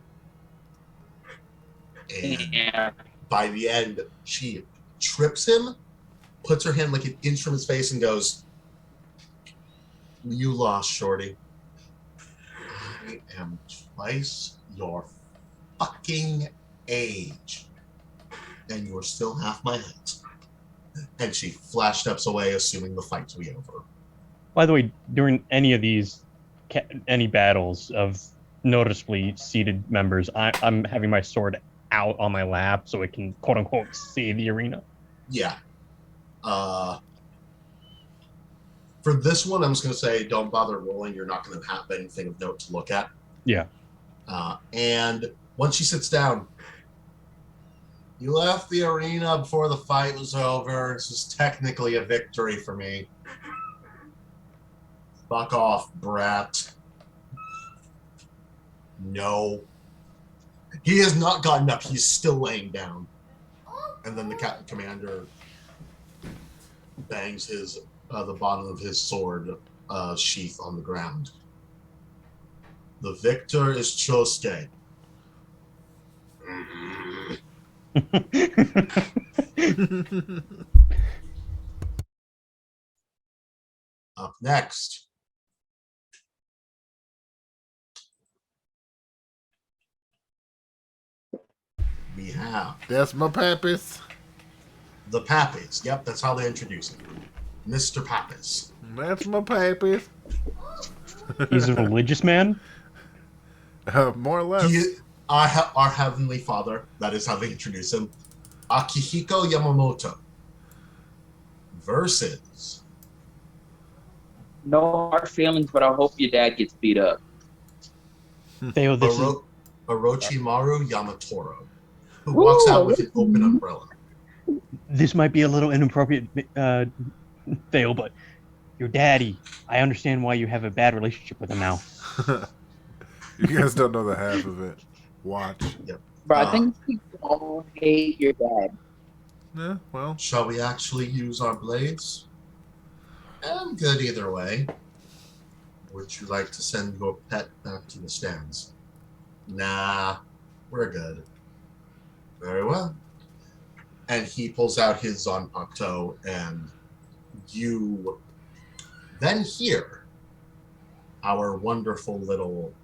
And by the end, she trips him, puts her hand like an inch from his face, and goes, "You lost, Shorty. I am twice your fucking age, and you are still half my height." And she flash steps away, assuming the fight's be over. By the way, during any of these, any battles of noticeably seated members, I'm having my sword out on my lap so it can quote unquote see the arena. Yeah. For this one, I'm just going to say don't bother rolling. You're not going to have anything of note to look at. Yeah. And once she sits down, "You left the arena before the fight was over. This is technically a victory for me. Fuck off, brat." No. He has not gotten up. He's still laying down. And then the captain commander bangs the bottom of his sword sheath on the ground. "The victor is Chosuke." Up next, we have That's my Pappas. the Pappas. Yep, that's how they introduce him. Mr. Pappas. That's my Pappas. He's a religious man. More or less. Our Heavenly Father. That is how they introduce him. Akihiko Yamamoto versus No hard feelings, but I hope your dad gets beat up. Theo, this is Orochimaru Yamatoro, who walks out with an open umbrella. this might be a little inappropriate, Theo, but your daddy, I understand why you have a bad relationship with him now. You guys don't know the half of it. Watch. Yep. But I think we all hate your dad. Yeah, well. Shall we actually use our blades? I'm good either way. Would you like to send your pet back to the stands? Nah, we're good. Very well. And he pulls out his Zanpakuto, and you then hear our wonderful little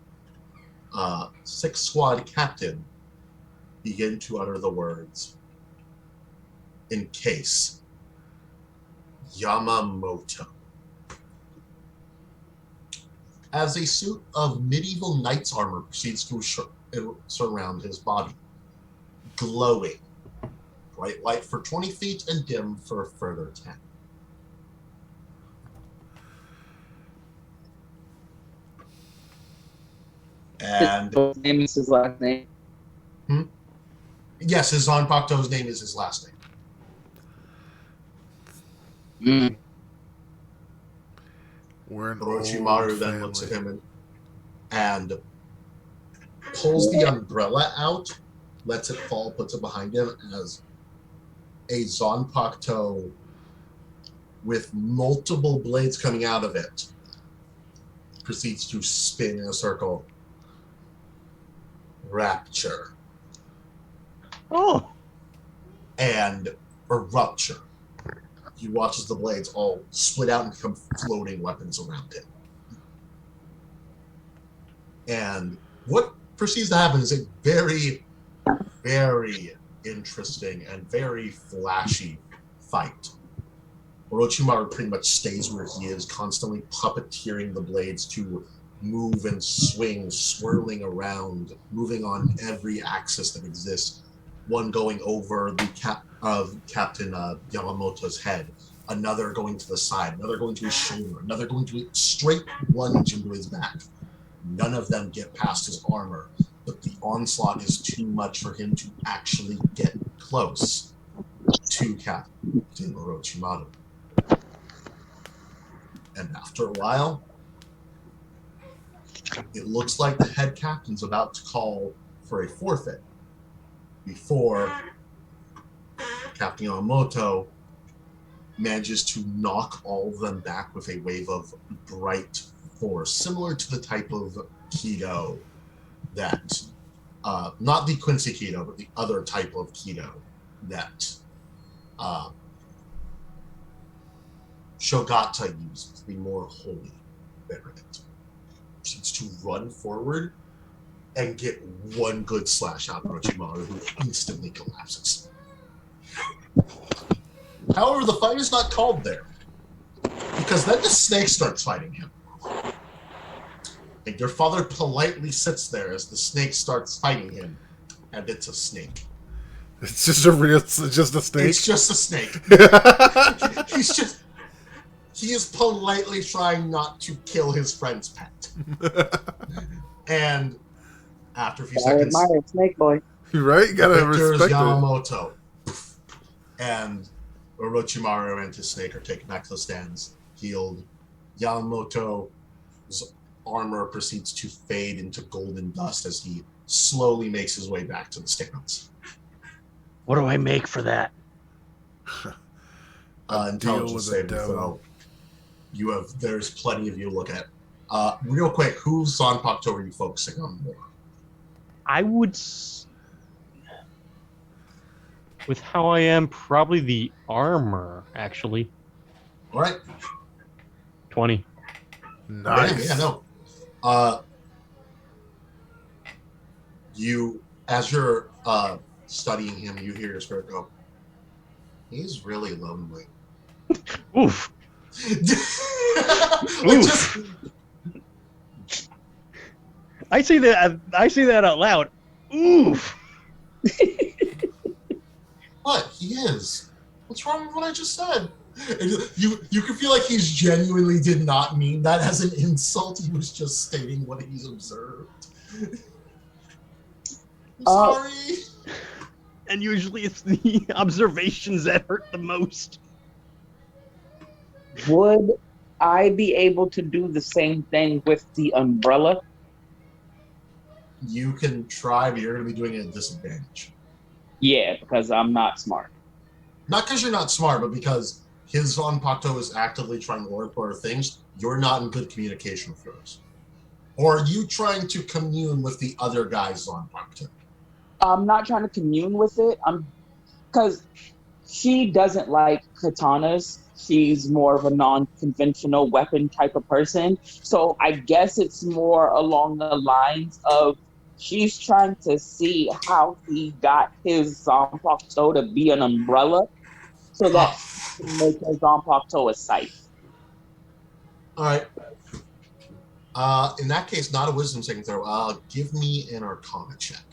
6 squad captain begin to utter the words, "In case, Yamamoto." As a suit of medieval knight's armor proceeds to surround his body, glowing, bright light for 20 feet and dim for a further 10. And His name is his last name. yes, his Zanpakuto's name is his last name. Mm. We're an Orochimaru old then looks at family. him and pulls the umbrella out, lets it fall, puts it behind him as a Zanpakuto with multiple blades coming out of it proceeds to spin in a circle. Rapture. Oh. And a rupture. You watch as the blades all split out and become floating weapons around him. And what proceeds to happen is a very, very interesting and very flashy fight. Orochimaru pretty much stays where he is, constantly puppeteering the blades to move and swing, swirling around, moving on every axis that exists. One going over the Captain Yamamoto's head, another going to the side, another going to his shoulder, another going to a straight lunge into his back. None of them get past his armor, but the onslaught is too much for him to actually get close to Captain Orochimaru. And after a while, it looks like the head captain's about to call for a forfeit before Captain Yamamoto manages to knock all of them back with a wave of bright force, similar to the type of Kido that, not the Quincy Kido, but the other type of Kido that Shogata uses, the more holy variant. Proceeds to run forward and get one good slash out of Orochimaru, who instantly collapses. However, the fight is not called there, because then the snake starts fighting him. And your father politely sits there as the snake starts fighting him, and it's a snake. It's just a snake. It's just a snake. He is politely trying not to kill his friend's pet. And after a few seconds, admire Snake Boy. Right? You gotta Victor's respect Yamamoto. And Orochimaru and his snake are taken back to the stands, healed. Yamamoto's armor proceeds to fade into golden dust as he slowly makes his way back to the stands. What do I make for that? Intelligence saving throw. There's plenty of you to look at. Real quick, whose Zanpakuto are you focusing on more? I would, with how I am, probably the armor, actually. All right. 20. it. Nice. Yeah, no. As you're studying him, you hear your spirit go, he's really lonely. Oof. Just, I say that out loud. Oof. what? He is. What's wrong with what I just said? And you can feel like he's genuinely did not mean that as an insult. He was just stating what he's observed. I'm sorry. And usually it's the observations that hurt the most. Would I be able to do the same thing with the umbrella? You can try, but you're going to be doing it at a disadvantage. Yeah, because I'm not smart. Not because you're not smart, but because his Zanpakuto is actively trying to learn other things. You're not in good communication with yours. Or are you trying to commune with the other guy's Zanpakuto? I'm not trying to commune with it. Because she doesn't like katanas. She's more of a non-conventional weapon type of person. So I guess it's more along the lines of she's trying to see how he got his Zanpakuto to be an umbrella so that she can make his Zanpakuto a scythe. All right. In that case, not a wisdom saving throw. Give me an Arcana check.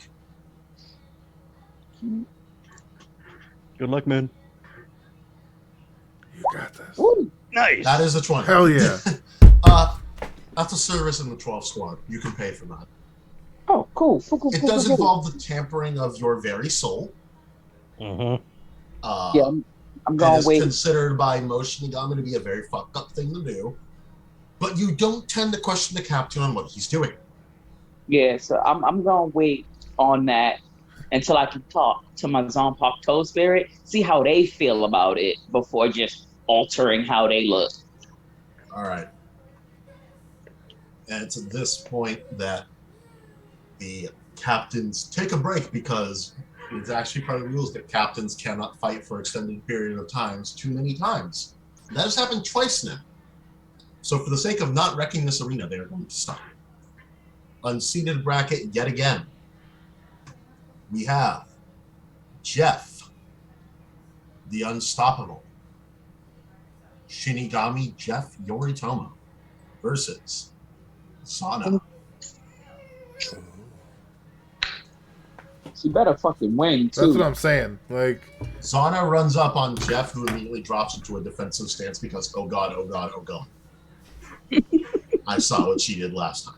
Good luck, man. You got this. Ooh. Nice. That is a 20. Hell yeah. That's a service in the 12 squad. You can pay for that. Oh, cool. It does involve the tampering of your very soul. Mm-hmm. Yeah, I'm going It to is wait. considered by most Shinigami to be a very fucked up thing to do. But you don't tend to question the captain on what he's doing. Yeah, so I'm going to wait on that until I can talk to my Zanpakuto spirit, see how they feel about it before just altering how they look. All right. And it's at this point that the captains take a break because It's actually part of the rules that captains cannot fight for extended period of times too many times. And that has happened twice now. So for the sake of not wrecking this arena, they are going to stop. Unseated bracket yet again. We have Jeff, the Unstoppable, Shinigami Jeff Yoritomo versus Sana. She better fucking win too. That's what I'm saying. Like, Sana runs up on Jeff, who immediately drops into a defensive stance because, oh god, oh god, oh god. I saw what she did last time.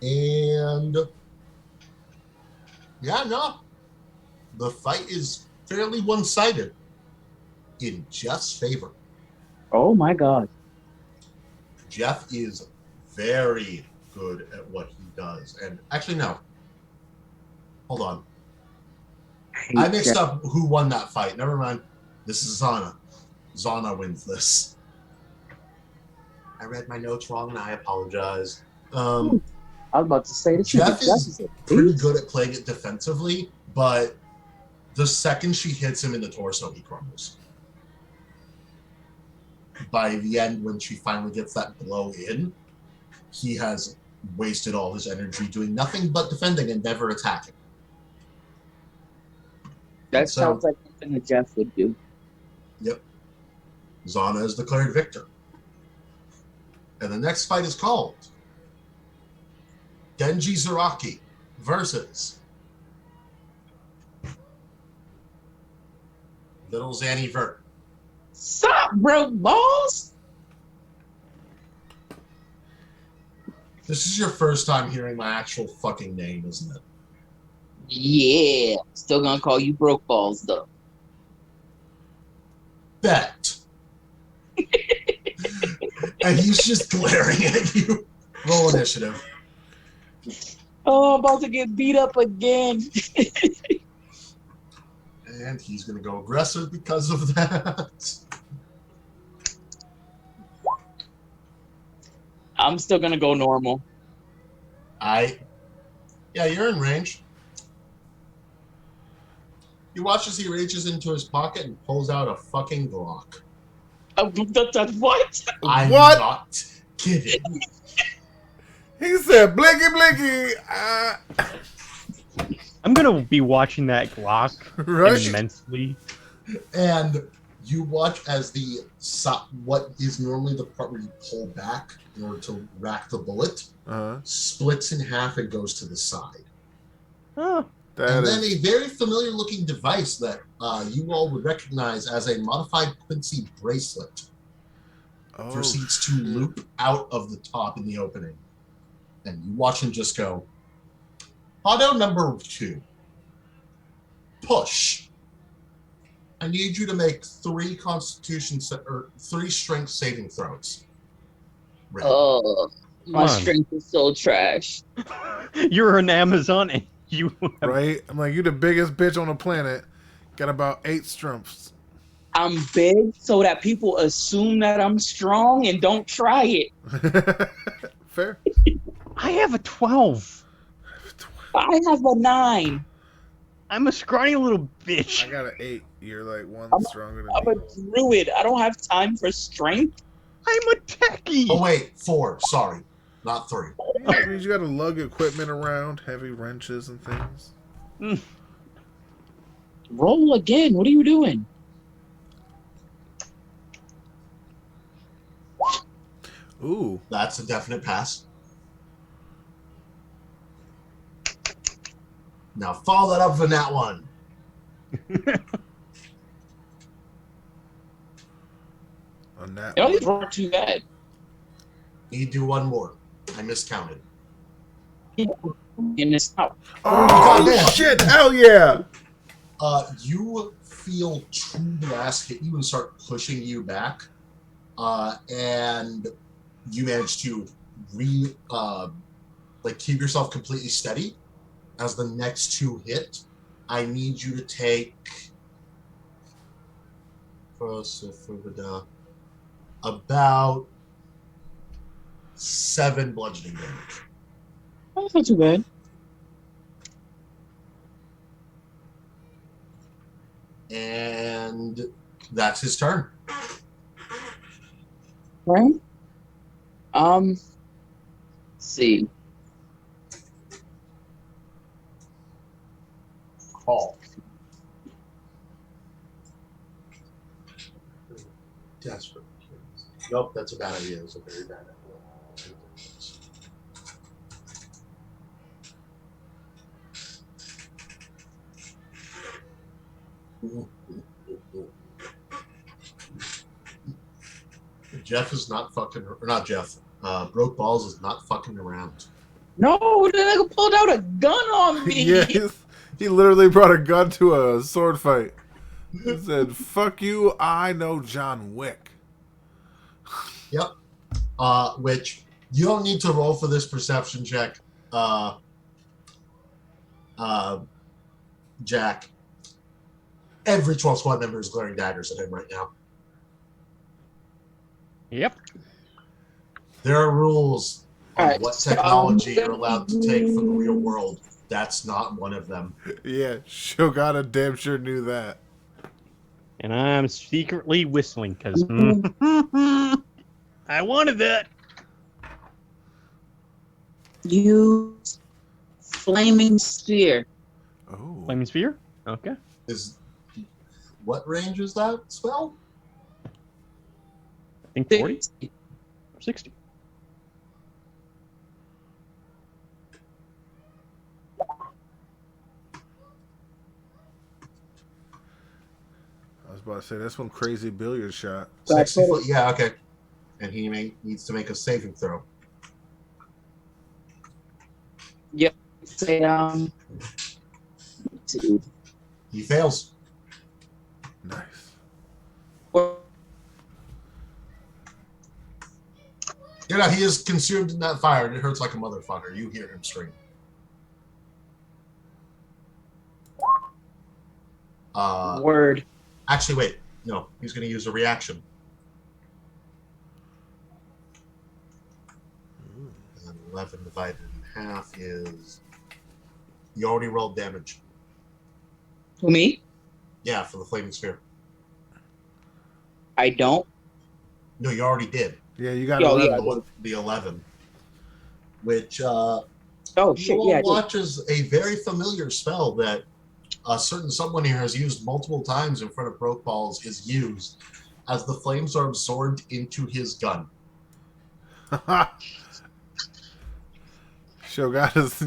And yeah, no. The fight is fairly one-sided in Jeff's favor. Oh my god. Jeff is very good at what he does. And actually, no. Hold on. I mixed up who won that fight. Never mind. This is Zana. Zana wins this. I read my notes wrong and I apologize. I was about to say this. Jeff is pretty good at playing it defensively, but the second she hits him in the torso, he crumbles. By the end, when she finally gets that blow in, he has wasted all his energy doing nothing but defending and never attacking. That sounds like something that Jeff would do. Yep. Zana is declared victor. And the next fight is called Genji Zaraki versus Little Zanny Vert. Sup, broke balls? This is your first time hearing my actual fucking name, isn't it? Yeah. Still gonna call you broke balls though. Bet. And he's just glaring at you. Roll initiative. Oh, I'm about to get beat up again. And he's going to go aggressive because of that. I'm still gonna go normal. Yeah, you're in range. You watch as he reaches into his pocket and pulls out a fucking Glock. What? I'm What? not kidding. he said, "Blinky, blinky." I'm gonna be watching that Glock Right? immensely. And you watch as what is normally the part where you pull back in order to rack the bullet splits in half and goes to the side. Oh, And then a very familiar looking device that you all would recognize as a modified Quincy bracelet proceeds to loop out of the top in the opening. And you watch him just go, auto number 2, push. I need you to make 3 strength saving throws. Ready. Oh, my Come on. strength is so trash. you're an Amazon and you have Right? I'm like, you the biggest bitch on the planet. Got about 8 strengths. I'm big so that people assume that I'm strong and don't try it. Fair. I have a 12. I have a 9. I'm a scrawny little bitch. I got an 8. You're like one stronger than I'm me. a druid. I don't have time for strength. I'm a techie. Oh, wait, 4. Sorry. Not 3. Yeah, that means you gotta lug equipment around, heavy wrenches and things. Roll again. What are you doing? Ooh. That's a definite pass. Now follow that up with that one. On that You know, one. these weren't too bad. You do one more. I miscounted. In this house. Oh, goddamn. shit! Hell yeah! You feel 2 blasts hit you and start pushing you back. And you manage to keep yourself completely steady. As the next 2 hit, I need you to take about 7 bludgeoning damage. Oh, that's not too bad. And that's his turn. Right? Let's see. Call. Desperate. Nope, that's a bad idea. It's a very bad idea. Jeff is not fucking, or not Jeff. Broke Balls is not fucking around. No, the nigga pulled out a gun on me. Yeah, he literally brought a gun to a sword fight. He said, "Fuck you, I know John Wick." Yep. Which you don't need to roll for this perception check, Jack. Every 12 squad member is glaring daggers at him right now. Yep. There are rules on Alright, what so technology you're allowed to take from the real world. That's not one of them. Yeah, Shogata damn sure knew that. And I'm secretly whistling because I wanted that. Use flaming sphere. Oh, Flaming sphere? Okay. Is what range is that spell? I think 40 or 60. I was about to say that's one crazy billiard shot. 60 foot. Yeah, okay. And he needs to make a saving throw. Yep. Say two. He fails. Nice. You know, he is consumed in that fire, and it hurts like a motherfucker. You hear him scream. Word. Actually, wait. No, he's going to use a reaction. And then 11 divided in half is... You already rolled damage. Who, me? Yeah, for the flaming sphere. I don't. No, you already did. Yeah, you got Yo, 11. yeah. The 11. Which, Oh, shit, you yeah. will watch as a very familiar spell that a certain someone here has used multiple times in front of Broke Balls is used as the flames are absorbed into his gun. Shogata's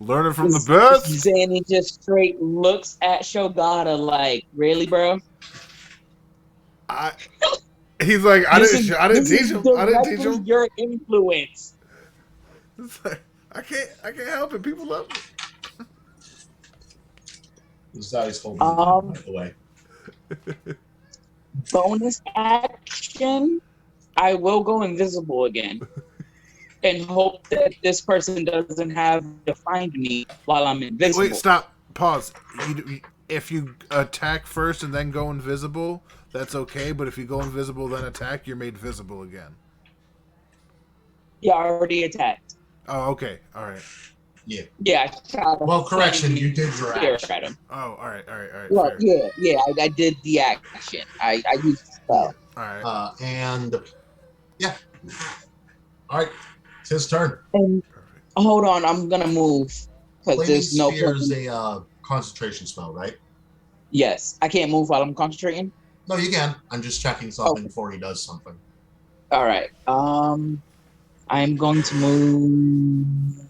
learning from the best. Zanny just straight looks at Shogata like, really, bro? He's like, I didn't teach him. I didn't teach directly him. your influence. It's like, I can't help it. People love it. His guy's holding the gun, by the way. Bonus action, I will go invisible again. And hope that this person doesn't have to find me while I'm invisible. Wait, stop. Pause. If you attack first and then go invisible, that's okay. But if you go invisible then attack, you're made visible again. Yeah, I already attacked. Oh, okay. All right. Yeah. Yeah, I shot him. Well, correction, you did your action. At him. Oh, all right. Well, yeah, I did the action. I used the spell. All right. And yeah. All right. It's his turn. And hold on, I'm gonna move because Flaming there's no. Sphere is a concentration spell, right? Yes, I can't move while I'm concentrating. No, you can. I'm just checking something before he does something. All right. I'm going to move.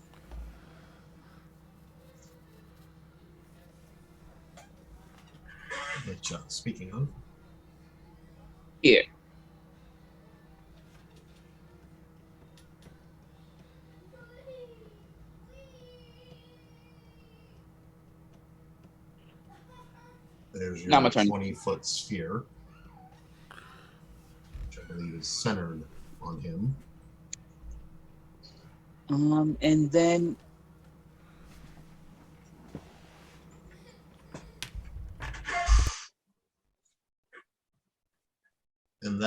Which, speaking of, Here. there's your Now my turn. 20-foot sphere, which I believe is centered on him. And then And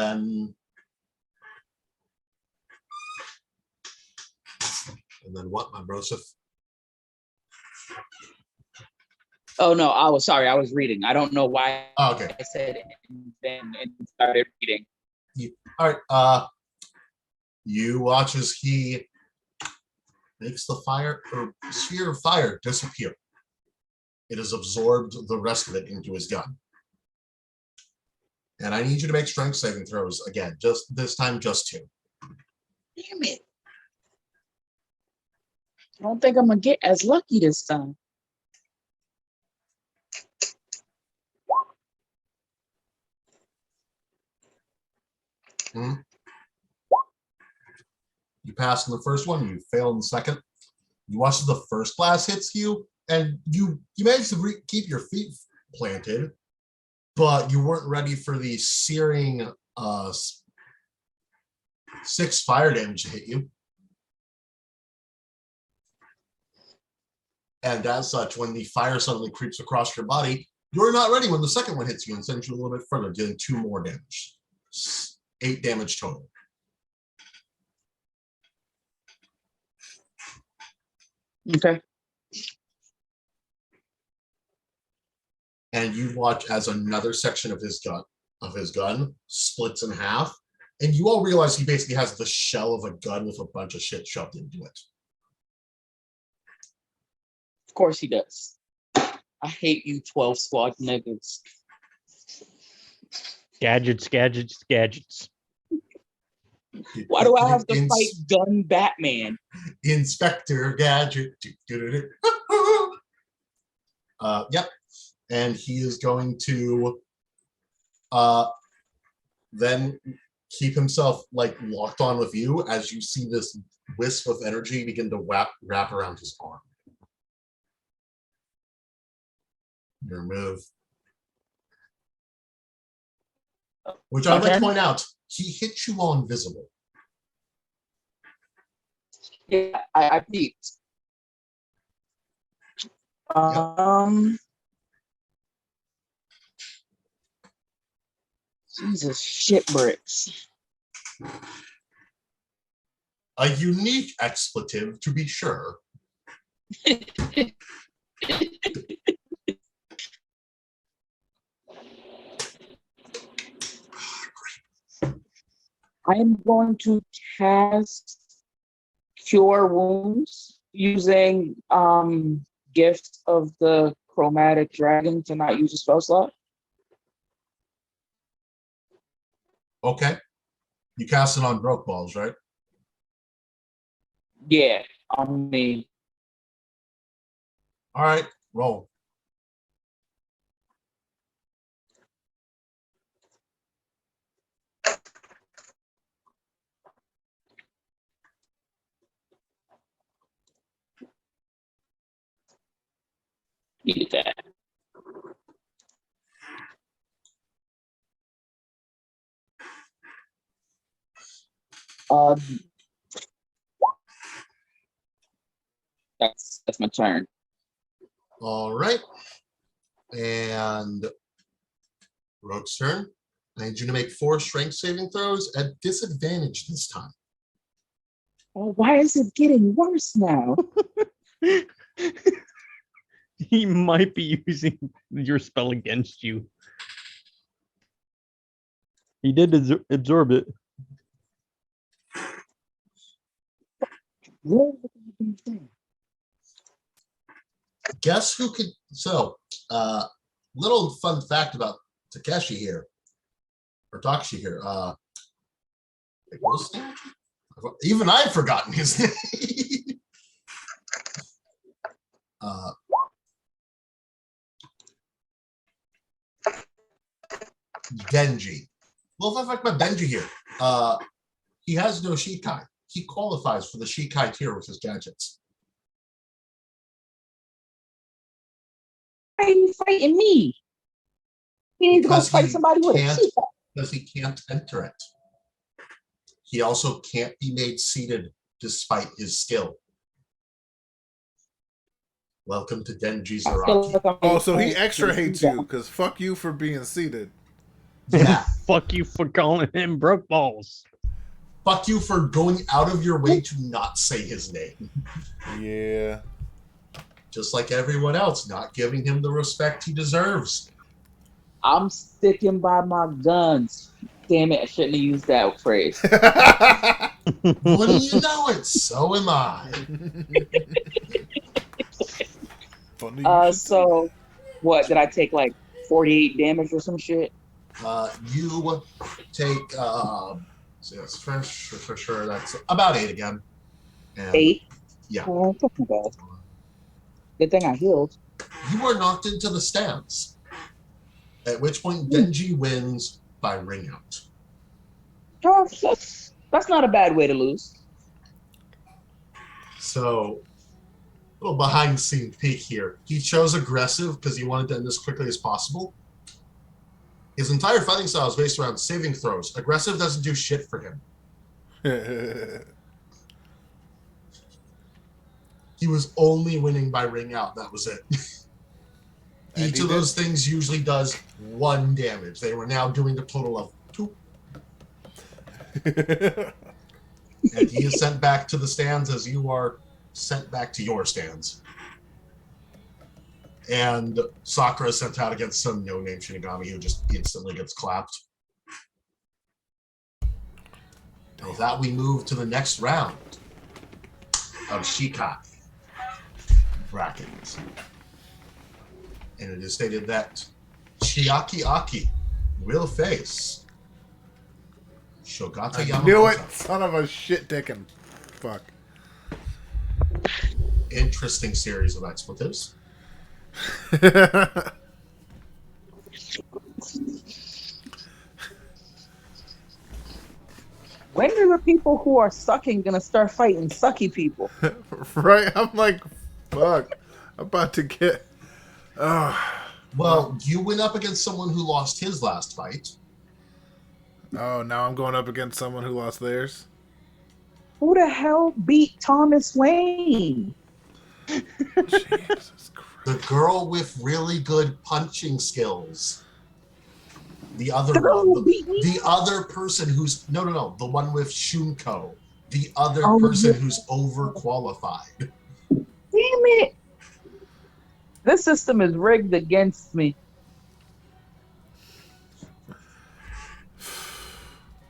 then what, my brosif? Oh no, I was sorry. I was reading. I don't know why Oh, okay. I said then and started reading. All right. You watch as he makes the sphere of fire disappear. It has absorbed the rest of it into his gun. And I need you to make strength saving throws again. Just this time, just 2. Damn it! I don't think I'm gonna get as lucky this time. You pass in the first one, you fail in the second. You watch as the first blast hits you, and you manage to keep your feet planted, but you weren't ready for the searing 6 fire damage to hit you. And as such, when the fire suddenly creeps across your body, you're not ready when the second one hits you and sends you a little bit further, dealing 2 more damage. 8 damage total. Okay. And you watch as another section of his gun splits in half, and you all realize he basically has the shell of a gun with a bunch of shit shoved into it. Of course he does. I hate you 12 squad niggas. Gadgets. Why do I have to fight gun Batman? Inspector Gadget. Yep. And he is going to then keep himself like locked on with you as you see this wisp of energy begin to wrap around his arm. Your move. Which I'd like to point out, he hit you all invisible. Yeah, I peeked. Jesus shit bricks. A unique expletive, to be sure. I am going to cast Cure Wounds using Gift of the Chromatic Dragon to not use a spell slot. Okay. You cast it on broke balls, right? Yeah, on me. All right, roll. Need that. That's my turn. All right. And Rogue's turn. I need you to make 4 strength saving throws at disadvantage this time. Oh, why is it getting worse now? He might be using your spell against you. He did absorb it. Guess who could? So, little fun fact about Takeshi here, or Takashi here. What was his name? Even I've forgotten his name. Denji. Well, fun fact about Denji here. He has no Shikai. He qualifies for the Shikai tier with his gadgets. Why are you fighting me? He needs to go fight somebody with a Shikai. Because he can't enter it. He also can't be made seated despite his skill. Welcome to Denji Zaraki. Oh, so he extra hates you because fuck you for being seated. Yeah. Fuck you for calling him broke balls. Fuck you for going out of your way to not say his name. Yeah. just like everyone else, not giving him the respect he deserves. I'm sticking by my guns. Damn it, I shouldn't have used that phrase. Wouldn't you know it? So am I. Funny you should say. So what did I take, like 48 damage or some shit? You take so yes, for sure. That's about 8 again. And 8? yeah. Oh, that's not bad. Good thing I healed. You are knocked into the stands. At which point Denji wins by ring out. Oh, that's not a bad way to lose. So, a little behind the scene peek here. He chose aggressive because he wanted to end as quickly as possible. His entire fighting style is based around saving throws. Aggressive doesn't do shit for him. He was only winning by ring out. That was it. Each of those things usually does 1 damage. They were now doing a total of 2. And he is sent back to the stands as you are sent back to your stands. And Sakura is sent out against some no-name Shinigami who just instantly gets clapped. And with that, we move to the next round of Shikai brackets. And it is stated that Chiaki Aki will face Shogata Yamamoto. Knew it! Son of a shit dickin'. Fuck. Interesting series of expletives. When are the people who are sucking gonna start fighting sucky people? Right? I'm like, fuck. I'm about to get. Well, you went up against someone who lost his last fight. Oh, now I'm going up against someone who lost theirs? Who the hell beat Thomas Wayne? Jesus Christ. The girl with really good punching skills. The other The girl one. who beat me? The other person who's... No. The one with Shunko. The other Oh, person yeah. who's overqualified. Damn it! This system is rigged against me.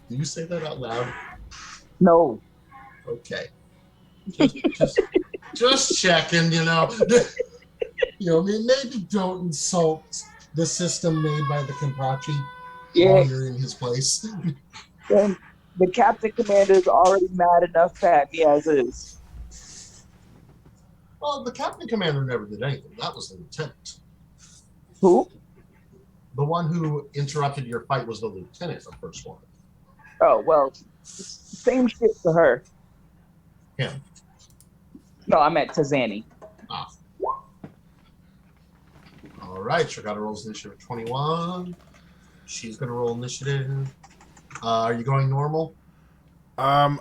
Did you say that out loud? No. Okay. Just checking, you know. Maybe don't insult the system made by the Kenpachi Yeah. while you're in his place. And the captain commander is already mad enough at me as is. Well, the captain commander never did anything. That was the lieutenant. Who? The one who interrupted your fight was the lieutenant, the first one. Oh, well, same shit to her. Him. No, I meant Tazani. Ah. All right, Shogata rolls initiative 21. She's going to roll initiative. Are you going normal? I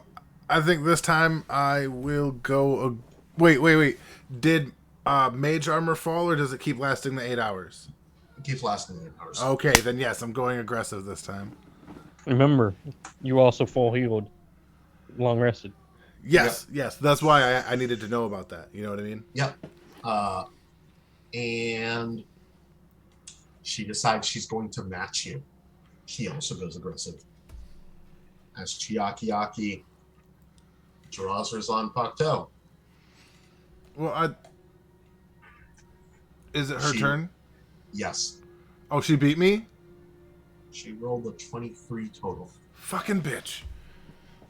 think this time I will go. Wait. Did mage armor fall, or does it keep lasting the 8 hours? It keeps lasting 8 hours. Okay, then yes, I'm going aggressive this time. Remember, you also full healed, long rested. Yes. That's why I needed to know about that. You know what I mean? Yep. And she decides she's going to match you. She also goes aggressive. As Chiaki Aki draws her Zanpakuto. Well, is it her turn? Yes. Oh, she beat me? She rolled a 23 total. Fucking bitch.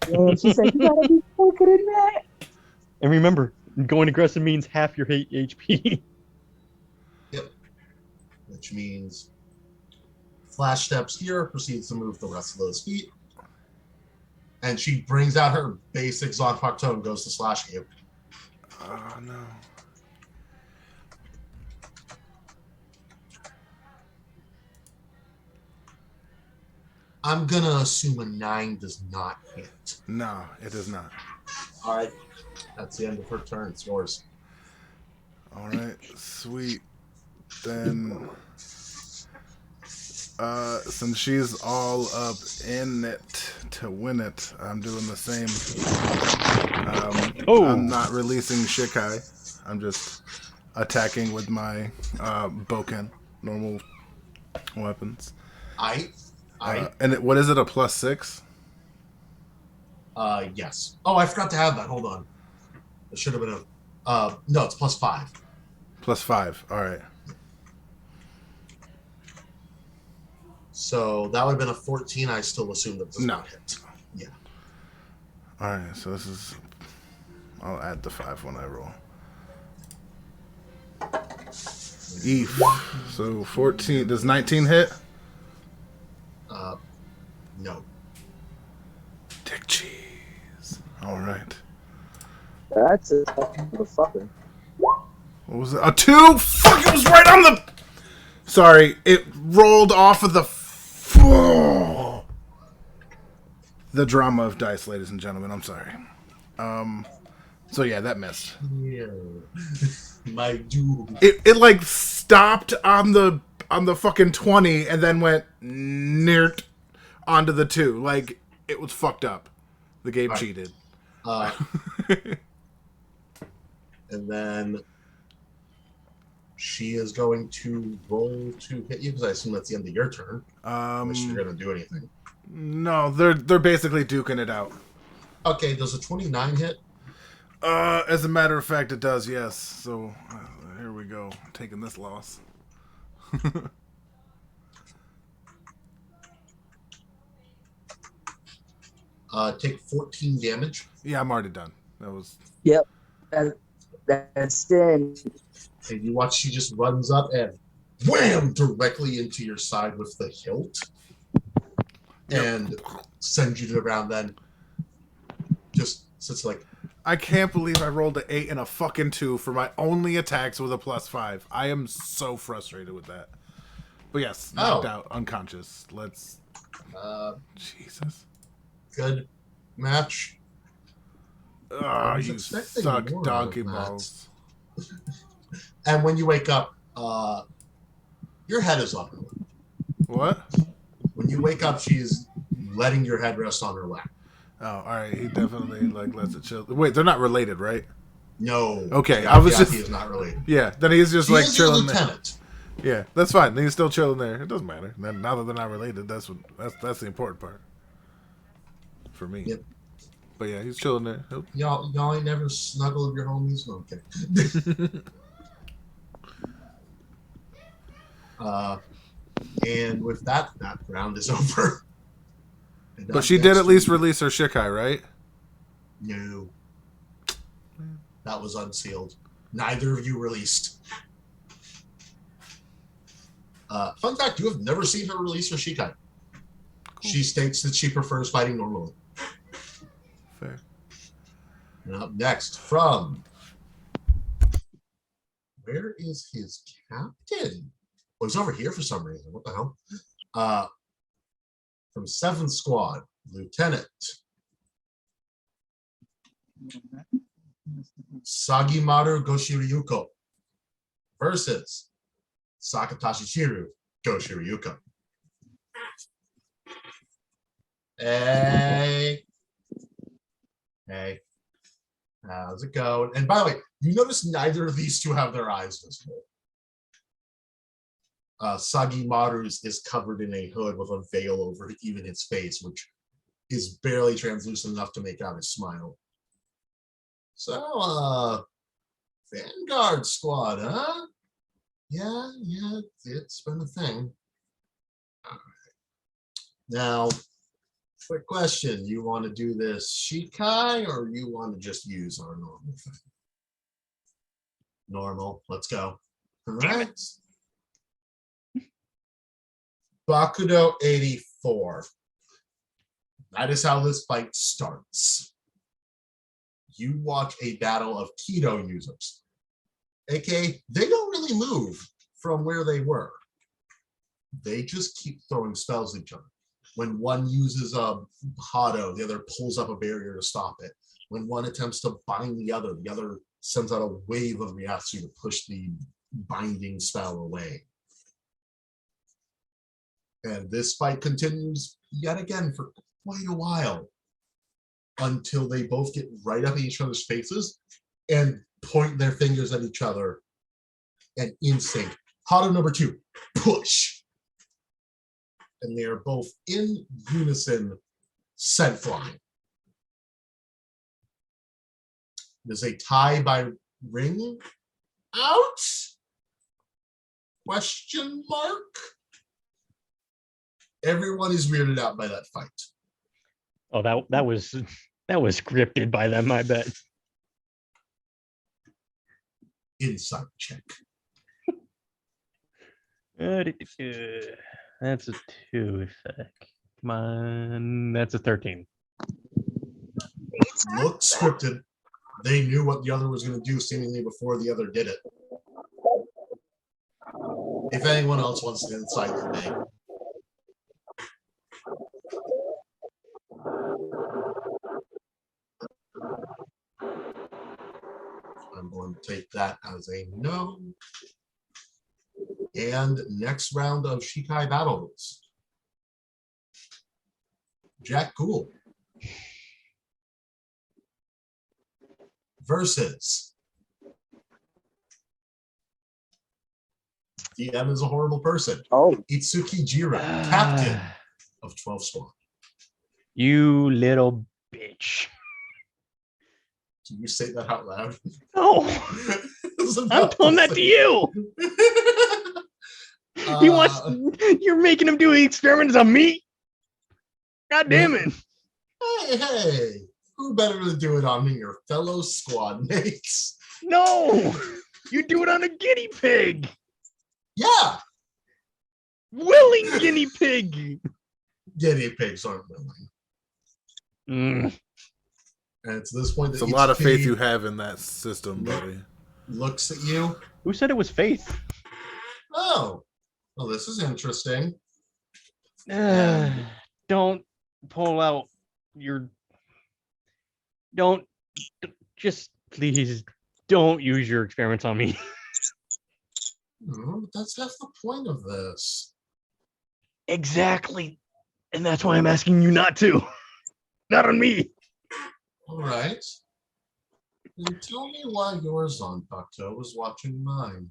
And she said, you gotta be quicker than that. And remember, going aggressive means half your HP. Yep. Which means Flash steps here, proceeds to move the rest of those feet. And she brings out her basic Zanpakuto and goes to slash you. Oh, no. I'm going to assume a 9 does not hit. No, it does not. All right. That's the end of her turn. It's yours. All right, sweet. Then, since she's all up in it to win it, I'm doing the same. I'm not releasing Shikai. I'm just attacking with my boken, normal weapons. What is it? A +6? Yes. Oh, I forgot to have that. Hold on. It should have been a. No, it's +5. +5. All right. So that would have been a 14. I still assume that does not hit. Yeah. All right. So this is. I'll add the 5 when I roll. Eef. So 14. Does 19 hit? No. Dick cheese. All right. That's a motherfucker. What was it? A 2? Fuck! It was right on the. Sorry, it rolled off of the. The drama of dice, ladies and gentlemen. I'm sorry. So yeah, that missed. Yeah. My dude. It like stopped on the fucking 20 and then went near onto the 2. Like it was fucked up. The game cheated. And then she is going to roll to hit you because I assume that's the end of your turn. Unless you're going to do anything. No, they're basically duking it out. Okay, does a 29 hit? As a matter of fact, it does. Yes. So here we go. I'm taking this loss. Take 14 damage. Yeah, I'm already done. That was. Yep. That's then. And you watch she just runs up and wham directly into your side with the hilt. And sends you to the ground. Then just sits like. I can't believe I rolled an 8 and a fucking 2 for my only attacks with a +5. I am so frustrated with that. But yes, knocked out, unconscious. Let's. Jesus. Good match. Oh, you suck donkey balls. And when you wake up, your head is on her lap. What? When you wake up, she is letting your head rest on her lap. Oh, all right. He definitely lets it chill. Wait, they're not related, right? No. Okay, I was just. He is not related. Yeah, then he's just He is your chilling lieutenant. there. Yeah, that's fine. He's still chilling there. It doesn't matter. Now that they're not related, that's the important part for me. Yep. But yeah, he's chilling there. Y'all ain't never snuggled your homies? Okay. And with that round is over. But she did at least release her Shikai, right? No. That was unsealed. Neither of you released. Fun fact, you have never seen her release her Shikai. Cool. She states that she prefers fighting normally. Fair. And up next, from... Where is his captain? Oh, he's over here for some reason. What the hell? From 7th Squad, Lieutenant Sagimaru Goshiryuko versus Sakatashi Shiru Goshiryuko. Hey. How's it going? And by the way, you notice neither of these two have their eyes visible. Sagimaru's is covered in a hood with a veil over even its face, which is barely translucent enough to make out his smile. So, Vanguard Squad, huh? Yeah, it's been a thing. All right. Now, quick question. You want to do this Shikai, or you want to just use our normal thing? Normal. Let's go. All right. Bakudo 84. That is how this fight starts. You watch a battle of Kido users. AKA, they don't really move from where they were. They just keep throwing spells at each other. When one uses a Hado, the other pulls up a barrier to stop it. When one attempts to bind the other sends out a wave of Ryatsu to push the binding spell away. And this fight continues yet again for quite a while until they both get right up in each other's faces and point their fingers at each other and in sync. Hado number 2, push. And they are both in unison, sent flying. There's a tie by ring out? Question mark? Everyone is weirded out by that fight. Oh, that was scripted by them, I bet. Insight check. That's a 2 effect. Come on, that's a 13. Looked scripted. They knew what the other was going to do seemingly before the other did it. If anyone else wants an insight, they may. I'm going to take that as a no. And next round of Shikai battles. Jack Gould versus DM is a horrible person. Oh, Itsuki Jira, captain of 12 Squad. You little bitch. Can you say that out loud? No, I'm telling that to you. He wants. You're making him do experiments on me. God damn it! Hey, who better to do it on than your fellow squad mates? No, you do it on a guinea pig. Yeah, Willing guinea pig. guinea pigs aren't willing. And it's this point that It's a lot of faith you have in that system, buddy. Looks at you. Who said it was faith? Oh, well, this is interesting. Don't pull out your. Don't. Just please don't use your experiments on me. No, that's half the point of this. Exactly. And that's why I'm asking you not to. Not on me. All right. And tell me why your Zanpakuto was watching mine.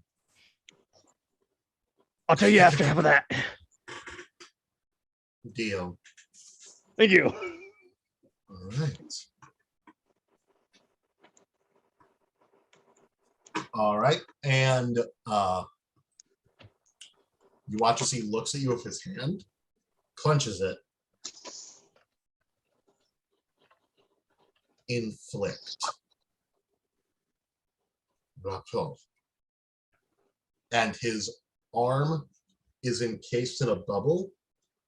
I'll tell you after half of that. Deal. Thank you. All right. All right. And you watch as he looks at you with his hand, clenches it. Inflict. Rappel. And his arm is encased in a bubble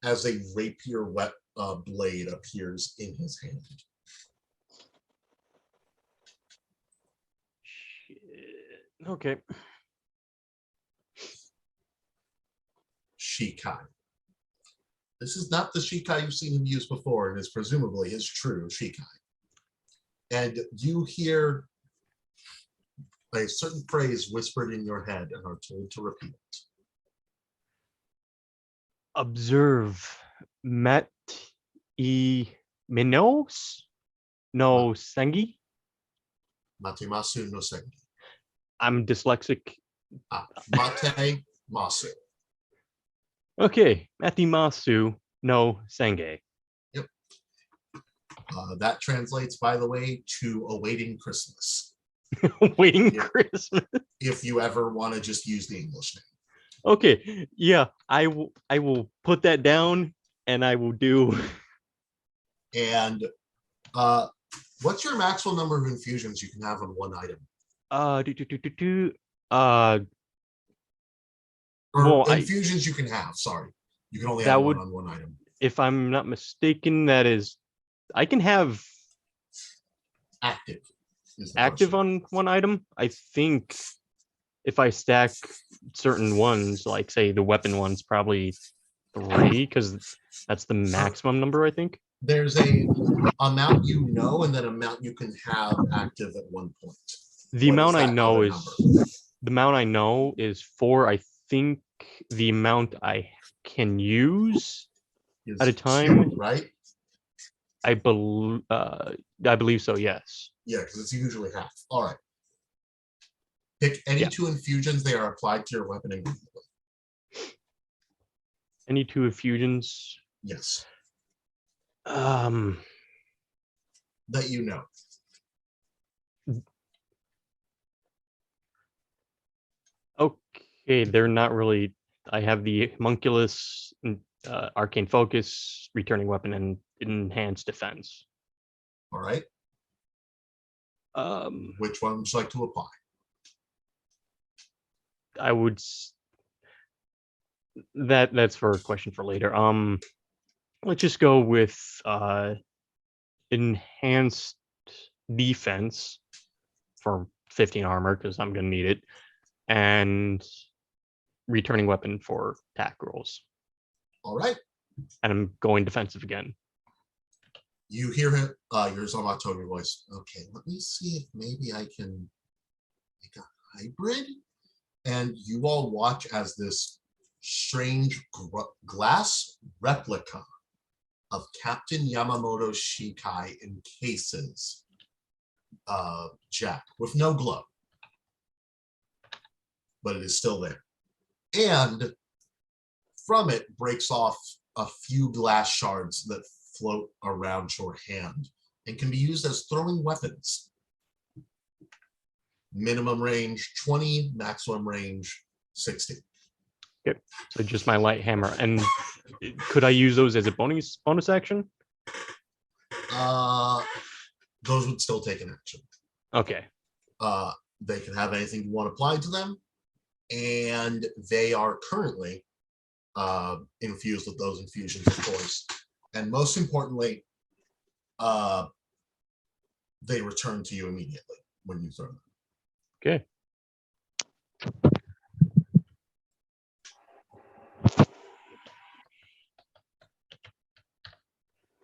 as a rapier blade appears in his hand. Shit. Okay. Shikai. This is not the Shikai you've seen him use before, and is presumably his true Shikai. And you hear a certain phrase whispered in your head and are told to repeat it. Observe. Met e minos no sengi. Matemasu no sengi. I'm dyslexic. Mate masu. Okay. Matimasu no senge. Yep. That translates, by the way, to awaiting Christmas. Waiting Christmas. If you ever want to just use the English name. Okay. Yeah. I will put that down and I will do. And what's your maximum number of infusions you can have on one item? Or infusions you can have, sorry. You can only have one on one item. If I'm not mistaken, that is, I can have active on one item. I think if I stack certain ones, like say the weapon ones, probably 3, because that's the maximum number, I think. There's a amount you know, and then amount you can have active at one point. The amount I know is 4. I think the amount I can use is at a time, 2, right? I believe so. Yes. Yeah, because it's usually half. All right. Pick any Yeah. 2 infusions. They are applied to your weapon immediately. Any 2 infusions? Yes, Um, that you know. okay, they're not really. I have the homunculus, arcane focus, returning weapon, and enhanced defense. All right. Which one would you like to apply? I would. That's for a question for later. Let's just go with enhanced defense for 15 armor because I'm gonna need it, and returning weapon for attack rolls. All right. And I'm going defensive again. You hear him, your Zamato voice. Okay, let me see if maybe I can make a hybrid. And you all watch as this strange glass replica of Captain Yamamoto Shikai encases Jack with no glow. But it is still there. And from it breaks off a few glass shards that float around your hand and can be used as throwing weapons. Minimum range 20, maximum range 60. Okay, so just my light hammer. And could I use those as a bonus action? Those would still take an action. Okay. They can have anything you want applied to them, and they are currently infused with those infusions, of course. And most importantly, they return to you immediately when you throw them. Okay.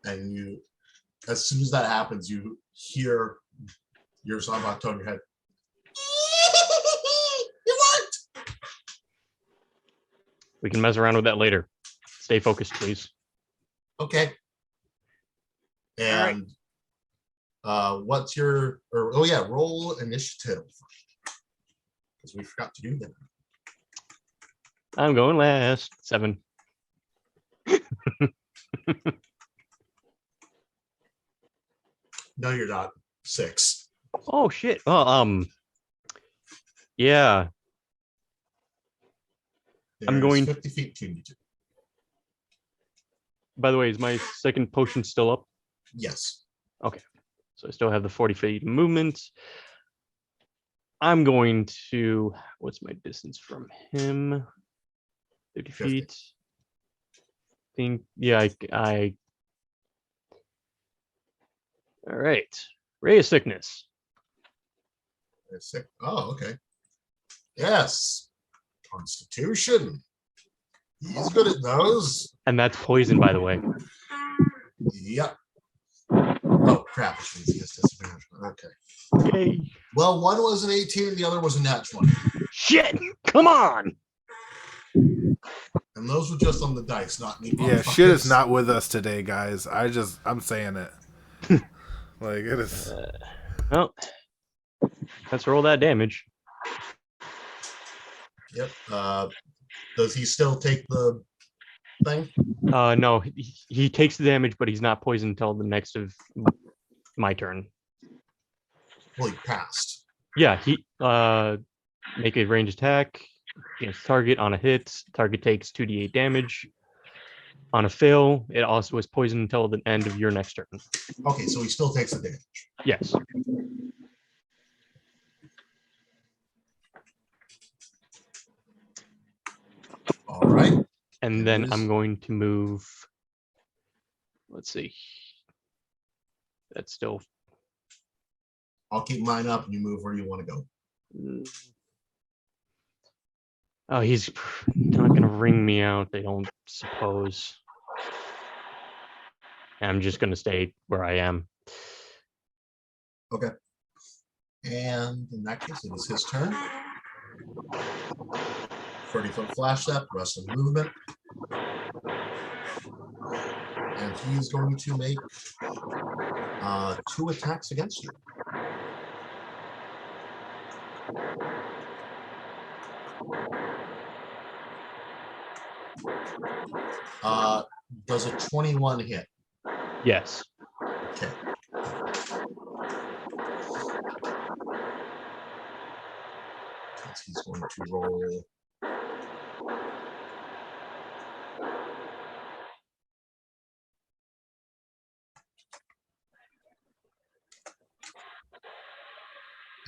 And you, as soon as that happens, you hear your Zambato in your head. It worked! We can mess around with that later. Stay focused, please. Okay. And what's your, roll initiative. Because we forgot to do that. I'm going last. 7. No, you're not. 6. Oh shit. Well, yeah. I'm going 50 feet between you two. By the way, is my second potion still up? Yes. Okay. So I still have the 40 feet movement. I'm going to, what's my distance from him? 50 feet. Think, yeah, I all right. Ray of sickness. Oh, okay. Yes. Constitution. He's good at those. And that's poison, by the way. Yep. Oh, crap. Which means he has disadvantage. Okay. Yay. Well, one was an 18, the other was a nat 20. Shit. Come on. And those were just on the dice, not me. Yeah, shit is not with us today, guys. I'm saying it. Like, it is. Well, let's roll that damage. Yep. Does he still take the thing? No, he takes the damage, but he's not poisoned until the next of my turn. Well, he passed. Yeah, he make a range attack against target. On a hit, target takes 2d8 damage. On a fail, it also is poisoned until the end of your next turn. Okay, so he still takes the damage. Yes. All right. And then I'm going to move. Let's see. That's still. I'll keep mine up and you move where you want to go. Oh, he's not going to ring me out, I don't suppose. I'm just going to stay where I am. Okay. And in that case, it is his turn. 30-foot flash step, rest of movement. And he is going to make 2 attacks against you. Does a 21 hit? Yes. Okay. He's going to roll.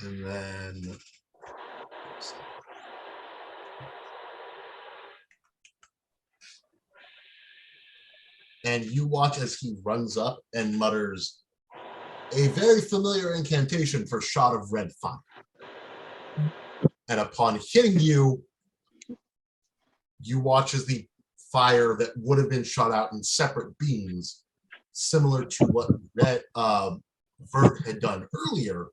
And then you watch as he runs up and mutters a very familiar incantation for shot of red fire. And upon hitting you, you watch as the fire that would have been shot out in separate beams, similar to what Vert had done earlier,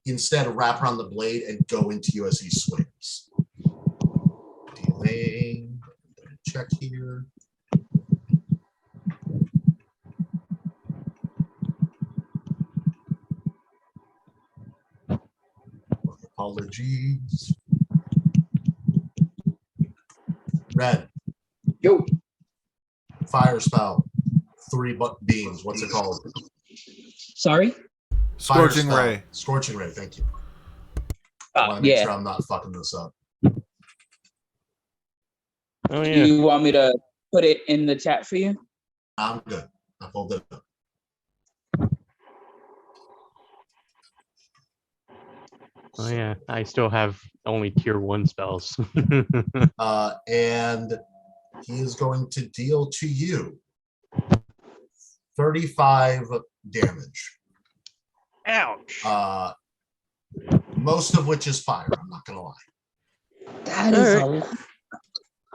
instead wrap around the blade and go into you as he swings. Delaying. Check here. Apologies. Red. Yo. Fire spell. 3 beams. What's it called? Sorry? Scorching Ray. Scorching Ray, thank you. I want to make sure I'm not fucking this up. Oh Do yeah. you want me to put it in the chat for you? I'm good. I pulled it up. Oh yeah. I still have only tier 1 spells. And he is going to deal to you 35 damage. Ouch. Most of which is fire, I'm not gonna lie. That is All a right.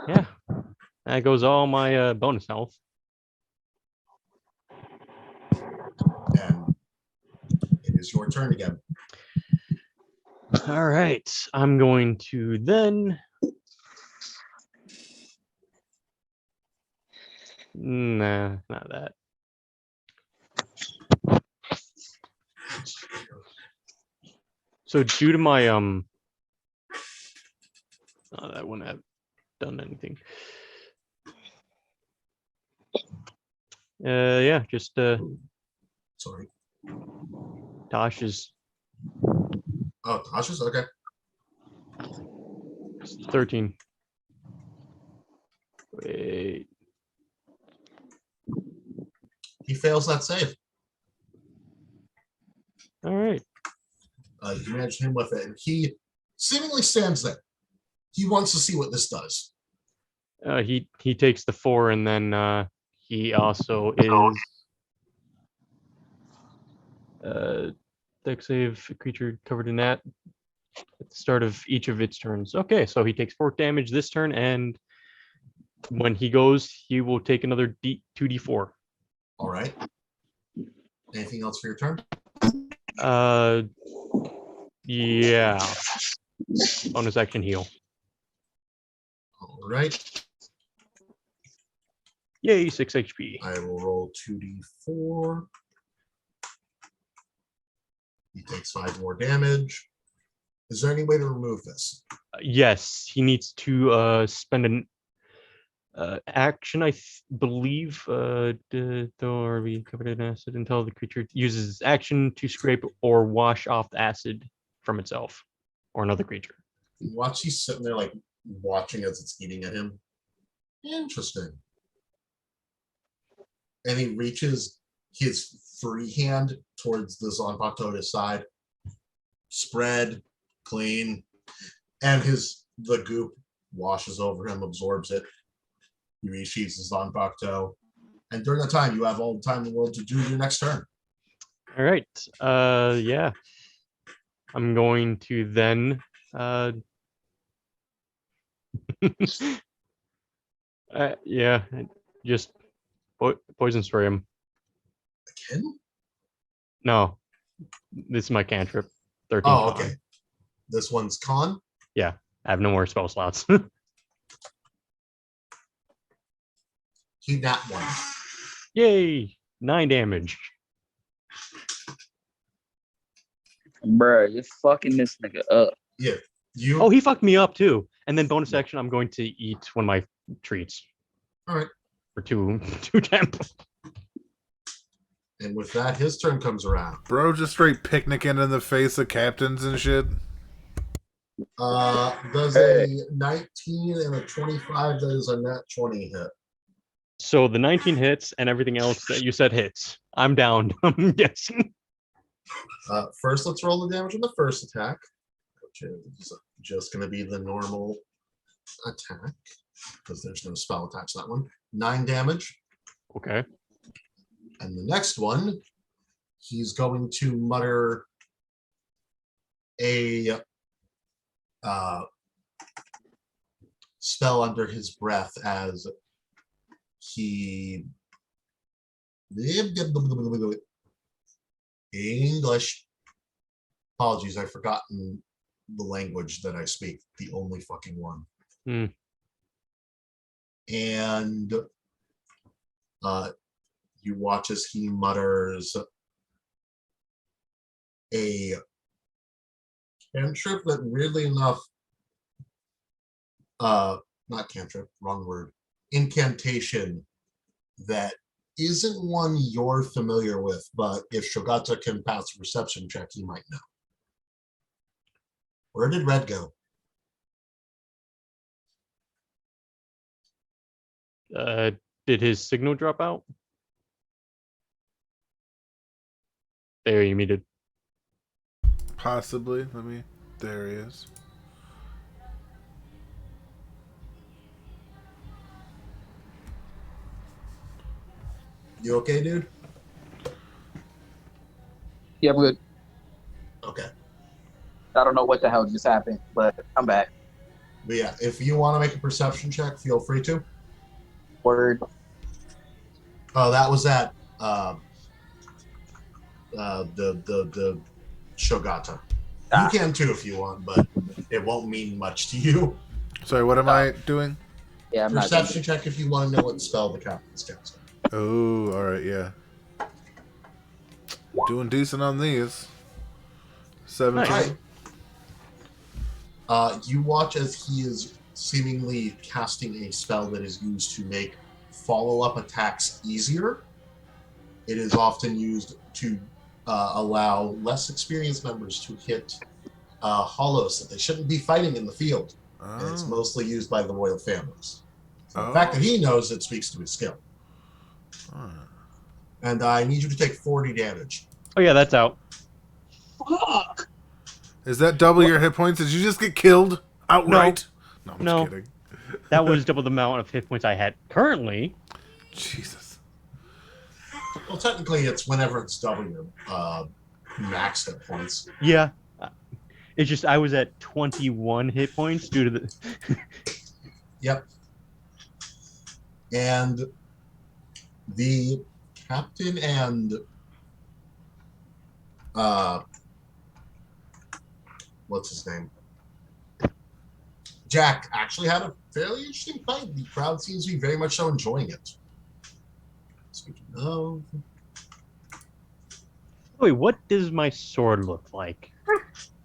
Yeah. That goes all my bonus health. And it is your turn again. All right. I'm going to then. Nah, not that. So due to my oh, that wouldn't have done anything. Yeah, just Sorry. Tosh's Oh, Tasha's okay. 13. Wait. He fails that save. All right. You manage him with it, and he seemingly stands there. He wants to see what this does. He takes the 4, and then he also is deck save a creature covered in that at the start of each of its turns. Okay, so he takes 4 damage this turn, and when he goes, he will take another 2d4. All right. Anything else for your turn? Yeah. Bonus action heal. All right. Yay, 6 HP. I will roll 2d4. He takes 5 more damage. Is there any way to remove this? Yes, he needs to spend an action, I believe, or be covered in acid until the creature uses its action to scrape or wash off the acid from itself or another creature. Watch, he's sitting there like watching as it's eating at him. Interesting. And he reaches his free hand towards the Zanpakuto side. Spread, clean, and the goop washes over him, absorbs it. He resheaths his Zanpakuto. And during that time, you have all the time in the world to do your next turn. All right. Yeah. I'm going to then yeah, just poison spray him. Again? No, this is my cantrip. 13. Oh, con. okay. This one's con? Yeah, I have no more spell slots. He nat 1. Yay! 9 damage. Bruh, you're fucking this nigga up. Yeah. You Oh, he fucked me up too. And then bonus action, I'm going to eat one of my treats. All right. For two temp. And with that, his turn comes around. Bro, just straight picnicking in the face of captains and shit. Does a 19 and a 25, that is a nat 20 hit. So the 19 hits and everything else that you said hits. I'm down. I'm guessing. First, let's roll the damage on the first attack, which is just going to be the normal attack, because there's no spell attached to that one. 9 damage. Okay. And the next one, he's going to mutter a spell under his breath as he English. Apologies, I've forgotten the language that I speak, the only fucking one. And you watch as he mutters a cantrip that, weirdly enough, not cantrip, wrong word, incantation that isn't one you're familiar with, but if Shogata can pass a perception check, he might know. Where did Red go? Did his signal drop out? There, you muted. Possibly. There he is. You okay, dude? Yeah, I'm good. Okay. I don't know what the hell just happened, but I'm back. But yeah, if you want to make a perception check, feel free to. Word. Oh, that was at the Shogata. You can too if you want, but it won't mean much to you. Sorry, what am I doing? Yeah, I'm not. Perception check if you want to know what spell the captain's casting. Oh, alright, yeah. Doing decent on these. 17. Nice. You watch as he is seemingly casting a spell that is used to make follow-up attacks easier. It is often used to allow less experienced members to hit hollows that they shouldn't be fighting in the field. Oh. And it's mostly used by the royal families. So Oh. the fact that he knows it speaks to his skill. Oh. And I need you to take 40 damage. Oh yeah, that's out. Fuck. Is that double your hit points? Did you just get killed outright? No, I'm No. just kidding. That was double the amount of hit points I had currently. Jesus. Well, technically, it's whenever it's double your max hit points. Yeah. It's just I was at 21 hit points due to the... Yep. And the captain and what's his name? Jack actually had a fairly interesting fight. The crowd seems to be very much so enjoying it. Speaking of, Wait, what does my sword look like?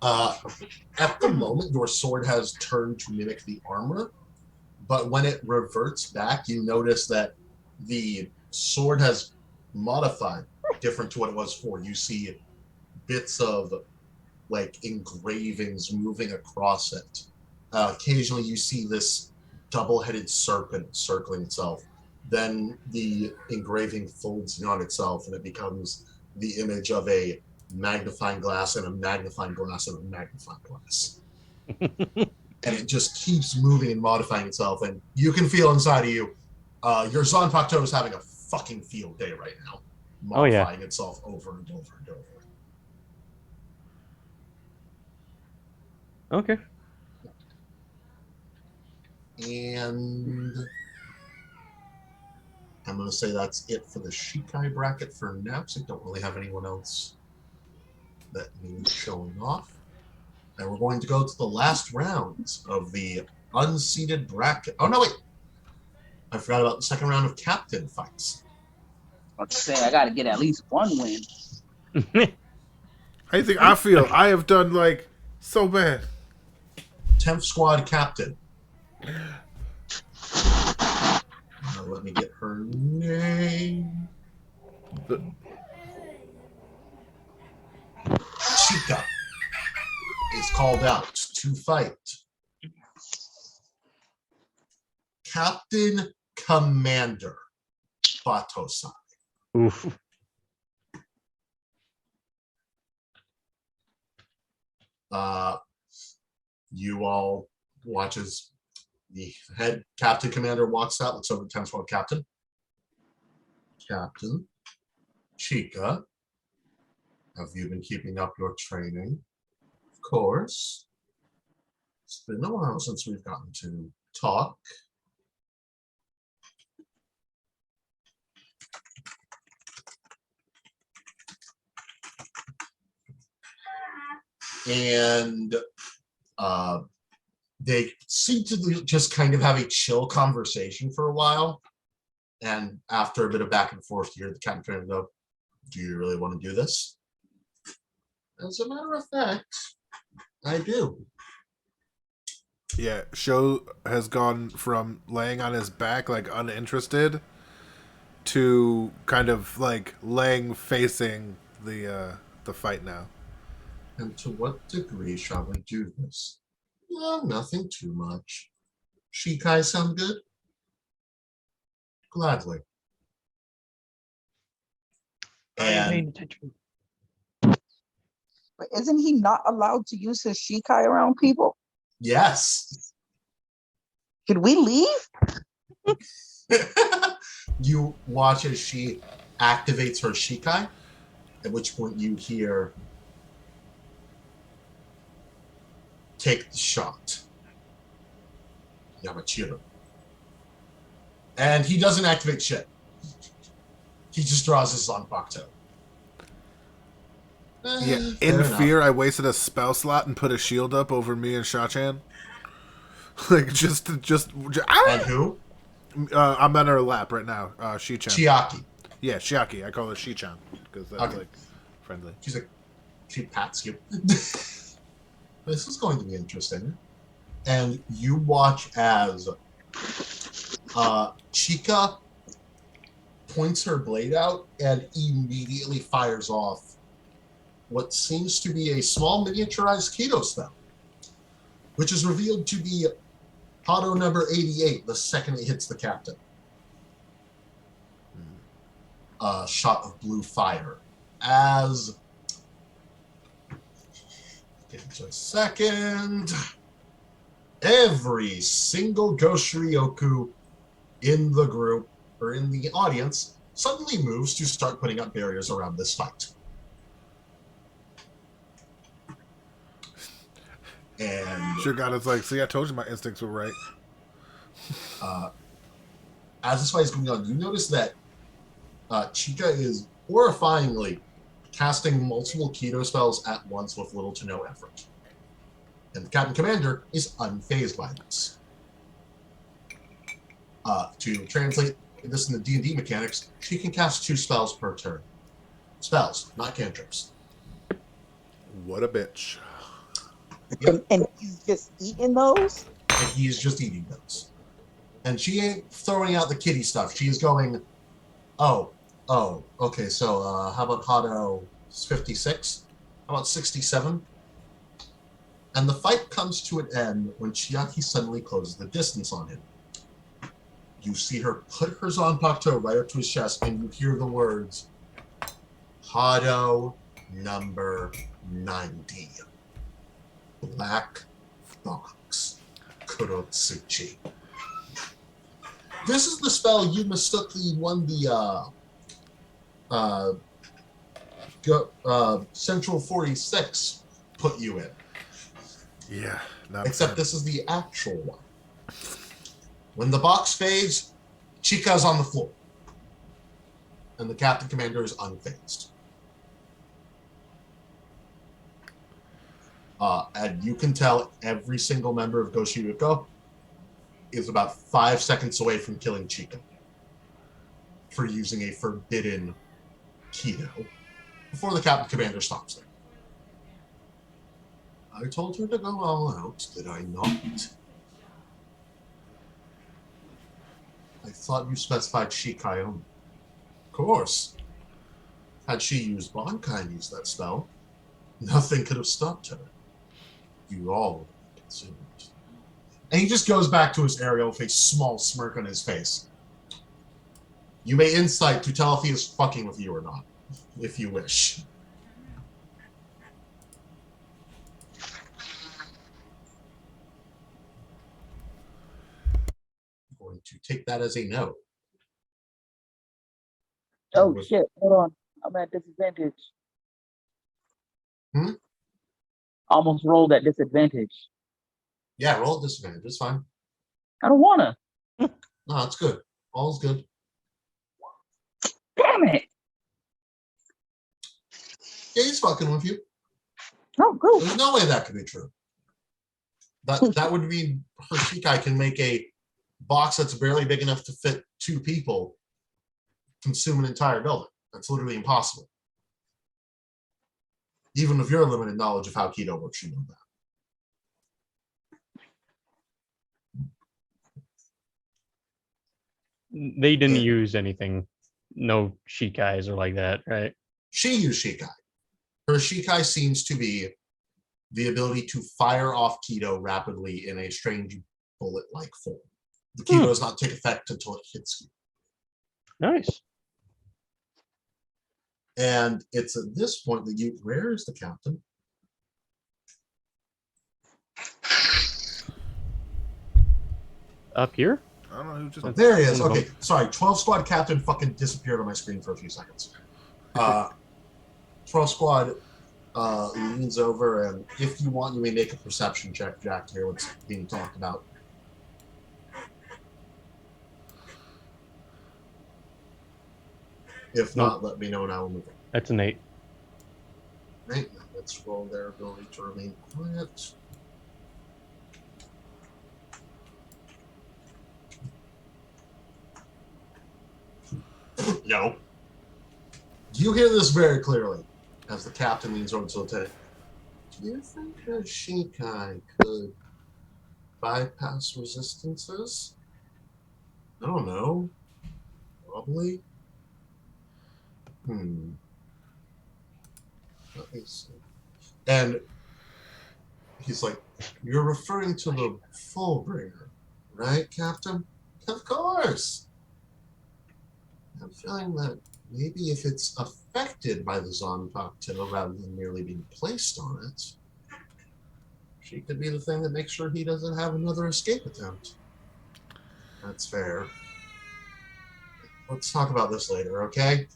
at the moment, your sword has turned to mimic the armor, but when it reverts back, you notice that the sword has modified different to what it was before. You see bits of like engravings moving across it. Occasionally, you see this double-headed serpent circling itself. Then the engraving folds in on itself, and it becomes the image of a magnifying glass and a magnifying glass and a magnifying glass. And it just keeps moving and modifying itself, and you can feel inside of you, your Zanpakuto is having a fucking field day right now, modifying itself over and over and over. Okay. And I'm going to say that's it for the Shikai bracket for now, because I don't really have anyone else that needs showing off. And we're going to go to the last rounds of the unseeded bracket. Oh, no, wait. I forgot about the second round of captain fights. Let's say I got to get at least one win. I feel I have done like so bad. 10th squad captain. Let me get her name. Chica is called out to fight Captain Commander Batosai. Oof. You all watch as the head Captain Commander walks out, looks over at 10-12 Captain. Captain, Chica, have you been keeping up your training? Of course. It's been a while since we've gotten to talk. And they seem to just kind of have a chill conversation for a while. And after a bit of back and forth, you hear the captain kind of go, do you really want to do this? As a matter of fact, I do. Yeah, Sho has gone from laying on his back, like uninterested, to kind of like laying facing the fight now. And to what degree shall we do this? Well, nothing too much. Shikai sound good? Gladly. Are you paying And attention? But isn't he not allowed to use his Shikai around people? yes, Could we leave? you watch as she activates her Shikai, at which point you hear, take the shot, Yamachiro. And he doesn't activate shit. He just draws his Zanpakuto. Yeah, in fear, I wasted a spell slot and put a shield up over me and Shachan. Like just And who? I'm on her lap right now. Shichan. Chiaki. Yeah, Shiaki. I call her Shichan because that's Okay. like friendly. She's like, she pats you. This is going to be interesting. And you watch as Chica points her blade out and immediately fires off what seems to be a small miniaturized keto spell, which is revealed to be Hado number 88 the second it hits the captain. A shot of blue fire. As give me a second. Every single Ghost Ryoku in the group or in the audience suddenly moves to start putting up barriers around this fight. And Sure, God, it's like, see, I told you my instincts were right. as this fight is going on, you notice that Chica is horrifyingly casting multiple keto spells at once with little to no effort. And the Captain Commander is unfazed by this. To translate this in the D&D mechanics, she can cast 2 spells per turn. Spells, not cantrips. What a bitch. Yep. And he's just eating those? And he is just eating those. And she ain't throwing out the kitty stuff. She is going, oh, okay, so how about Hado 56? How about 67? And the fight comes to an end when Chiaki suddenly closes the distance on him. You see her put her Zanpakuto right up to his chest, and you hear the words, Hado number 90. Black Box. Kurotsuchi. This is the spell you mistookly won the Central 46 put you in. Yeah, not Except this is the actual one. When the box fades, Chica's on the floor. And the Captain Commander is unfazed. And you can tell every single member of Goshiriko is about 5 seconds away from killing Chica for using a forbidden keto before the Captain Commander stops them. I told her to go all out, did I not? I thought you specified Shikai only. Of course. Had she used Bankai and used that spell, nothing could have stopped her. You all would have been consumed. And he just goes back to his Ariel with a small smirk on his face. You may insight to tell if he is fucking with you or not, if you wish. I'm going to take that as a no. Oh shit! Hold on, I'm at disadvantage. Hmm? Almost rolled at disadvantage. Yeah, roll disadvantage. It's fine. I don't wanna. No, it's good. All's good. Damn it! Yeah, he's fucking with you. Oh, cool. There's no way that could be true. That would mean her Shikai can make a box that's barely big enough to fit 2 people consume an entire building. That's literally impossible. Even with your limited knowledge of how keto works, you know that. They didn't Yeah. use anything, no Shikais or like that, right? She used Shikai. Her Shikai seems to be the ability to fire off keto rapidly in a strange bullet-like form. The keto does not take effect until it hits you. Nice. And it's at this point that you... Where is the captain? Up here? I don't know who just. Oh, there he is. One of Okay, sorry. 12 squad captain fucking disappeared on my screen for a few seconds. 12 squad leans over, and if you want, you may make a perception check, Jack, to hear what's being talked about. If not, let me know and I will move on. That's an 8. Right, let's roll their ability to remain quiet. No. You hear this very clearly as the captain leans over to the lieutenant. Do you think that Shikai could bypass resistances? I don't know. Probably. Let me see. And he's like, you're referring to the Fullbringer, right, Captain? Of course. I'm feeling that maybe if it's affected by the Zoncocktail rather than merely being placed on it, she could be the thing that makes sure he doesn't have another escape attempt. That's fair. Let's talk about this later, okay?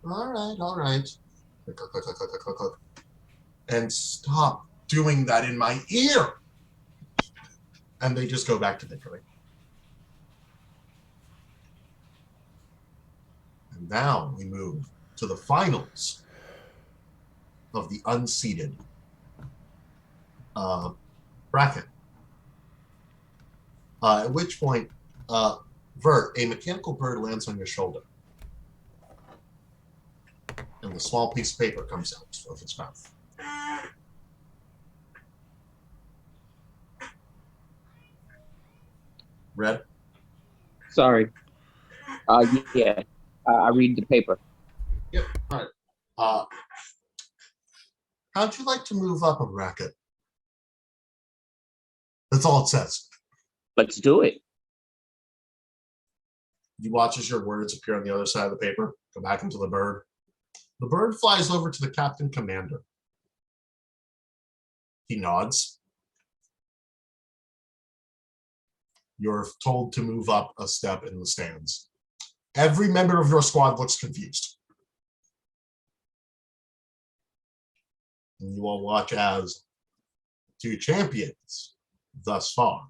All right. Click, click, click, click, click, click, click. And stop doing that in my ear! And they just go back to bickering. And now we move to the finals of the unseeded bracket. At which point, Vert, a mechanical bird lands on your shoulder. And the small piece of paper comes out of its mouth. Red? Sorry. Yeah. I read the paper. Yep. All right. How'd you like to move up a bracket? That's all it says. Let's do it. You watch as your words appear on the other side of the paper. Go back into the bird. The bird flies over to the captain commander. He nods. You're told to move up a step in the stands. Every member of your squad looks confused. And you all watch as 2 champions thus far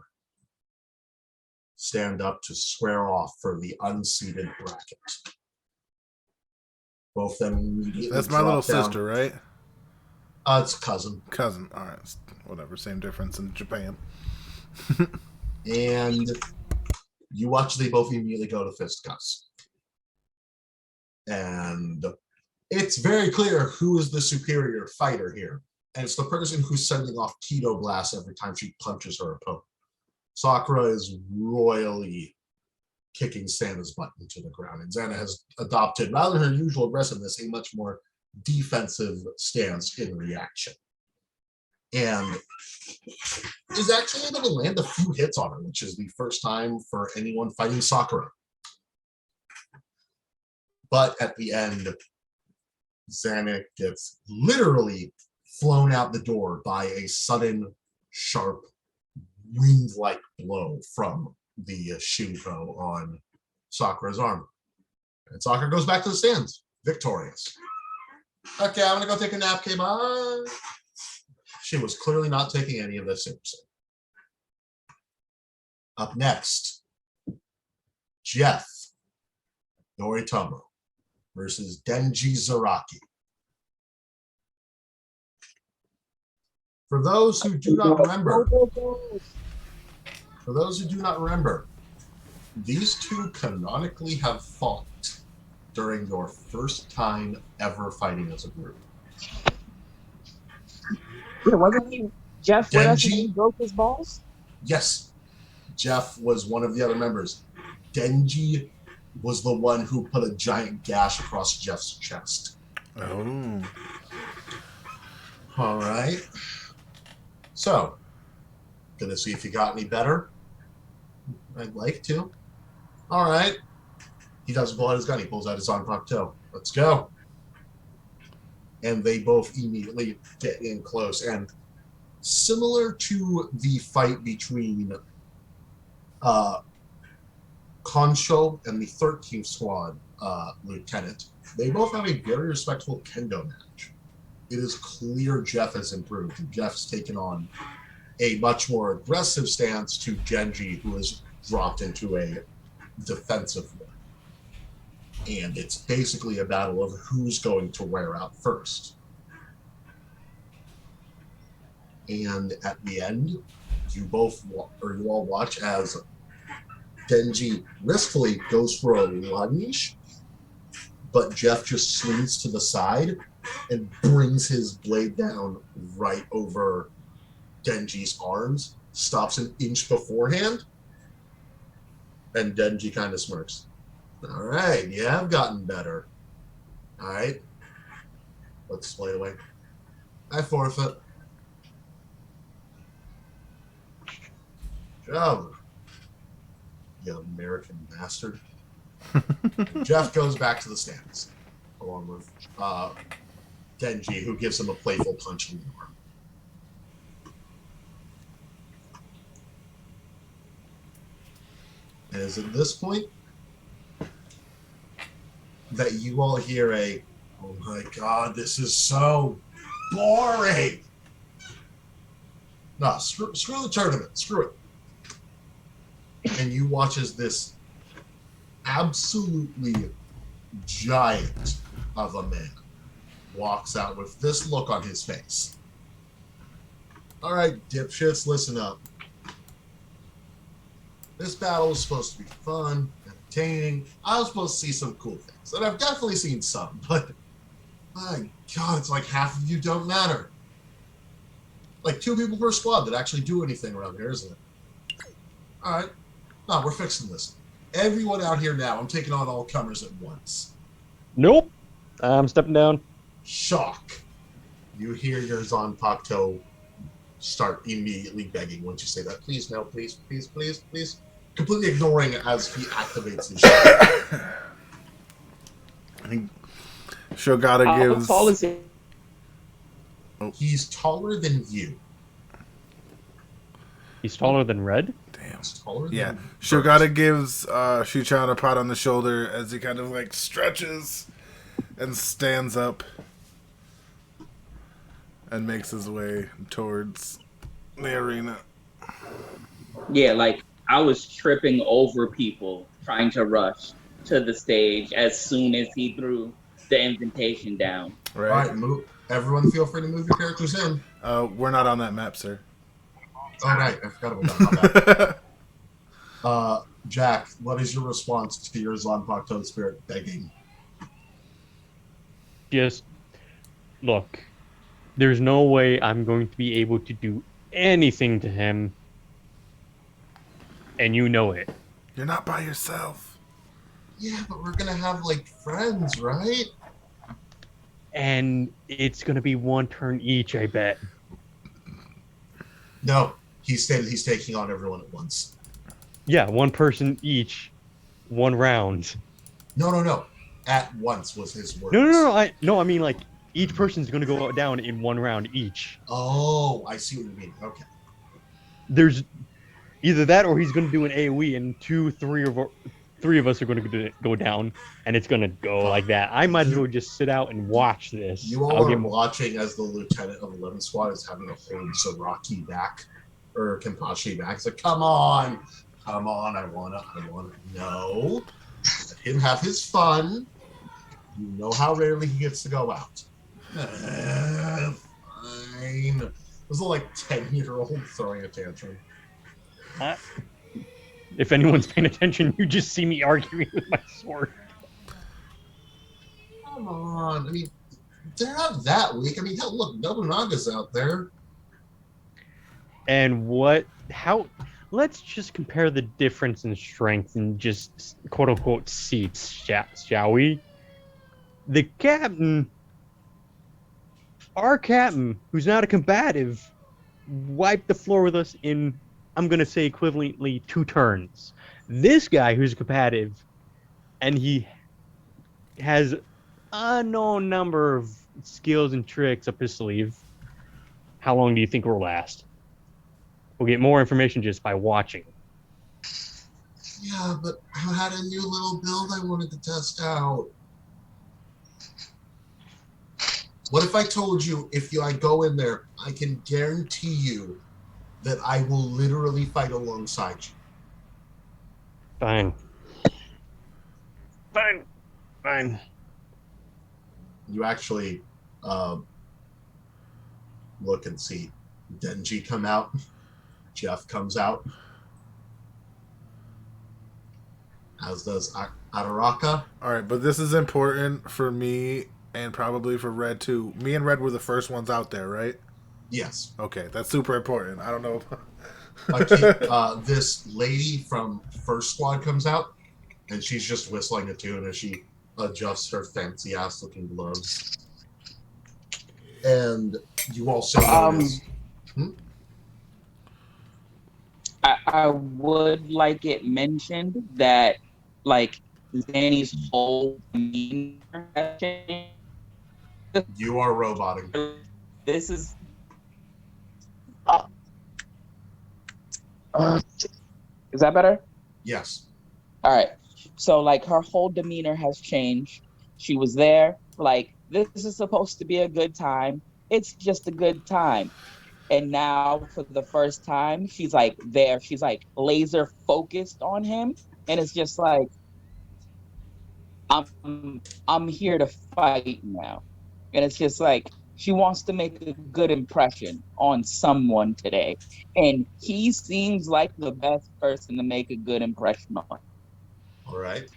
stand up to square off for the unseeded bracket. Both of them immediately. That's my little down. sister, right? It's cousin. Cousin. All right. Whatever. Same difference in Japan. And you watch they both immediately go to fisticuffs. And it's very clear who is the superior fighter here. And it's the person who's sending off keto blasts every time she punches her opponent. Sakura is royally kicking Santa's butt into the ground. And Xana has adopted, rather than her usual aggressiveness, a much more defensive stance in reaction. And is actually able to land a few hits on her, which is the first time for anyone fighting Sakura. But at the end, Xana gets literally flown out the door by a sudden, sharp, wind-like blow from the Shinko on Sakura's arm. And Sakura goes back to the stands, victorious. Okay, I'm gonna go take a nap, okay, bye. She was clearly not taking any of this seriously. Up next, Jeff Yoritomo versus Denji Zaraki. For those who do not remember, these two canonically have fought during your first time ever fighting as a group. Yeah, wasn't he Jeff with us when he Denji, broke his balls? yes, Jeff was one of the other members. Denji was the one who put a giant gash across Jeff's chest. Oh. All right. So, gonna see if you got any better. I'd like to. All right. He doesn't pull out his gun. He pulls out his Zanpakuto. Let's go. And they both immediately get in close. And similar to the fight between Konsho and the 13th Squad lieutenant, they both have a very respectful kendo match. It is clear Jeff has improved. Jeff's taken on a much more aggressive stance to Genji, who has dropped into a defensive one. And it's basically a battle of who's going to wear out first. And at the end, you all watch as Denji riskfully goes for a lunge, but Jeff just swings to the side and brings his blade down right over Denji's arms, stops an inch beforehand, and Denji kind of smirks. All right, yeah, I've gotten better. All right, let's play away. I forfeit. Job, you American bastard. Jeff goes back to the stands, along with Denji, who gives him a playful punch in the arm. And it's at this point that you all hear a, "Oh my God, this is so boring." No, screw the tournament. Screw it. And you watch as this absolutely giant of a man walks out with this look on his face. All right, dipshits, listen up. This battle is supposed to be fun, entertaining. I was supposed to see some cool things, and I've definitely seen some, but my God, it's like half of you don't matter. Like 2 people per squad that actually do anything around here, isn't it? All right. No, we're fixing this. Everyone out here now, I'm taking on all comers at once. Nope. I'm stepping down. Shock. You hear your Zanpakuto start immediately begging once you say that. Please, no, please, please, please, please. Completely ignoring it as he activates his shot. Shogata How gives. tall is he? He's taller than you. He's taller than Red? Damn. He's taller Yeah. than Shogata gives Shuchan a pat on the shoulder as he kind of like stretches and stands up and makes his way towards the arena. Yeah, like I was tripping over people trying to rush to the stage as soon as he threw the invitation down. All Right? right, move. Everyone feel free to move your characters in. We're not on that map, sir. Oh, right. I forgot about that. My bad. Jack, what is your response to your Zanpakuto spirit begging? Just look. There's no way I'm going to be able to do anything to him. And you know it. You're not by yourself. Yeah, but we're gonna have like friends, right? And it's gonna be one turn each, I bet. No, he stated he's taking on everyone at once. Yeah, one person each, one round. No. At once was his words. No. I mean, like each person's gonna go down in one round each. Oh, I see what you mean. Okay. There's either that or he's gonna do an AOE, and three of us are gonna go down, and it's gonna go like that. I might as well just sit out and watch this. You all are watching as the lieutenant of 11 Squad is having to hold Zaraki back, or Kenpachi back. It's like, come on, I wanna. No, let him have his fun. You know how rarely he gets to go out. Fine. It was a like 10-year-old throwing a tantrum. If anyone's paying attention, you just see me arguing with my sword. Come on. I mean, they're not that weak. I mean, hell, look, Nobunaga's out there. And let's just compare the difference in strength and just quote unquote seats, shall we? The captain, our captain, who's not a combative, wiped the floor with us in, I'm going to say equivalently, 2 turns. This guy who's combative, and he has a known number of skills and tricks up his sleeve. How long do you think will last? We'll get more information just by watching. Yeah, but I had a new little build I wanted to test out. What if I told you I go in there, I can guarantee you that I will literally fight alongside you? Fine. You actually look and see Denji come out. Jeff comes out. As does Araraka. All right, but this is important for me and probably for Red too. Me and Red were the first ones out there, right? Yes. Okay, that's super important. I don't know. This lady from First Squad comes out, and she's just whistling a tune as she adjusts her fancy ass looking gloves. And you also notice. I would like it mentioned that like Zanny's whole demeanor has changed. You are roboting. This is is that better? Yes. All right. So like her whole demeanor has changed. She was there like this is supposed to be a good time. It's just a good time. And now for the first time, she's like there. She's like laser focused on him. And it's just like I'm here to fight now. And it's just like she wants to make a good impression on someone today. And he seems like the best person to make a good impression on. All right.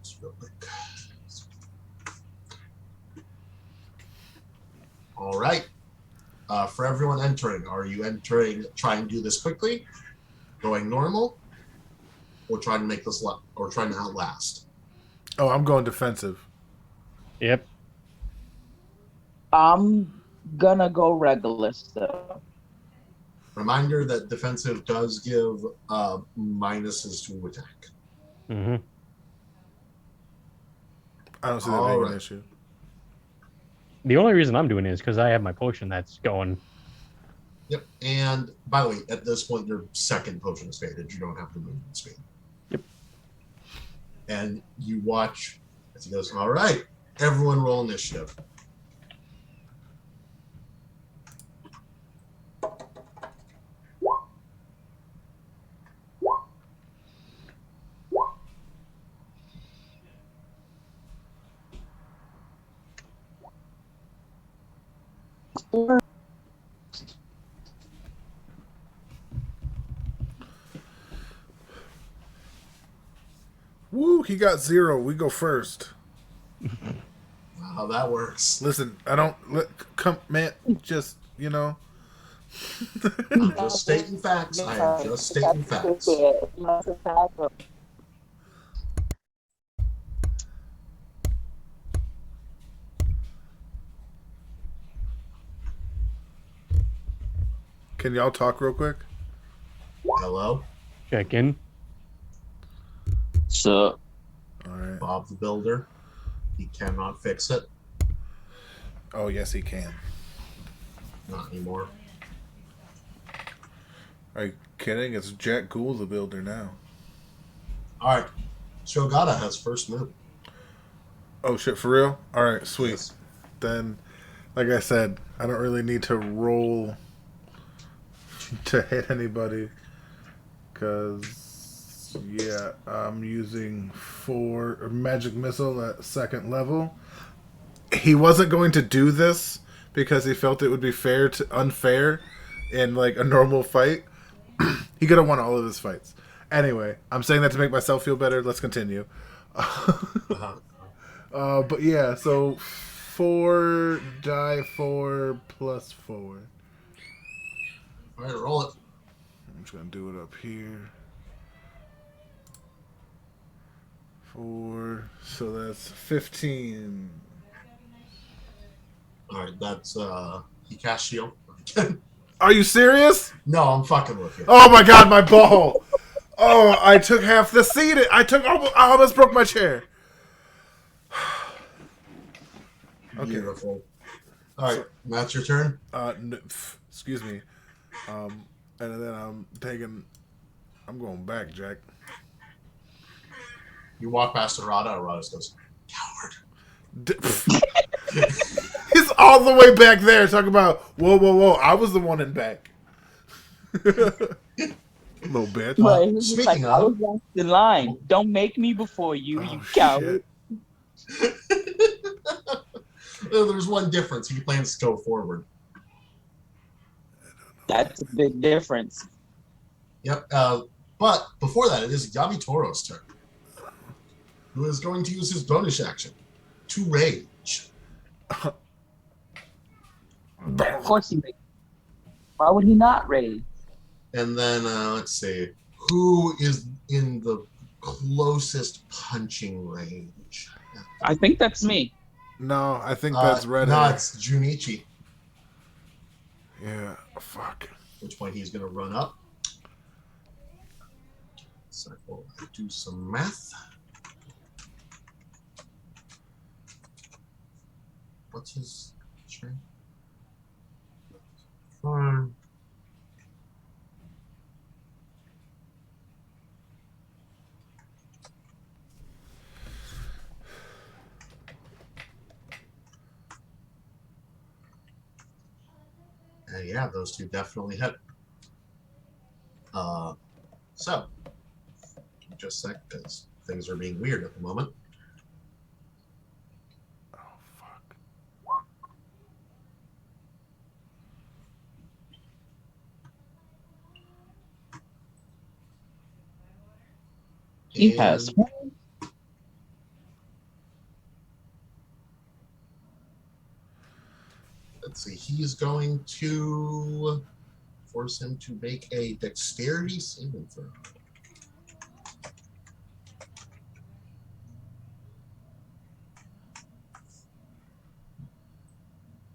Just real quick. All right. For everyone entering, are you entering, trying to do this quickly, going normal, or trying to make this or trying to outlast? Oh, I'm going defensive. Yep. I'm gonna go regular still. Reminder that defensive does give minuses to attack. Mm-hmm. I don't see that being an issue. The only reason I'm doing it is because I have my potion that's going. Yep. And by the way, at this point, your second potion is faded. You don't have the movement speed. Yep. And you watch as he goes, all right, everyone roll initiative. Woo, he got 0. We go first. How that works. Listen, come, man, just, I'm just stating facts. I am just stating facts. Can y'all talk real quick? Hello, Check in. So All right. Bob the Builder. He cannot fix it. Oh, yes, he can. Not anymore. Are you kidding? It's Jack Ghoul the Builder now. All right. Shogata has first move. Oh, shit, for real? All right, sweet. Yes. Then, like I said, I don't really need to roll to hit anybody. Because, yeah, I'm using 4 Magic Missile at 2nd level. He wasn't going to do this because he felt it would be unfair in, like, a normal fight. He could have won all of his fights. Anyway, I'm saying that to make myself feel better. Let's continue. Uh-huh. But yeah, so 4 die 4 plus 4. All right, roll it. I'm just gonna do it up here. 4, so that's 15. All right, that's he cast shield. Are you serious? No, I'm fucking with you. Oh my god, my ball! Oh, I took half the seat. I almost broke my chair. Okay. Beautiful. All right, Matt's your turn. Excuse me. And then I'm going back, Jack. You walk past Arata. Arata goes, coward. He's all the way back there talking about, whoa. I was the one in back. Little bitch. but he's just like, Speaking I was of- last in line. Don't make me before you, you coward. There's one difference. He plans to go forward. That's a big difference. Yep. But before that, it is Yamitoro's turn, who is going to use his bonus action to rage. Of course he makes. Why would he not rage? And then let's see, who is in the closest punching range? I think that's me. No, I think that's Red No, Hair. it's Junichi. Yeah, fuck. At which point he's going to run up. So we'll do some math. What's his strength? 4. Yeah, those two definitely hit. So, just a sec, because things are being weird at the moment. Oh, fuck. He has. And let's see, he's going to force him to make a dexterity saving throw.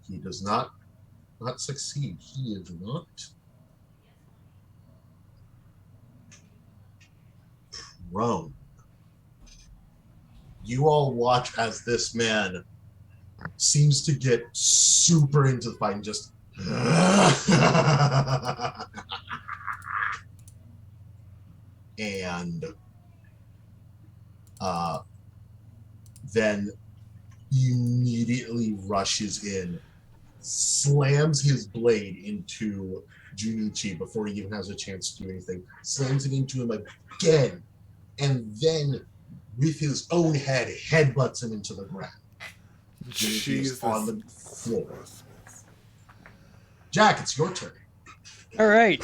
He does not succeed. He is not prone. You all watch as this man seems to get super into the fight and just and then immediately rushes in, slams his blade into Junichi before he even has a chance to do anything, slams it into him again, and then with his own head headbutts him into the ground. Junichi is on the floor. Jack, it's your turn. All right.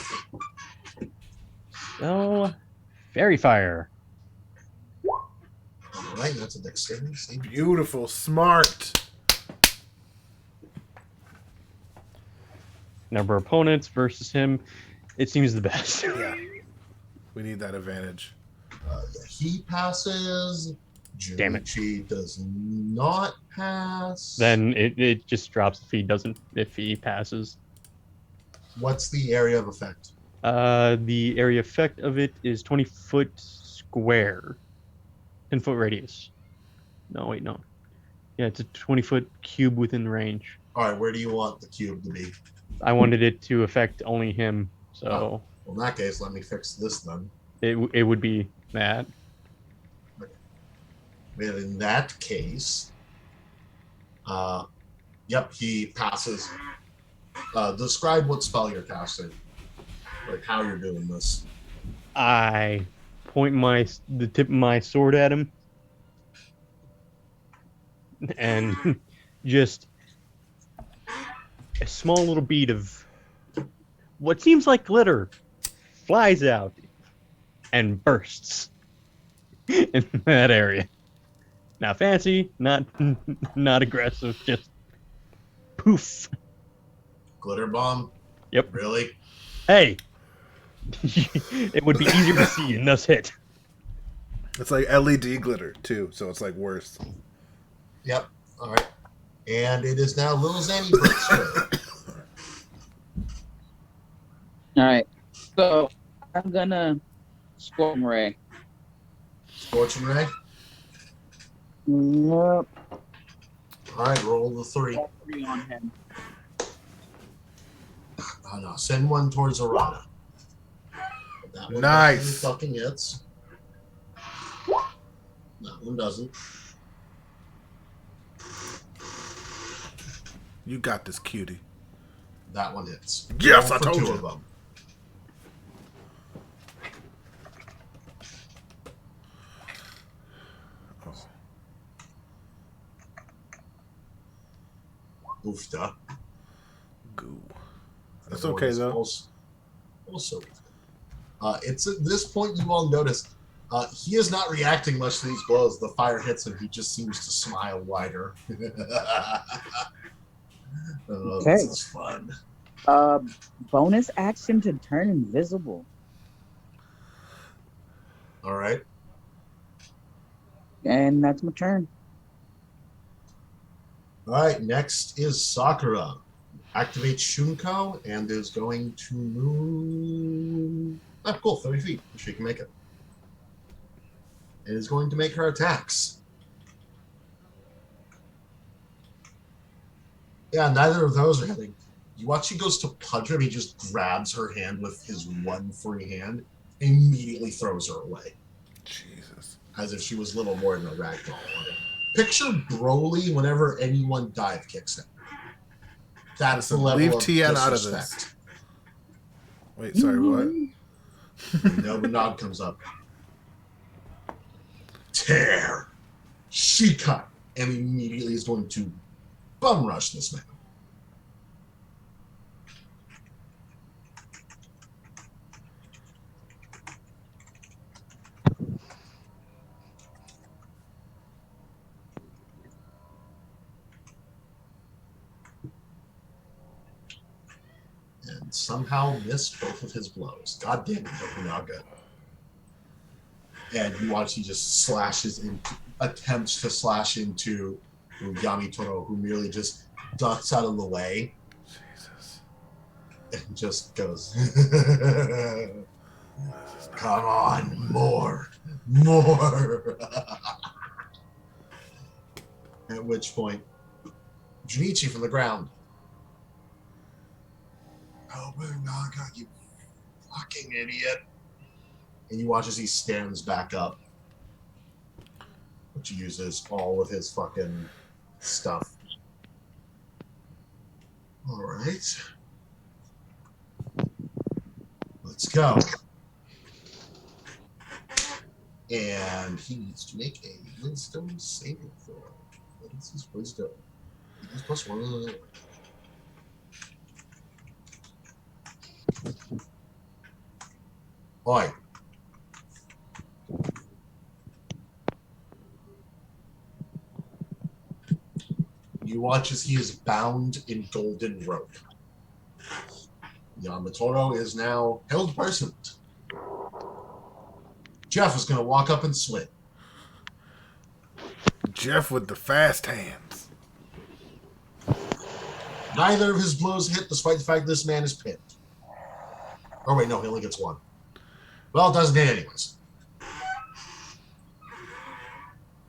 So, Fairy Fire. All right, that's a dexterity save. Beautiful, smart. Number of opponents versus him, it seems the best. Yeah. We need that advantage. Yeah, he passes. Damn it. Junichi does not pass. Then it just drops if he passes. What's the area of effect? The area effect of it is 20-foot square, 10-foot radius. No, wait, no. Yeah, it's a 20-foot cube within range. All right, where do you want the cube to be? I wanted it to affect only him, so Well, in that case, let me fix this then. it would be that. And in that case, yep, he passes. Describe what spell you're casting, like how you're doing this. I point the tip of my sword at him, and just a small little bead of what seems like glitter flies out and bursts in that area. Not fancy, not aggressive, just poof. Glitter bomb? Yep. Really? Hey, it would be easier to see and thus hit. It's like LED glitter too, so it's like worse. Yep. All right. And it is now Little Zanny Brick's turn. All right. So I'm gonna Storm Ray. Scorching Ray. Yep. All right, roll the 3. All 3 on him. Oh no, send one towards Arana. That one Nice. fucking hits. That one doesn't. You got this, cutie. That one hits. Yes, Roll I for told 2 you. of them. Oofda. Goo. That's okay though. Also, it's at this point you all notice he is not reacting much to these blows. The fire hits him. He just seems to smile wider. Okay. This is fun. Bonus action to turn invisible. All right. And that's my turn. All right. Next is Sakura. Activates Shunko and is going to move. Ah, cool. 30 feet. She can make it. And is going to make her attacks. Yeah, neither of those are hitting. You watch he goes to punch her, he just grabs her hand with his one free hand, immediately throws her away. Jesus. As if she was little more than a ragdoll. Picture Broly whenever anyone dive kicks him. That's the level leave of TN out of disrespect. this. Wait, sorry, what? Nobunaga comes up. Tear. She cut. And immediately is going to bum rush this man. And somehow missed both of his blows. God damn it, Nobunaga. And you watch he just slashes into, attempts to slash into Yamitoro, who merely just ducks out of the way. Jesus. And just goes, come on, more. At which point, Junichi from the ground. Oh, Nobunaga, you fucking idiot. And you watch as he stands back up, which uses all of his fucking stuff. All right. Let's go. And he needs to make a wisdom saving throw. What is his wisdom? He's +1. Oi. You watch as he is bound in golden rope. Yamamoto is now held present. Jeff is going to walk up and swing. Jeff with the fast hands. Neither of his blows hit, despite the fact this man is pinned. Oh, wait, no, he only gets one. Well, it doesn't hit anyways.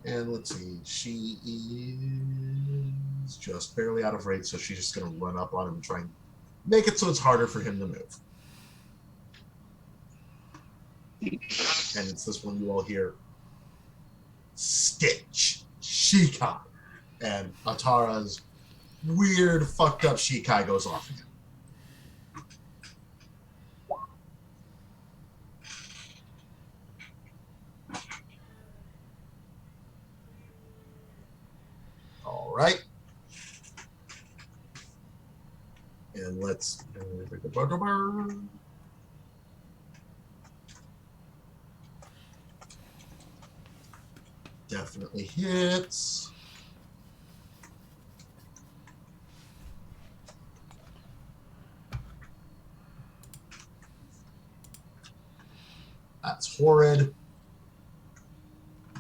And let's see, she is just barely out of range, so she's just going to run up on him and try and make it so it's harder for him to move. And it's this one you all hear. Stitch, Shikai, and Atara's weird, fucked up Shikai goes off again. All right. And let's... Definitely hits. That's horrid.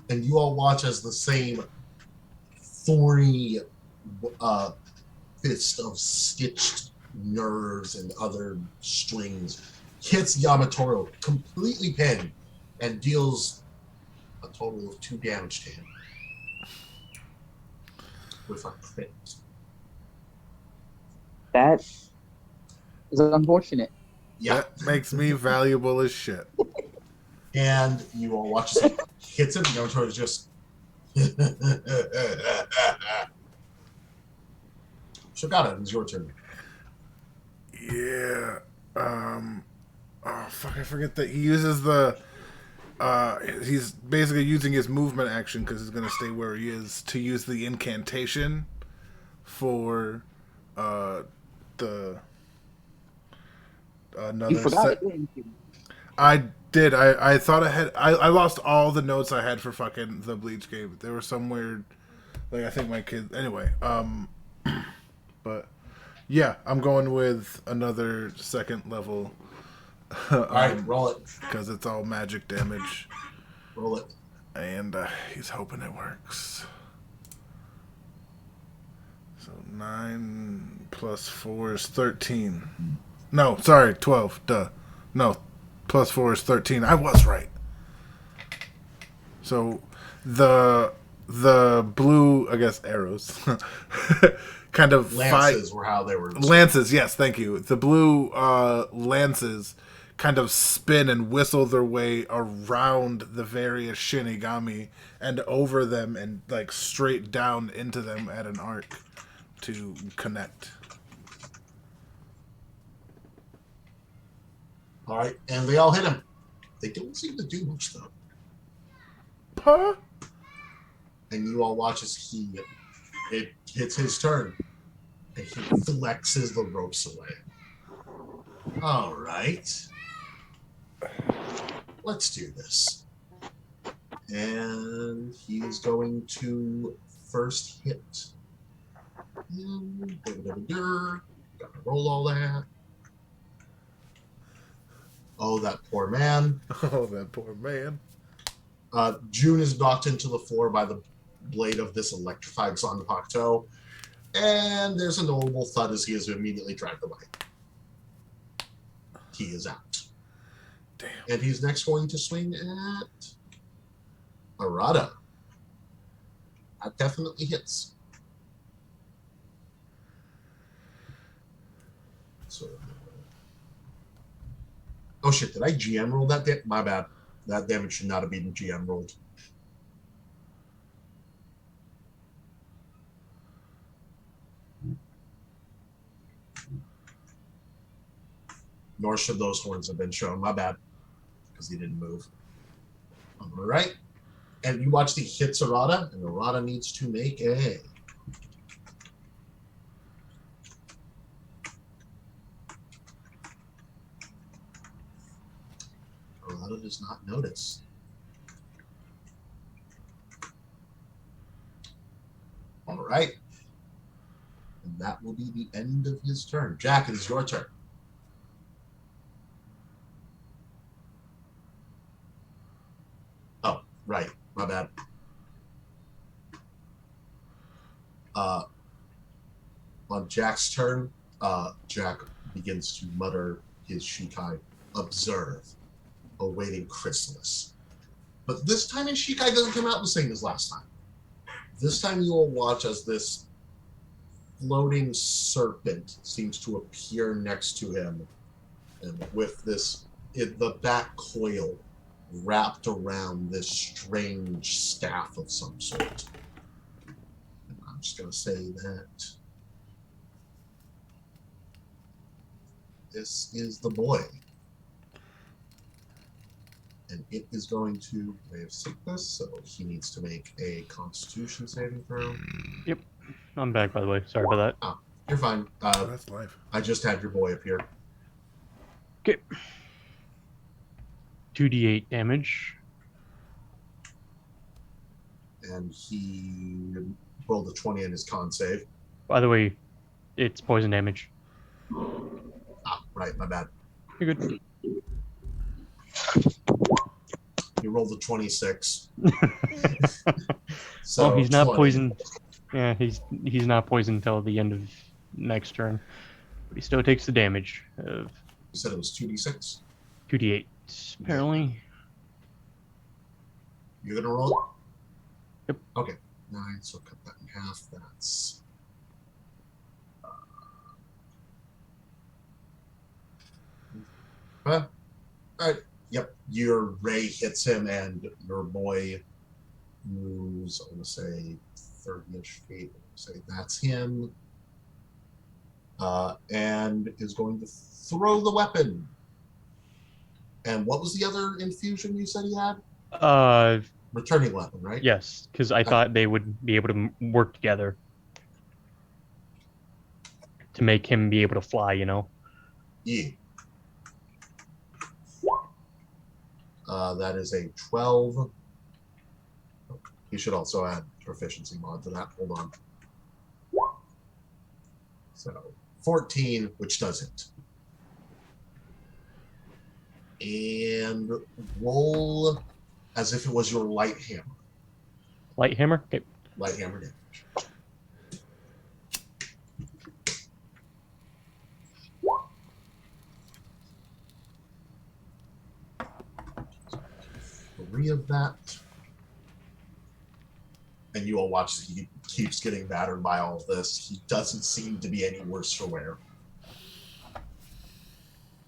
And you all watch as the same thorny fist of stitched nerves and other strings hits Yamamoto, completely pinned, and deals a total of 2 damage to him with a crit. That is unfortunate. Yeah. That makes me valuable as shit. And you all watch as he hits him, and Yamamoto is just... Shogata, it's your turn. Yeah. Oh, fuck, I forget that he uses the... he's basically using his movement action, because he's going to stay where he is, to use the incantation for the... another You forgot set. it, didn't you? I did. I thought I had... I lost all the notes I had for fucking the Bleach game. They were somewhere... Like, I think my kid... Anyway, but... Yeah, I'm going with another second level. Alright, roll it. Because it's all magic damage. Roll it. And he's hoping it works. So 9 plus 4 is 13. No, sorry, 12. Duh. No, plus 4 is 13. I was right. So the blue, I guess, arrows kind of lances were how they were described. Lances, yes, thank you. The blue lances kind of spin and whistle their way around the various Shinigami and over them and like straight down into them at an arc to connect. All right, and they all hit him. They don't seem to do much though. Huh? And you all watch as it hits his turn, and he flexes the ropes away. All right, let's do this. And he's going to first hit. Gotta roll all that. Oh, that poor man. Oh, that poor man. June is knocked into the floor by the blade of this electrified Zanpakuto, and there's a notable thud as he is immediately dragged away. He is out. Damn. And he's next going to swing at Arata. That definitely hits. So, oh shit, did I GM roll that? My bad. That damage should not have been GM rolled. Nor should those horns have been shown. My bad. Because he didn't move. All right. And you watch the hits Arata, and Arata needs to make a... Arata does not notice. All right. And that will be the end of his turn. Jack, it is your turn. Right, my bad. On Jack's turn, Jack begins to mutter his Shikai, observe, awaiting chrysalis. But this time his Shikai doesn't come out the same as last time. This time you will watch as this floating serpent seems to appear next to him, and with the back coil wrapped around this strange staff of some sort. And I'm just going to say that this is the boy. And it is going to have sickness, so he needs to make a Constitution saving throw. Yep. I'm back, by the way. Sorry about that. Oh, you're fine. That's life. I just had your boy appear. Okay. 2d8 damage. And he rolled a 20 in his con save. By the way, it's poison damage. Ah, right, my bad. You're good. He rolled a 26. So well, he's not 20. poisoned. Yeah, he's not poisoned until the end of next turn. But he still takes the damage of You said it was 2d6? 2d8, apparently. You're gonna roll? Yep. Okay. 9, so cut that in half. That's all right. Yep. Your ray hits him, and your boy moves, I want to say 30-ish feet. Say that's him. And is going to throw the weapon. And what was the other infusion you said he had? Returning weapon, right? Yes, because I thought they would be able to work together to make him be able to fly, you know? Yeah. That is a 12. You should also add proficiency mod to that. Hold on. So 14, which does it. And roll as if it was your light hammer. Light hammer? Okay. Light hammer damage. Three of that. And you will watch that he keeps getting battered by all of this. He doesn't seem to be any worse for wear.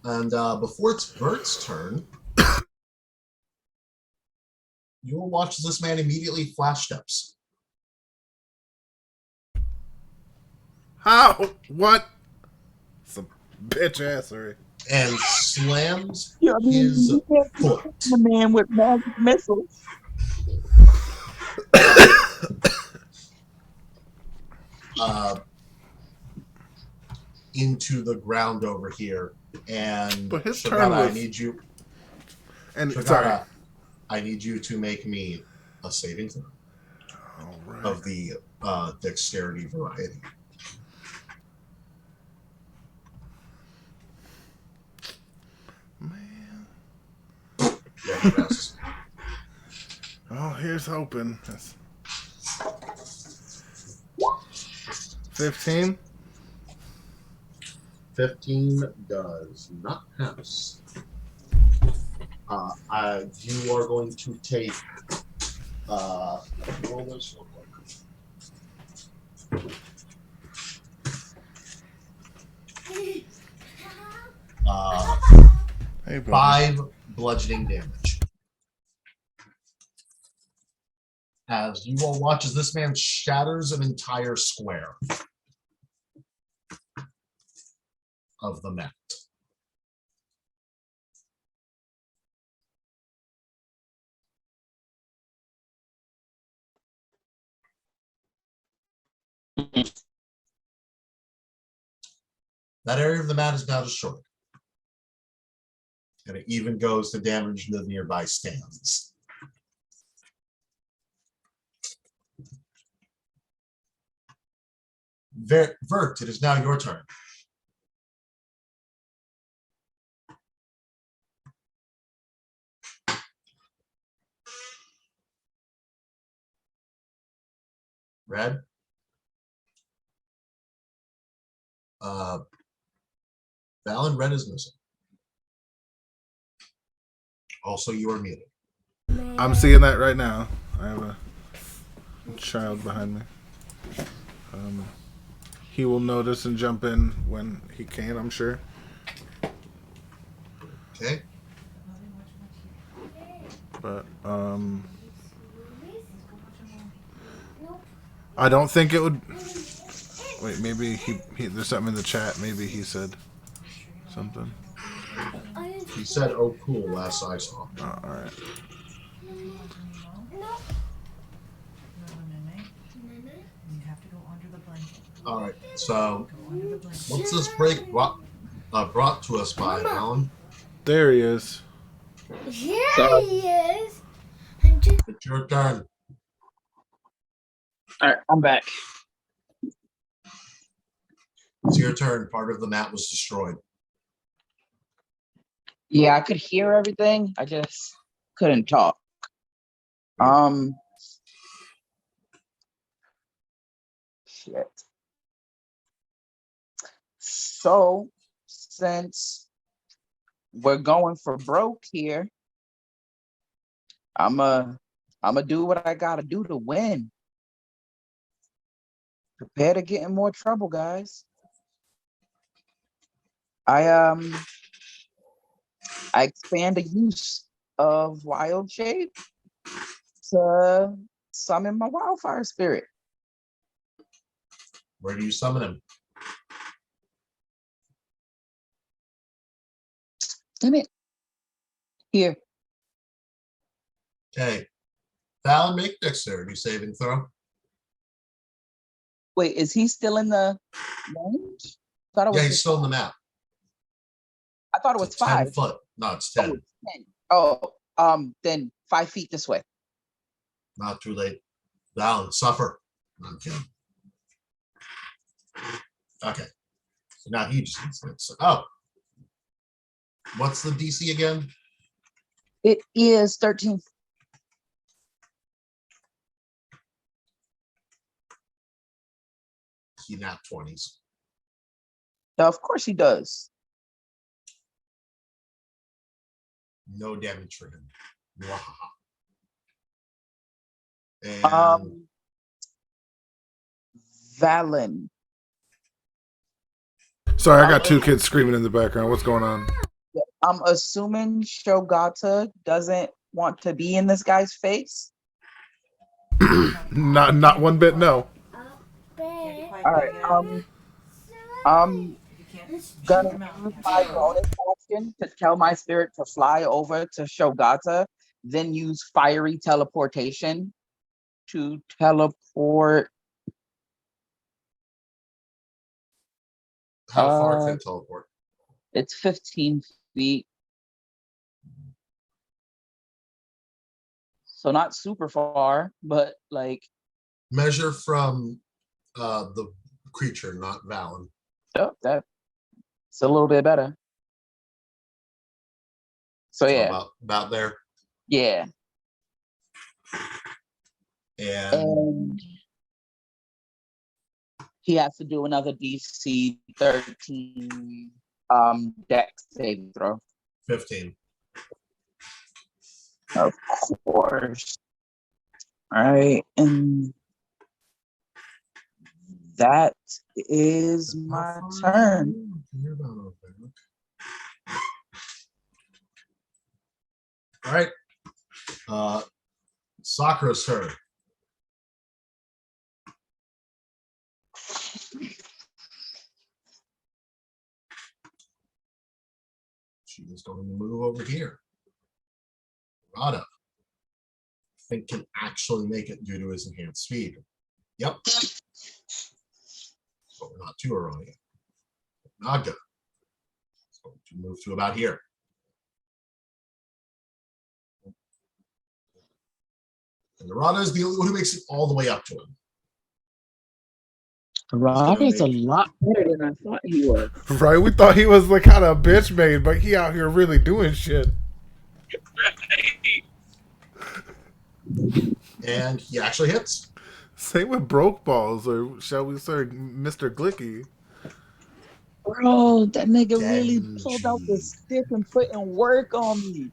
And before it's Bert's turn, you will watch as this man immediately flash steps. How? What? Some bitch assery. And slams Yeah, I mean, his you can't foot the man with magic missiles. into the ground over here. And But his Shagata, turn was... I need you. And Shagata, sorry. I need you to make me a saving throw All right. of the dexterity variety. Man. Yeah, yes. Oh, here's hoping. That's 15. 15 does not pass. You are going to take roll this real quick. Hey, buddy. 5 bludgeoning damage. As you all watch as this man shatters an entire square of the mat. That area of the mat is now destroyed. And it even goes to damage the nearby stands. Vert, it is now your turn. Red. Valen, red is missing. Also, you are muted. I'm seeing that right now. I have a child behind me. He will notice and jump in when he can, I'm sure. Okay. But I don't think it would. Wait, maybe he there's something in the chat. Maybe he said something. He said, "Oh, cool." Last I saw. Oh, all right. All right. So, what's this break brought to us by Alan? There he is. So, He is. It's your turn. all right, I'm back. It's your turn. Part of the map was destroyed. Yeah, I could hear everything. I just couldn't talk. Shit. So, since we're going for broke here, I'ma do what I gotta do to win. Prepare to get in more trouble, guys. I expand the use of wild shape to summon my wildfire spirit. Where do you summon him? Damn it. Here. Okay. Valen, make dexterity saving throw. Wait, is he still in the range? Thought it was Yeah, he's just still in the map. I thought it was It's 10 5. foot. No, it's Oh, 10. it's 10. Oh, then 5 feet this way. Not too late. Valen, suffer. I'm kidding. Okay. So now he just needs to. Oh. What's the DC again? It is 13. He nat 20s. Of course he does. No damage for him. Mwahaha. And Valen. Sorry, I got two kids screaming in the background. What's going on? I'm assuming Shogata doesn't want to be in this guy's face. Not one bit. No. All right. I'm gonna use my bonus action to tell my spirit to fly over to Shogata, then use fiery teleportation to teleport. how far can it teleport? It's 15 feet. So not super far, but like Measure from the creature, not Valen. oh, that's a little bit better. So So yeah, about there. yeah. And And he has to do another DC 13 dex saving throw. 15. Of course. All right, and that is my turn. All right. Sakura's turn. She is going to move over here. Rada, I think, can actually make it due to his enhanced speed. Yep. But we're not too early. Naga is going to move to about here. And Rada is the only one who makes it all the way up to him. Rada's a lot better than I thought he was. Right? We thought he was the kind of bitch made, but he out here really doing shit. And he actually hits. Same with Broke Balls, or shall we say Mr. Glicky? Bro, that nigga really pulled out the Denji. stick and put in work on me.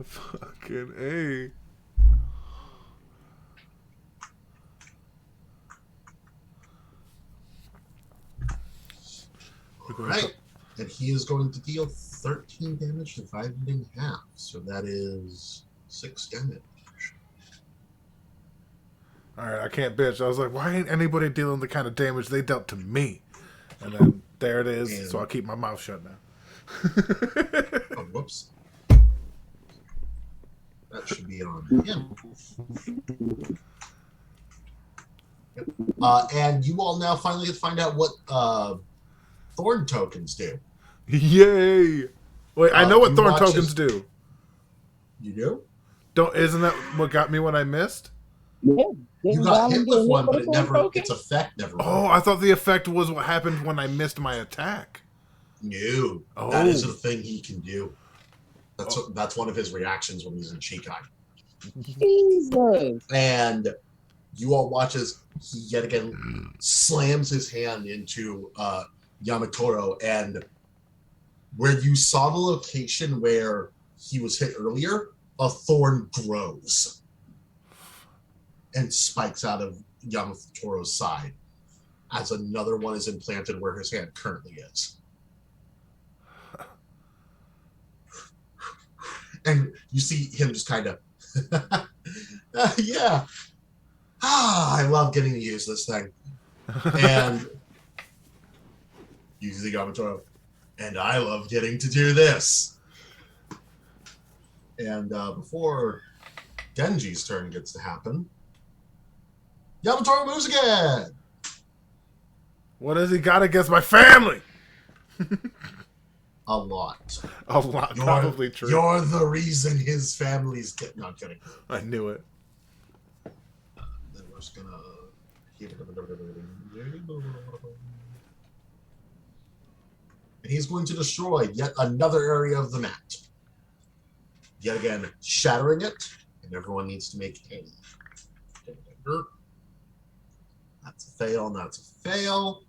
Fucking A. All right. And he is going to deal 13 damage divided in half. So that is 6 damage. Alright, I can't bitch. I was like, why ain't anybody dealing the kind of damage they dealt to me? And then there it is. And- So I'll keep my mouth shut now. Oh, whoops. That should be on him. Yep. And you all now finally get to find out what Thorn tokens do. Yay! Wait, I know what you Thorn watch tokens as- do. You do? Isn't that what got me when I missed? Yeah, You got hit with one, but its effect never Oh, worked. I thought the effect was what happened when I missed my attack. No, Oh. that isn't a thing he can do. That's one of his reactions when he's in Shikai. Jesus. And you all watch as he yet again slams his hand into Yamatoro, and where you saw the location where he was hit earlier, a thorn grows and spikes out of Yamatoro's side as another one is implanted where his hand currently is. And you see him just kind of, yeah. I love getting to use this thing. And use the Yamatoro. And I love getting to do this. And before Denji's turn gets to happen, Yamatoro moves again. What has he got against my family? A lot. A lot, probably true. You're the reason his family's getting. Not kidding. I knew it. Then we're just gonna. And he's going to destroy yet another area of the mat. Yet again, shattering it, and everyone needs to make a. That's a fail, and that's a fail.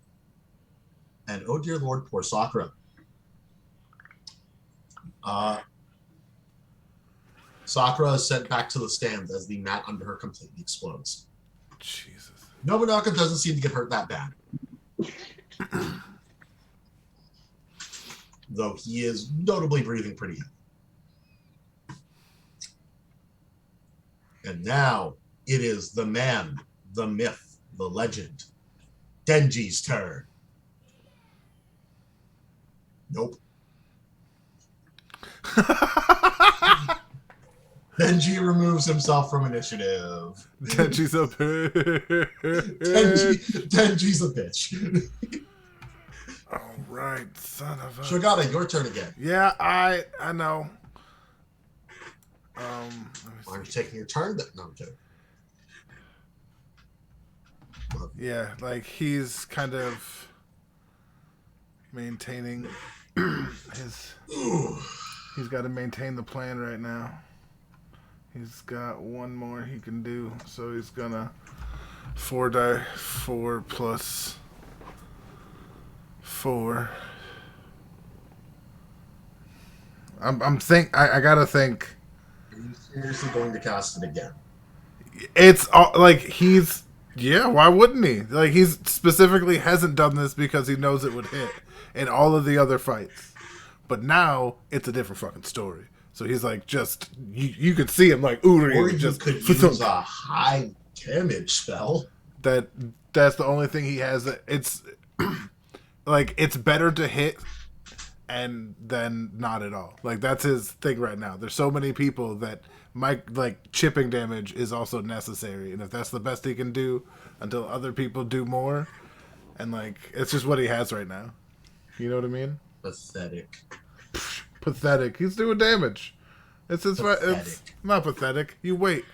And oh dear lord, poor Sakura. Sakura is sent back to the stands as the mat under her completely explodes. Jesus. Nobunaka doesn't seem to get hurt that bad. Though he is notably breathing pretty heavy. And now it is the man, the myth, the legend, Denji's turn. Nope. Denji removes himself from initiative. Denji's a bitch. Denji's a bitch. All right, son of a. Shogata, your turn again. Yeah, I know. Aren't you taking your turn? No, I'm kidding. Yeah, like he's kind of maintaining his. Ooh. He's got to maintain the plan right now. He's got one more he can do, so he's gonna 4 plus 4. I gotta think. Are you seriously going to cast it again? It's like he's. Yeah, why wouldn't he? Like he's specifically hasn't done this because he knows it would hit in all of the other fights. But now it's a different fucking story. So he's like, just you could see him like, ooh, Or you just could use a high damage spell. That's the only thing he has. That it's like it's better to hit and then not at all. Like that's his thing right now. There's so many people that like chipping damage is also necessary, and if that's the best he can do until other people do more, and like it's just what he has right now. You know what I mean? Pathetic. Pathetic. He's doing damage. It's Pathetic. not pathetic. You wait.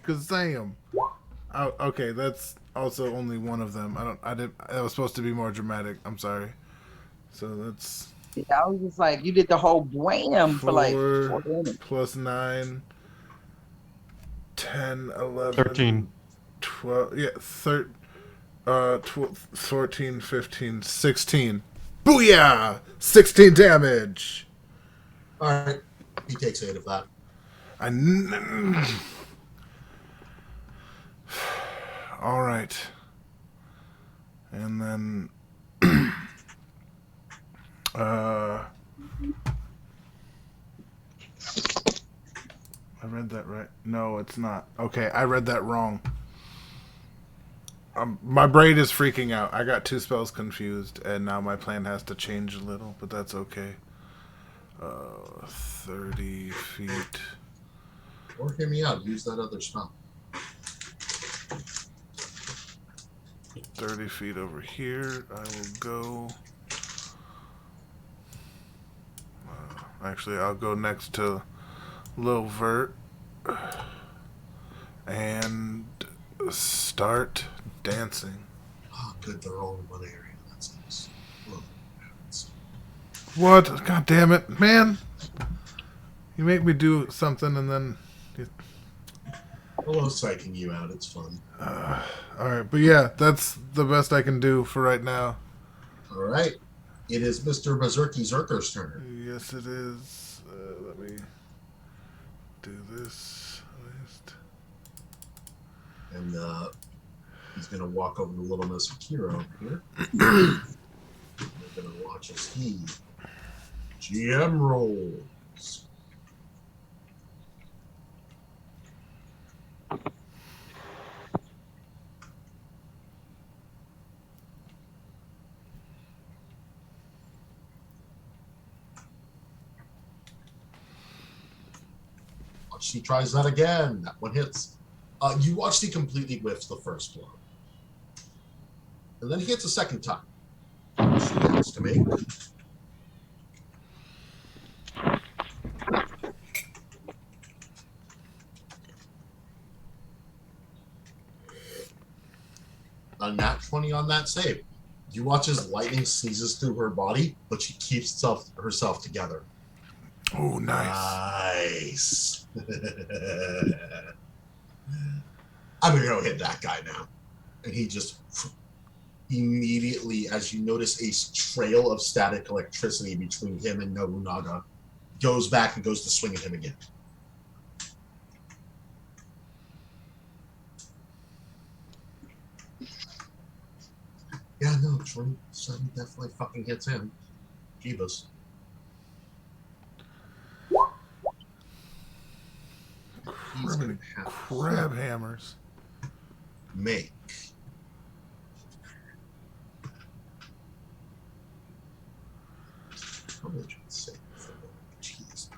Kazam. Oh, okay, that's also only one of them. I didn't. That was supposed to be more dramatic. I'm sorry. So that's Yeah, I was just like, you did the whole blam for like 4 4 minutes. plus 9, 10, 13. 11, 12. Yeah, 12, 14, 15, 16. Booyah! 16 damage. All right. He takes 8 of that. All right. And then I read that right. No, it's not. Okay, I read that wrong. My brain is freaking out. I got 2 spells confused, and now my plan has to change a little, but that's okay. 30 feet. Or hear me out. Use that other spell. 30 feet over here. I will go. Actually, I'll go next to Lil Vert and start dancing. Oh, good. They're all in one area. That's nice. Oh, What? God damn it, man! You make me do something and then. hello, psyching you out. It's fun. Alright, but yeah, that's the best I can do for right now. All right. It is Mr. Berserky Zerker's turn. Yes, it is. Let me do this. And he's going to walk over to little Miss Akira over here. We're going to watch as he GM rolls. She tries that again. That one hits. You watch he completely whiffs the first blow. And then he hits a second time. She has to make. A nat 20 on that save. You watch as lightning seizes through her body, but she keeps herself together. Oh, nice. Nice. I'm going to go hit that guy now. And he just immediately, as you notice a trail of static electricity between him and Nobunaga, goes back and goes to swing at him again. Yeah, no, 27 definitely fucking hits him. Jeebus. He's going to have Crab hammers. make. Probably should say. Jeez.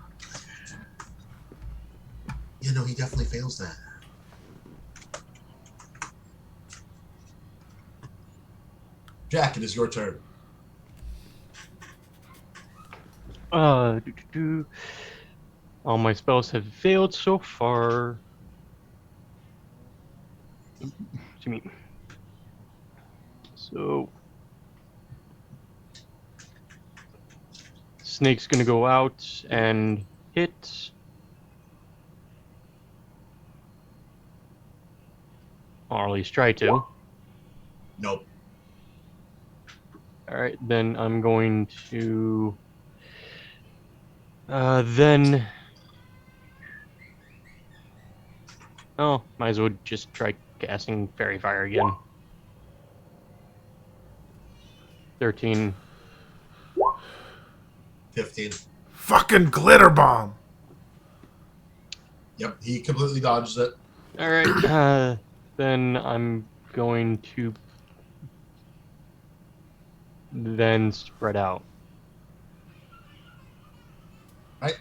Yeah, no, he definitely fails that. Jack, it is your turn. All my spells have failed so far. Excuse me. So Snake's gonna go out and hit. Or at least try to. Nope. Alright, then I'm going to then oh, might as well just try casting Fairy Fire again. 13. 15. Fucking glitter bomb. Yep, he completely dodges it. Alright, then I'm going to then spread out. Right?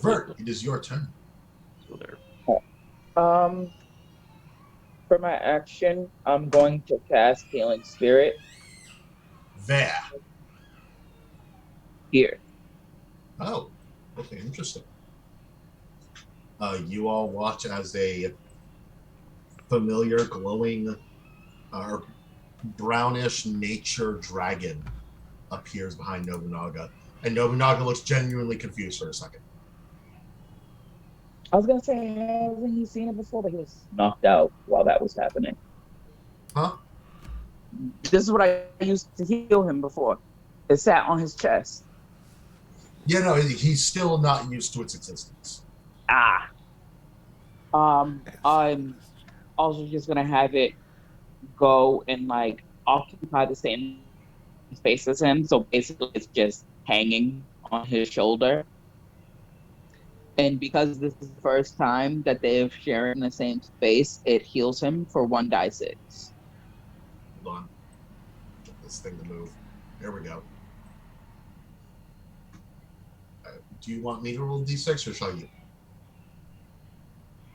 Vert, it is your turn. So there. For my action, I'm going to cast Healing Spirit There. here. Oh, okay, interesting. You all watch as a familiar glowing brownish nature dragon appears behind Nobunaga, and Nobunaga looks genuinely confused for a second. I was gonna say, hasn't he seen it before? But he was knocked out while that was happening. Huh? This is what I used to heal him before. It sat on his chest. Yeah, no, he's still not used to its existence. Ah. I'm also just gonna have it go and like occupy the same space as him. So basically, it's just hanging on his shoulder. And because this is the first time that they've shared in the same space, it heals him for 1d6. Hold on. Get this thing to move. There we go. Do you want me to roll d6 or shall you?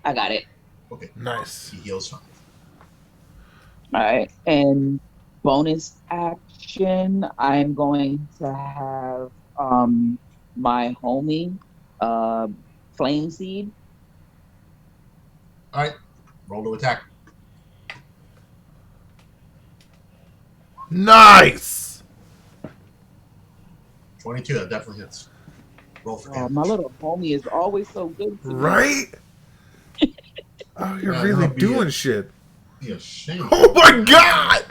I got it. Okay. Nice. He heals 5. All right. And bonus action, I'm going to have my homie, uh, Flame Seed. All right. Roll to attack. Nice. 22. That definitely hits. Roll for damage. My little homie is always so good to me. Right? Oh, you're Yeah, really no, be doing it. shit. Be ashamed. Oh my god!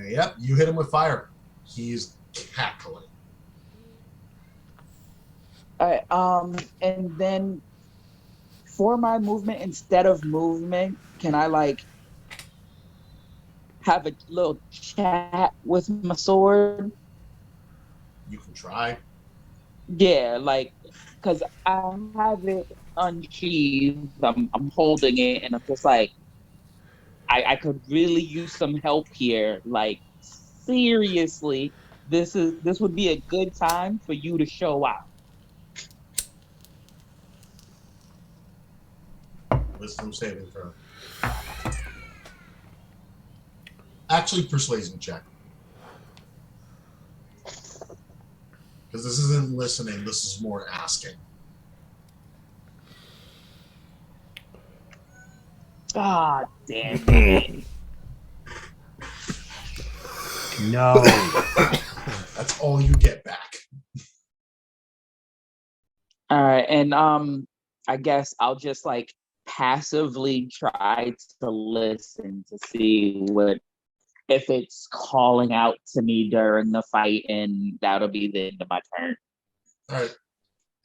Yep, you hit him with fire. He's cackling. All right. And then for my movement, instead of movement, can I like have a little chat with my sword? You can try. Yeah, like because I have it unsheathed. I'm holding it, and I'm just like, I could really use some help here. Like seriously, this would be a good time for you to show up. Wisdom saving throw. Actually, persuasion check. Because this isn't listening, this is more asking. God damn it. No. That's all you get back. All right, and I guess I'll just like passively try to listen to see what if it's calling out to me during the fight, and that'll be the end of my turn. All right.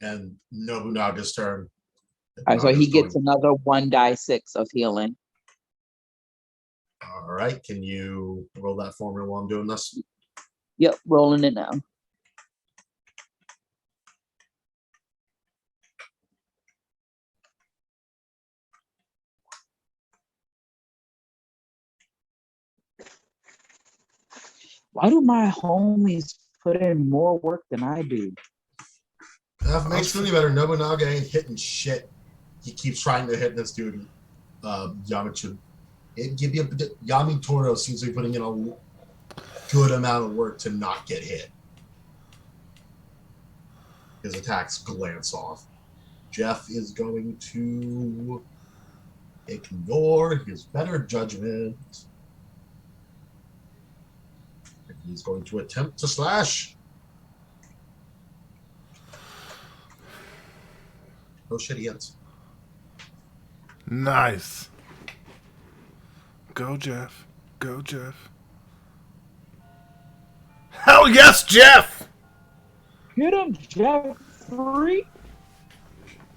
And Nobunaga's turn. All right, so he Nobunaga's gets going. another 1d6 of healing. All right. Can you roll that for me while I'm doing this? Yep, rolling it now. Why do my homies put in more work than I do? If it makes you any better, Nobunaga ain't hitting shit. He keeps trying to hit this dude, Yamachu. Yami Toro seems to be putting in a good amount of work to not get hit. His attacks glance off. Jeff is going to ignore his better judgment. And he's going to attempt to slash. Oh shit, he hits. Nice. Go, Jeff. Go, Jeff. Hell yes, Jeff! Hit him, Jeffrey!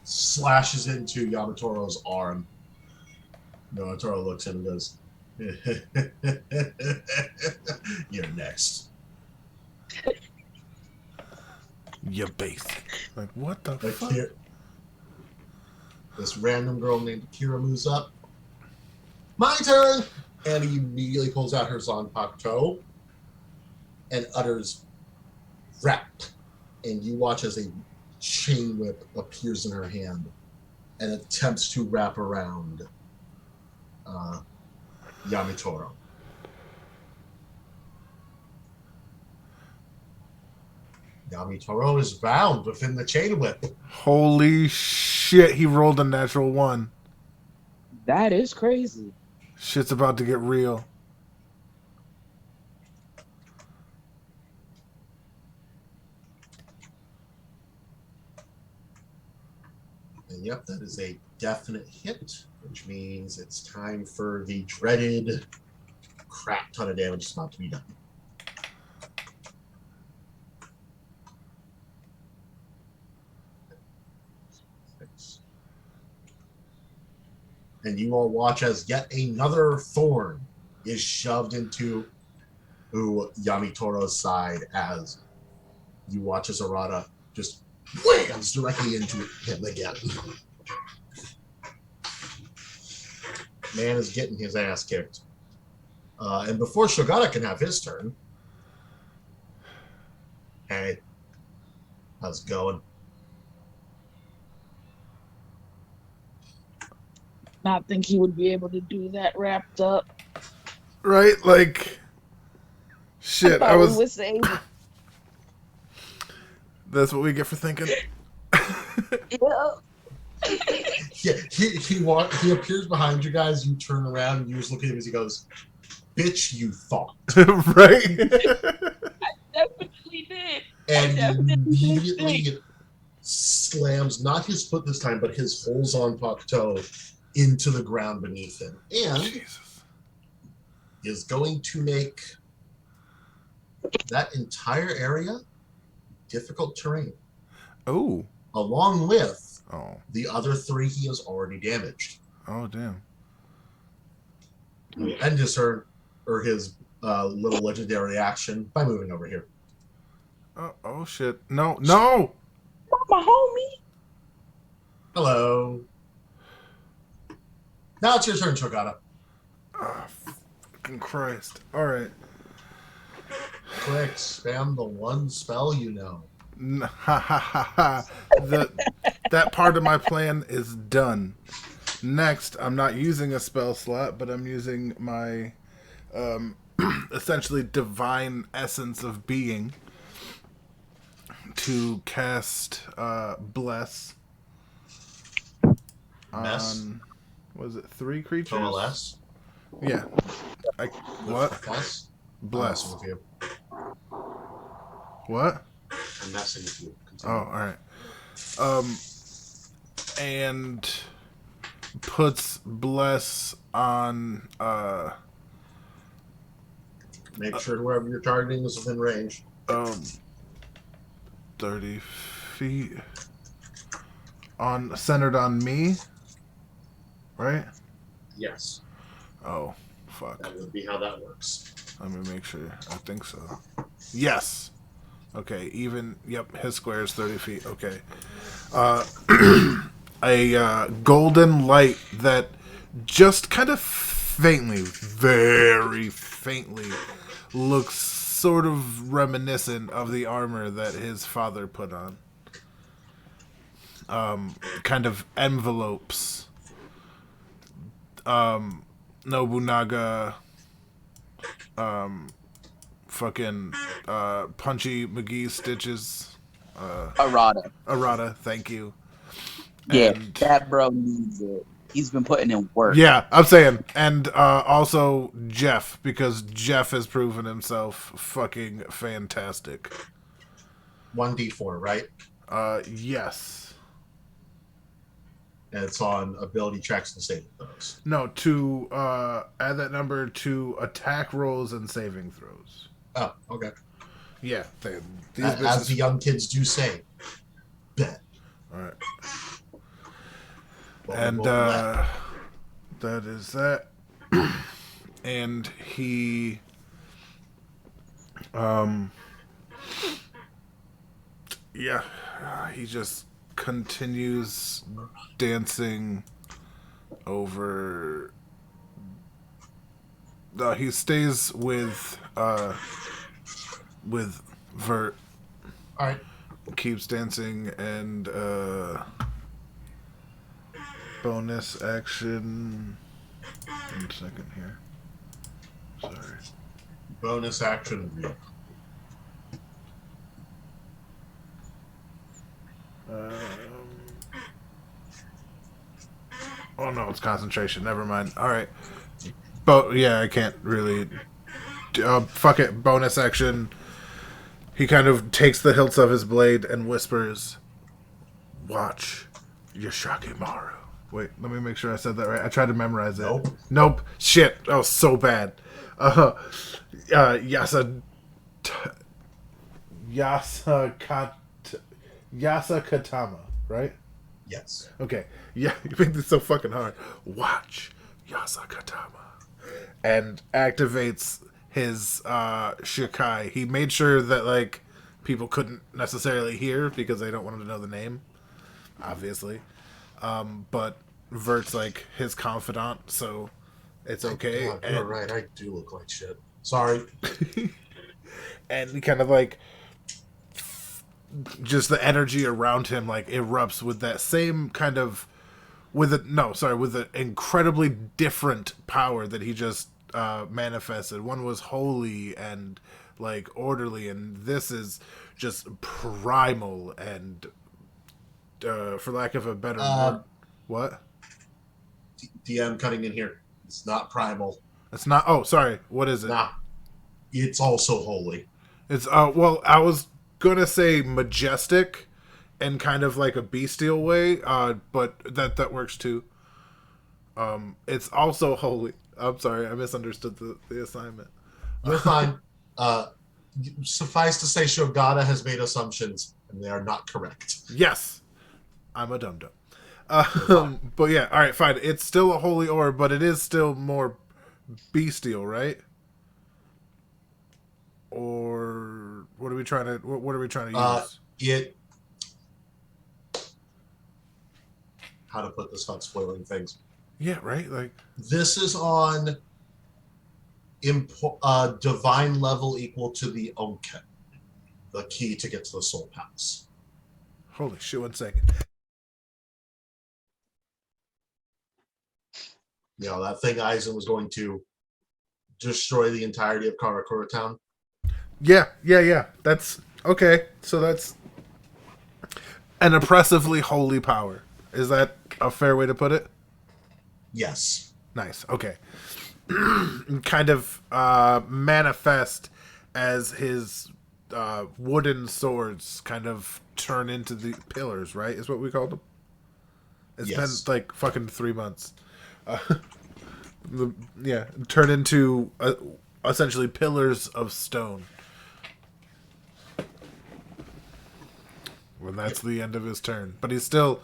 Slashes into Yamatoro's arm. Yamatoro looks at him and goes, "You're next." You basic. Like, what the fuck? This random girl named Akira moves up. My turn! And he immediately pulls out her Zanpakuto and utters "Wrap." And you watch as a chain whip appears in her hand and attempts to wrap around Yamitoro. Yamitoro is bound within the chain whip. Holy shit, he rolled a natural 1. That is crazy. Shit's about to get real. And yep, that is a definite hit, which means it's time for the dreaded crap ton of damage is about to be done. And you all watch as yet another thorn is shoved into Yamitoro's side as you watch as Arata just whams directly into him again. Man is getting his ass kicked. And before Shogata can have his turn, hey, how's it going? Not think he would be able to do that wrapped up. Right? Like, shit, I thought we was. would save it. That's what we get for thinking. Yeah, he appears behind you guys. You turn around and you just look at him as he goes, "Bitch, you thought." Right? Definitely did. And Definitely did. immediately slams not his foot this time, but his holes on top toe into the ground beneath him, and Jesus. is going to make that entire area difficult terrain, Oh. along with Oh. the other three he has already damaged. Oh, damn. He'll end his turn or his little legendary action by moving over here. Oh, shit. No, no! My homie. Hello. Now it's your turn, Shogata. Oh, fucking Christ. Alright. Quick, spam the one spell you know. Ha ha ha ha. That part of my plan is done. Next, I'm not using a spell slot, but I'm using my essentially divine essence of being to cast Bless Mess. on, was it 3 creatures? Coalesce. Yeah. What? Bless. Bless. I'm messing with you. What? I'm messing with you. Oh, Continue. alright. And puts Bless on, Make sure whoever you're targeting is within range. 30 feet. Centered on me? Right? Yes. Oh, fuck. That would be how that works. Let me make sure. I think so. Yes. Okay, even, yep, his square is 30 feet. Okay. A golden light that just kind of faintly, very faintly, looks sort of reminiscent of the armor that his father put on. Kind of envelopes Nobunaga, fucking Punchy McGee Stitches, Arata. thank you. Yeah, And that bro needs it. He's been putting in work. yeah, I'm saying, and also Jeff, because Jeff has proven himself fucking fantastic. 1d4, right? Yes. And it's on ability checks and saving throws. No, to add that number to attack rolls and saving throws. Oh, okay. Yeah, these As bitches. the young kids do say. Bet. All right. Well, And well, that is that. And he yeah, he just continues dancing over. He stays with Vert. all right. Keeps dancing and bonus action. 1 second here. Sorry. Bonus action. Oh no, it's concentration. Never mind. All right. But yeah, I can't really. Fuck it. Bonus action. He kind of takes the hilts of his blade and whispers, "Watch Yoshakimaru." Wait, let me make sure I said that right. I tried to memorize it. Nope. Nope. Shit. Oh, so bad. Uh, Yasa. Yasa Katama, right? Yes. Okay. Yeah, you make this so fucking hard. Watch Yasa Katama. And activates his Shikai. He made sure that like people couldn't necessarily hear because they don't want to know the name, obviously. But Vert's like his confidant, so it's okay. God, you're right. I do look like shit. Sorry. And he kind of like just the energy around him like erupts with that same kind of with an incredibly different power that he just manifested. One was holy and like orderly, and this is just primal and for lack of a better word. What? DM cutting in here. It's not primal. It's not. Oh, sorry. What is it? Nah. It's also holy. It's well, I was gonna say majestic in kind of like a bestial way, but that works too. It's also holy. I'm sorry, I misunderstood the assignment. You're fine. Suffice to say, Shogata has made assumptions, and they are not correct. Yes, I'm a dum dum. But yeah, all right, fine. It's still a holy orb, but it is still more bestial, right? Or what are we trying to? What are we trying to use? How to put this without spoiling things? Yeah, right. Like this is on divine level equal to the Onken, the key to get to the Soul Palace. Holy shit! 1 second. You know that thing Aizen was going to destroy the entirety of Karakura Town. Yeah. That's okay. So that's an oppressively holy power. Is that a fair way to put it? Yes. Nice. Okay. Kind of manifest as his wooden swords kind of turn into the pillars, right? Is what we called them. It's been like fucking 3 months. Turn into essentially pillars of stone. Well, that's the end of his turn. But he's still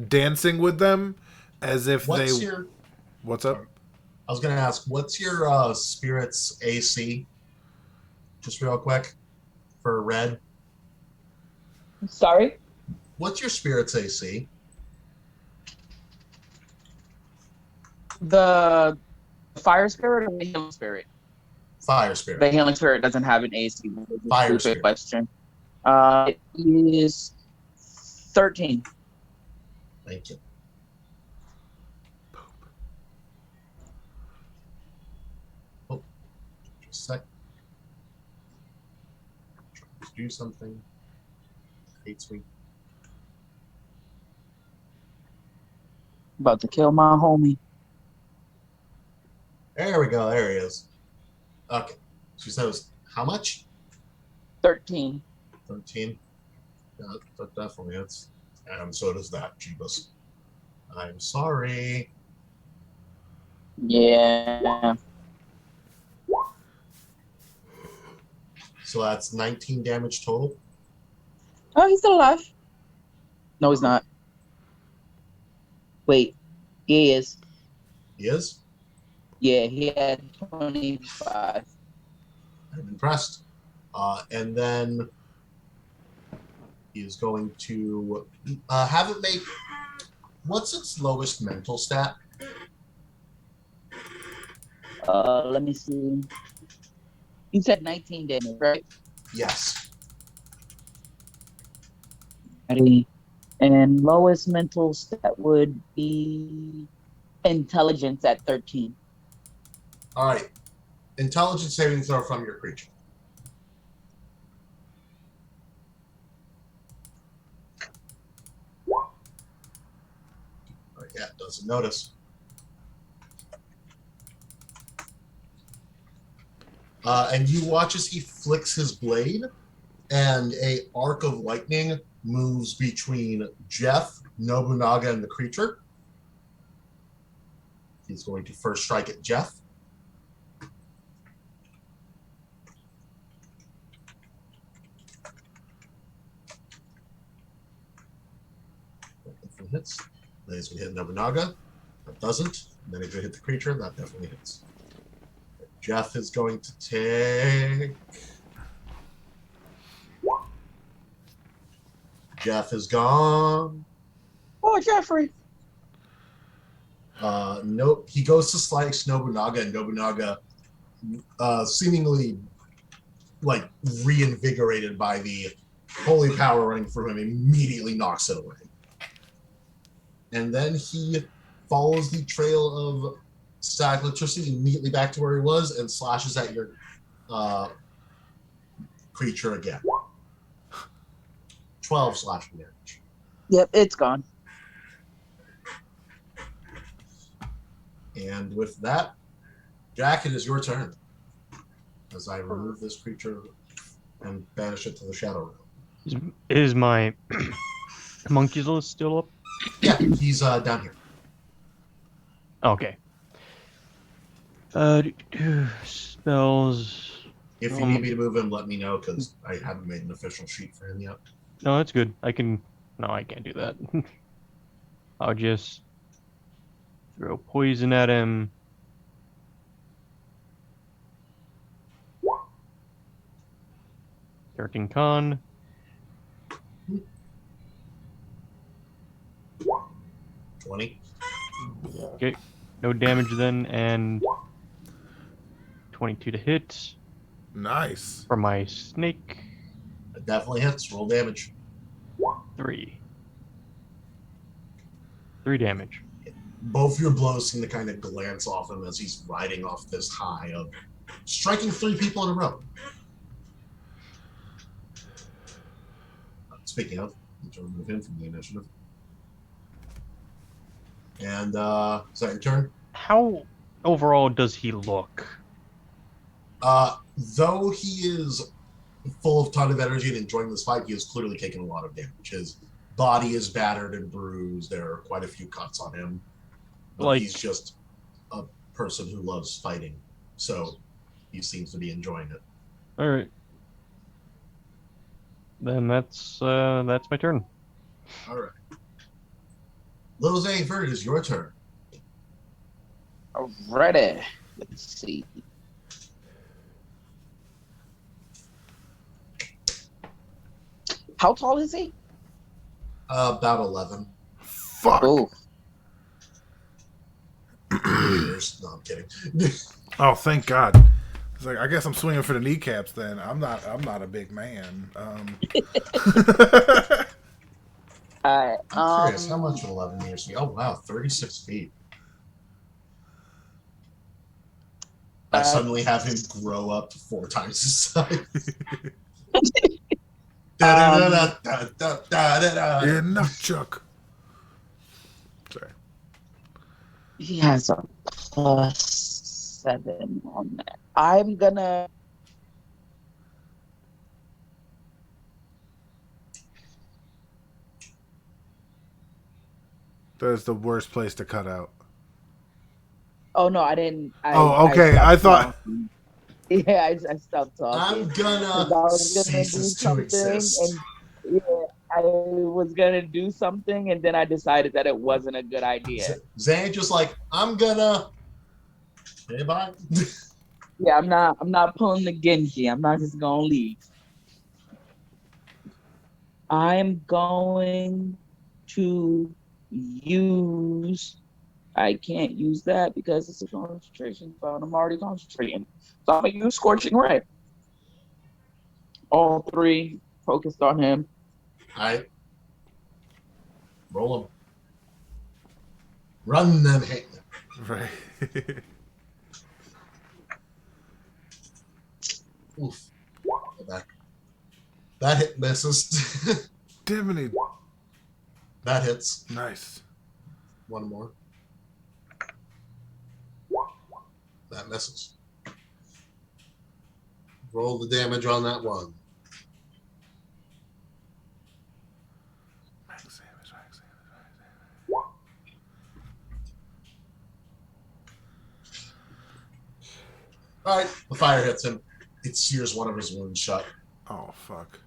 dancing with them as if What's up? I was going to ask, what's your spirit's AC? Just real quick. For red. Sorry? What's your spirit's AC? The fire spirit or the healing spirit? Fire spirit. The healing spirit doesn't have an AC. Fire spirit. Question. It is 13. Thank you. Oh, just a sec. Trying to do something. Hates me. About to kill my homie. There we go. There he is. Okay. She says, how much? 13. 13. Yeah, that definitely is. And so does that, Jeebus. I'm sorry. Yeah. So that's 19 damage total. Oh, he's still alive. No, he's not. Wait. He is. He is? Yeah, he had 25. I'm impressed. And then he is going to have it make... What's its lowest mental stat? Let me see. You said 19 damage, right? Yes. And lowest mental stat would be intelligence at 13. All right. Intelligence saving throw from your creature. Yeah, doesn't notice. And you watch as he flicks his blade, and a arc of lightning moves between Jeff, Nobunaga, and the creature. He's going to first strike at Jeff. That definitely hits. Then he's going to hit Nobunaga. That doesn't. And then he's going to hit the creature. That definitely hits. Jeff is going to take... Jeff is gone. Oh, Jeffrey. Nope. He goes to slice Nobunaga, and Nobunaga, seemingly like reinvigorated by the holy power running through him, immediately knocks it away. And then he follows the trail of static electricity immediately back to where he was and slashes at your creature again. 12 slashing damage. Yep, it's gone. And with that, Jack, it is your turn. As I remove this creature and banish it to the shadow realm. Is my homunculus still up? Yeah, he's down here. Okay. Spells. If you need me to move him, let me know, because I haven't made an official sheet for him yet. No, that's good. I can. No, I can't do that. I'll just throw poison at him. Starting con. 20. Okay, no damage then, and 22 to hit Nice. for my snake. That definitely hits. Roll damage. 3. 3 damage. Both your blows seem to kind of glance off him as he's riding off this high of striking 3 people in a row. Speaking of, let's remove him from the initiative. And is that your turn? How overall does he look? Though he is full of ton of energy and enjoying this fight, he has clearly taken a lot of damage. His body is battered and bruised. There are quite a few cuts on him. But Like- he's just a person who loves fighting, so he seems to be enjoying it. All right. Then that's my turn. All right. Little Zayford, it is your turn. Alrighty. Let's see. How tall is he? About 11 Fuck. Oh, meters. No, I'm kidding. Oh, thank God. It's like, I guess I'm swinging for the kneecaps then. I'm not a big man. alright. I'm curious, how much would 11 meters be? Oh, wow, 36 feet. I suddenly have him grow up to 4 times his size. Da-da-da-da-da-da-da-da. Yeah, nunchuck. Sorry. He has a +7 on that. I'm gonna. That's the worst place to cut out. Oh no, I didn't. Oh, okay. I thought. talking. Yeah, I stopped talking. I'm 'Cause gonna I was gonna do ceases to something, exist. and yeah, I was gonna do something, and then I decided that it wasn't a good idea. Zane just like, I'm gonna. Hey, bye. Yeah, I'm not pulling the Genji. I'm not just gonna leave. I'm going to use. I can't use that because it's a concentration spell. I'm already concentrating. So I'm gonna use Scorching Ray. All 3 focused on him. Alright. Roll him. Run them hit. Right. Oof. That hit misses. Diminy. That hits. Nice. One more. That misses. Roll the damage on that one. Max damage, max damage. All right, the fire hits him. It sears one of his wounds shut. Oh, fuck.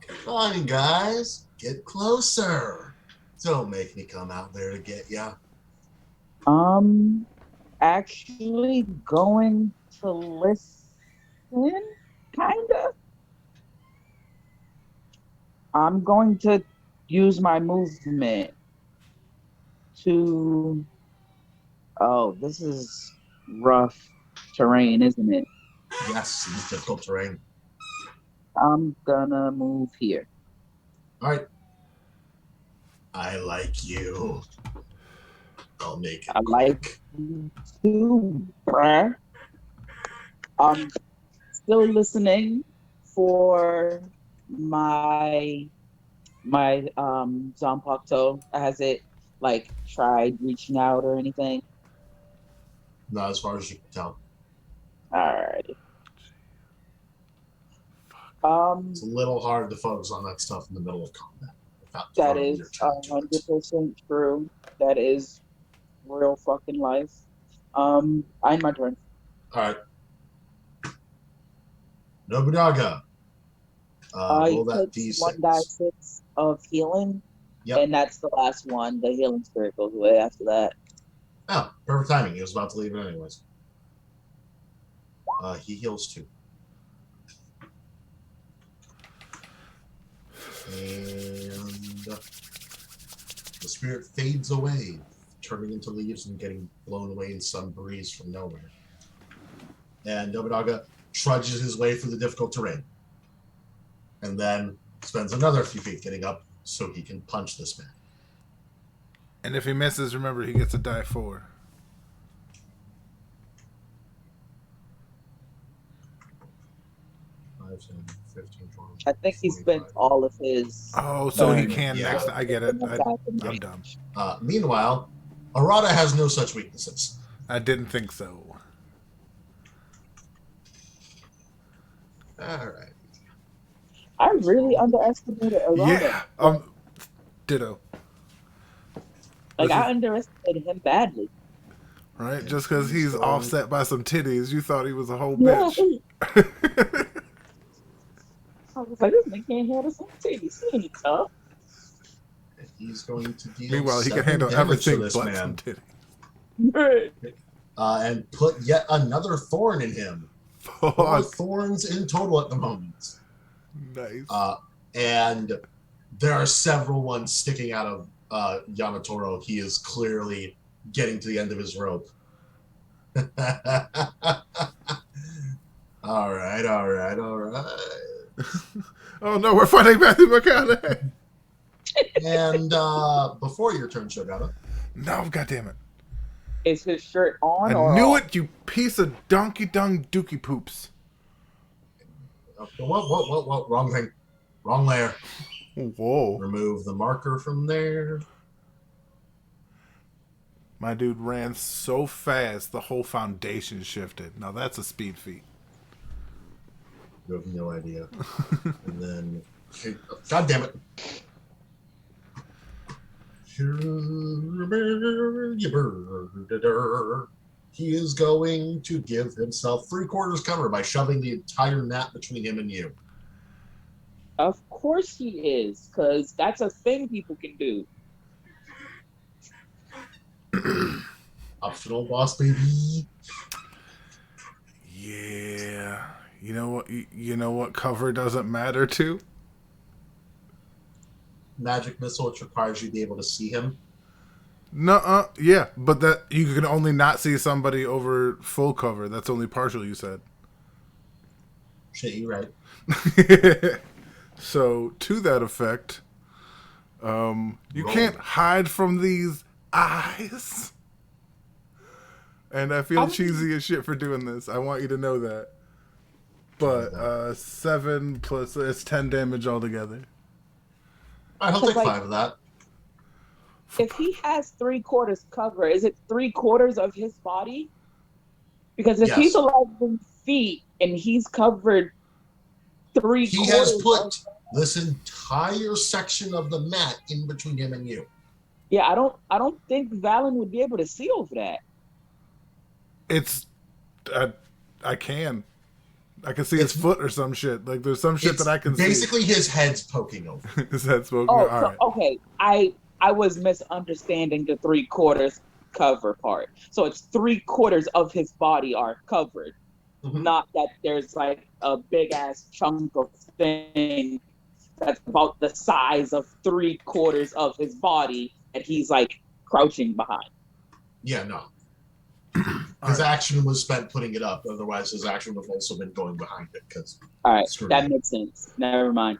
Come on, guys. Get closer. Don't make me come out there to get ya. Actually going to listen, kind of. I'm going to use my movement to. Oh, this is rough terrain, isn't it? Yes, it's difficult terrain. I'm gonna move here. All right. I like you. I'll make it I like quick. you too, bruh. I'm still listening for my Zanpakuto. Has it like tried reaching out or anything? Not as far as you can tell. Alright. It's a little hard to focus on that stuff in the middle of combat without That devoting is your time to it. 100% true. That is real fucking life. I end my turn. All right. Nobunaga. It Roll that takes d6. 1d6 of healing, Yep. and that's the last one. The healing spirit goes away after that. Oh, perfect timing. He was about to leave it anyways. He heals 2. And the spirit fades away, turning into leaves and getting blown away in some breeze from nowhere. And Nobunaga trudges his way through the difficult terrain. And then spends another few feet getting up so he can punch this man. And if he misses, remember, he gets a die 4. 5, 10, 15, 20, I think he spent 25. all of his. Oh, so he turn. can Yeah. next. I get it. I'm dumb. Meanwhile, Arata has no such weaknesses. I didn't think so. All right. I really underestimated Arata. Yeah. Ditto. Like, This I is- underestimated him badly. Right? And Just because he's so- offset by some titties, you thought he was a whole Yeah. bitch. I was like, this nigga can't handle some titties. He ain't tough. And he's going to deal Meanwhile, he can 7 handle damage to everything this but man. some titties. Right. And put yet another thorn in him. 4 Fuck. thorns in total at the moment. Nice. And there are several ones sticking out of Yamatoro. He is clearly getting to the end of his rope. All right. Oh no, we're fighting Matthew McConaughey. And before your turn, Shogata. No, goddammit. Is his shirt on I or knew off? it, you piece of donkey dung dookie poops. What? Wrong thing. Wrong layer. Whoa. Remove the marker from there. My dude ran so fast, the whole foundation shifted. Now that's a speed feat. You have no idea. And then, God damn it. He is going to give himself 3/4 cover by shoving the entire mat between him and you. Of course he is, because that's a thing people can do. Optional boss, baby. Yeah. You know what? You know what cover doesn't matter to? Magic missile, which requires you to be able to see him. Nuh-uh. Yeah, but that you can only not see somebody over full cover. That's only partial, you said. Shit, you right. So, to that effect, you Roll. can't hide from these eyes. And I feel cheesy as shit for doing this. I want you to know that. But 7 plus it's 10 damage altogether. All right, he'll So, take like- 5 of that. if he has 3/4 cover, is it 3/4 of his body? Because if he's Yes. 11 feet and he's covered three He has quarters put of, this entire section of the mat in between him and you. yeah, I don't think Valen would be able to see over that. It's, I can see his It's- foot or some shit. Like there's some shit It's that I can basically his head's poking over. see. His head smoking. Oh, All so right. okay, I was misunderstanding the 3/4 cover part. So it's 3/4 of his body are covered, Mhm. not that there's like a big ass chunk of thing that's about the size of 3/4 of his body that he's like crouching behind. Yeah, no. All His right. action was spent putting it up. Otherwise, his action would have also been going behind it. Because All right, Screw that you. makes sense. Never mind.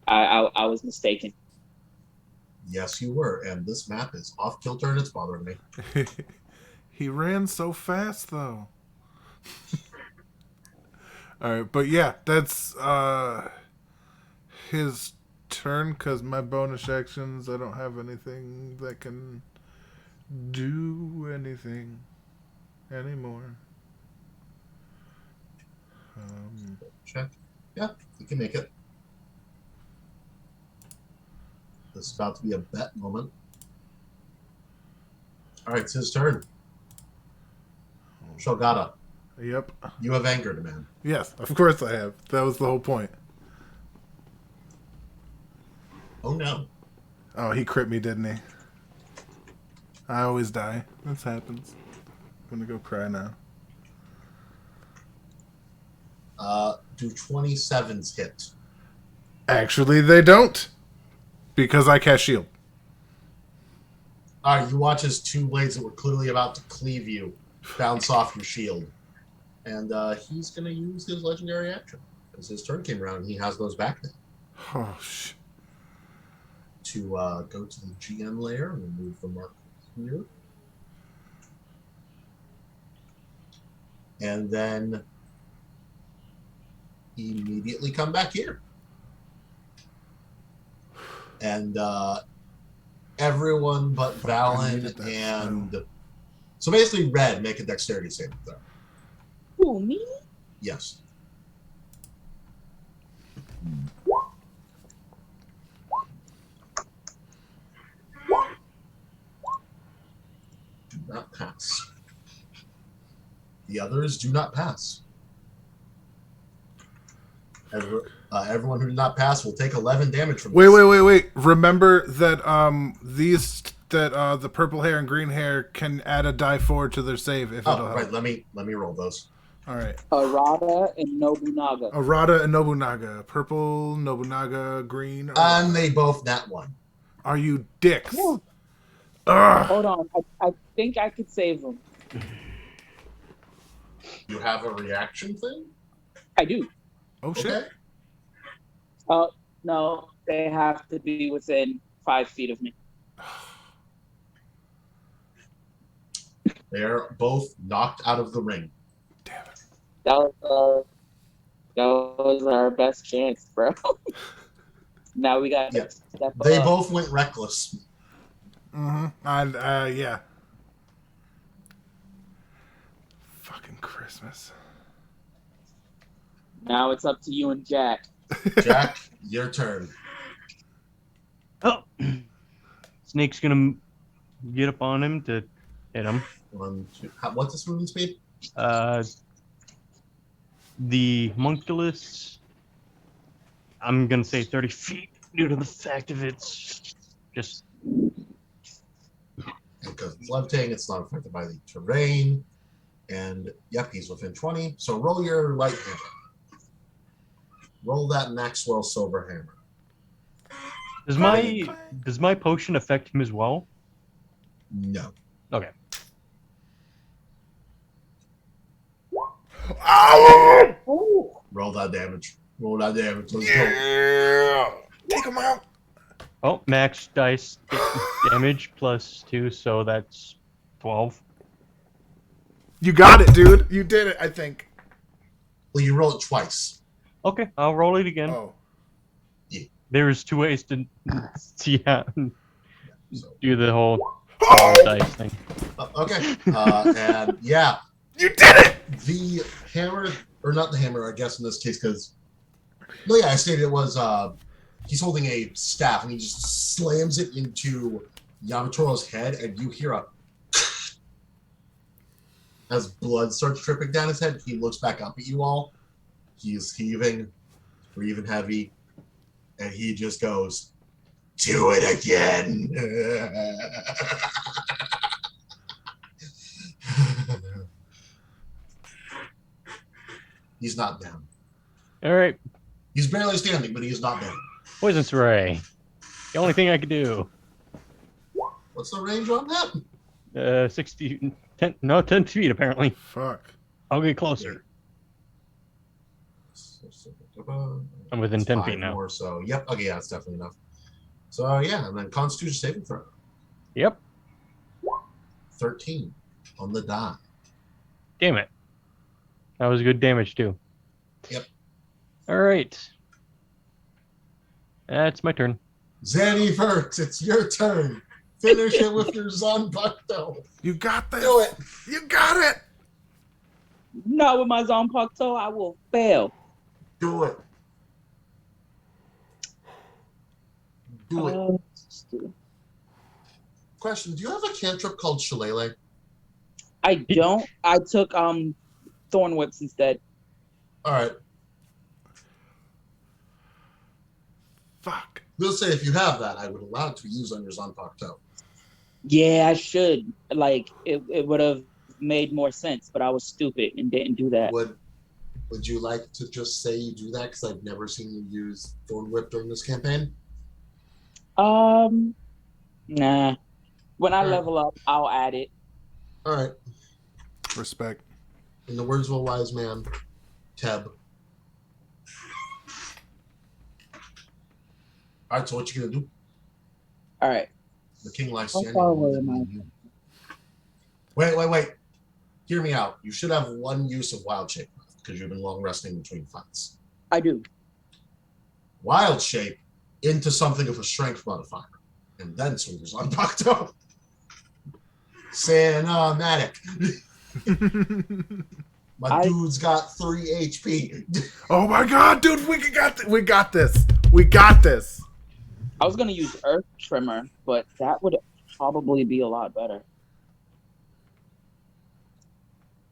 I was mistaken. yes, you were. And this map is off kilter and it's bothering me. He ran so fast though. All right, but yeah, that's his turn because my bonus actions, I don't have anything that can do anything anymore. Check. Yeah, you can make it. This is about to be a bet moment. All right, it's his turn. Shogata, Yep. you have angered a man. Yes, of course I have. That was the whole point. Oh no. Oh, he crit me, didn't he? I always die. This happens. I'm gonna go cry now. Do 27s hit? Actually, they don't. Because I cast shield. All right, you watch as two blades that were clearly about to cleave you bounce off your shield. And he's going to use his legendary action. As his turn came around, he has those back now. Oh, shit. To go to the GM layer and remove the mark here. And then immediately come back here. And everyone but Valen and... So basically, Red, make a dexterity saving throw. Who, me? Yes. Do not pass. The others do not pass. Everyone who did not pass will take 11 damage from this. Wait. Remember that the purple hair and green hair can add a die 4 to their save if it'll help. Right. Let me roll those. All right. Arata and Nobunaga. Arata and Nobunaga. Purple, Nobunaga, green. And they both nat 1. Are you dicks? Yeah. Ugh. Hold on. I think I could save them. You have a reaction thing? I do. Oh, shit. Okay. No, they have to be within 5 feet of me. They're both knocked out of the ring. Damn it. That was our best chance, bro. Now we got to step They up. both went reckless. Mm-hmm. Yeah. Fucking Christmas. Now it's up to you and Jack. Jack, your turn. Oh, Snake's gonna get up on him to hit him. 1, 2. What's this movement speed? The Homunculus, I'm gonna say 30 feet due to the fact of it's just. Because it's levitating, it's not affected by the terrain. And yep, he's within 20. So roll your light hammer. Roll that Maxwell Silver Hammer. Does my potion affect him as well? No. Okay. Ow! Ooh. Roll that damage. Roll that damage. Let's go. Yeah! Take him out! Oh, max dice damage plus 2, so that's 12. You got it, dude. You did it, I think. Well, you roll it twice. Okay, I'll roll it again. Oh. There's 2 ways to see how. So, Do the whole Oh, dice thing. okay. And yeah, you did it! the hammer, or not the hammer, I guess in this case, because no, yeah, I stated it was he's holding a staff and he just slams it into Yamatoro's head, and you hear a as blood starts dripping down his head. He looks back up at you all. He's heaving, breathing heavy, and he just goes, "Do it again." He's not down. All right, He's barely standing, but he is not down. poison spray. The only thing I could do. What's the range on that? 60, 10, no, 10 feet apparently. Fuck. I'll get closer. I'm within 10 feet now. More, so yep. Okay, yeah, that's definitely enough. So yeah, and then Constitution saving throw. Yep. 13 on the die. Damn it. That was good damage too. Yep. All right. That's my turn. Zanivert, it's your turn. Finish it with your Zanpakuto. You got this. Do it. You got it. Not with my Zanpakuto, I will fail. Do it. Do it. Question: do you have a cantrip called Shillelagh? I don't. I took Thorn Whips instead. All right. Fuck. We'll say if you have that, I would allow it to be used on your Zanpakuto. Yeah, I should. Like it would have made more sense, but I was stupid and didn't do that. Would you like to just say you do that? Because I've never seen you use Thorn Whip during this campaign. Nah. When I All right. level up, I'll add it. All right. Respect. In the words of a wise man, Teb. All right, so what you gonna do? All right. The king likes How you. far away am I? Wait. Hear me out. You should have one use of Wild Shape because you've been long resting between fights. I do. Wild Shape into something of a strength modifier, and then swingers on Bakto. Cinematic. My dude's got 3 HP. Oh my god, dude, we got this. We got this. I was gonna use Earth Trimmer, but that would probably be a lot better.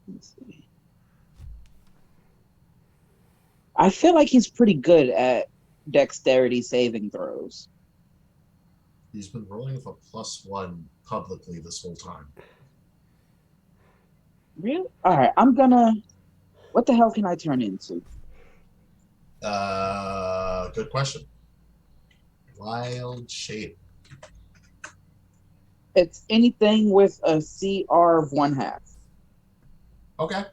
Let's see. I feel like he's pretty good at dexterity saving throws. He's been rolling with a +1 publicly this whole time. Really? All right, I'm gonna. What the hell can I turn into? Good question. Wild Shape. It's anything with a CR of 1/2. Okay.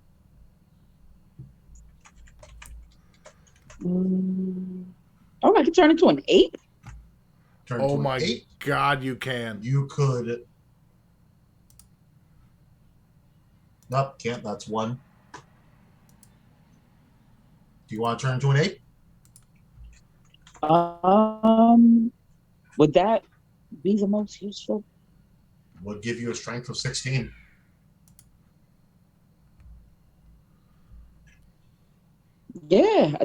Oh, I can turn into an ape? Turn Oh to an my 8. god, you can. You could. Nope, can't. That's 1. Do you want to turn into an 8? Would that be the most useful? Would give you a strength of 16. Yeah, I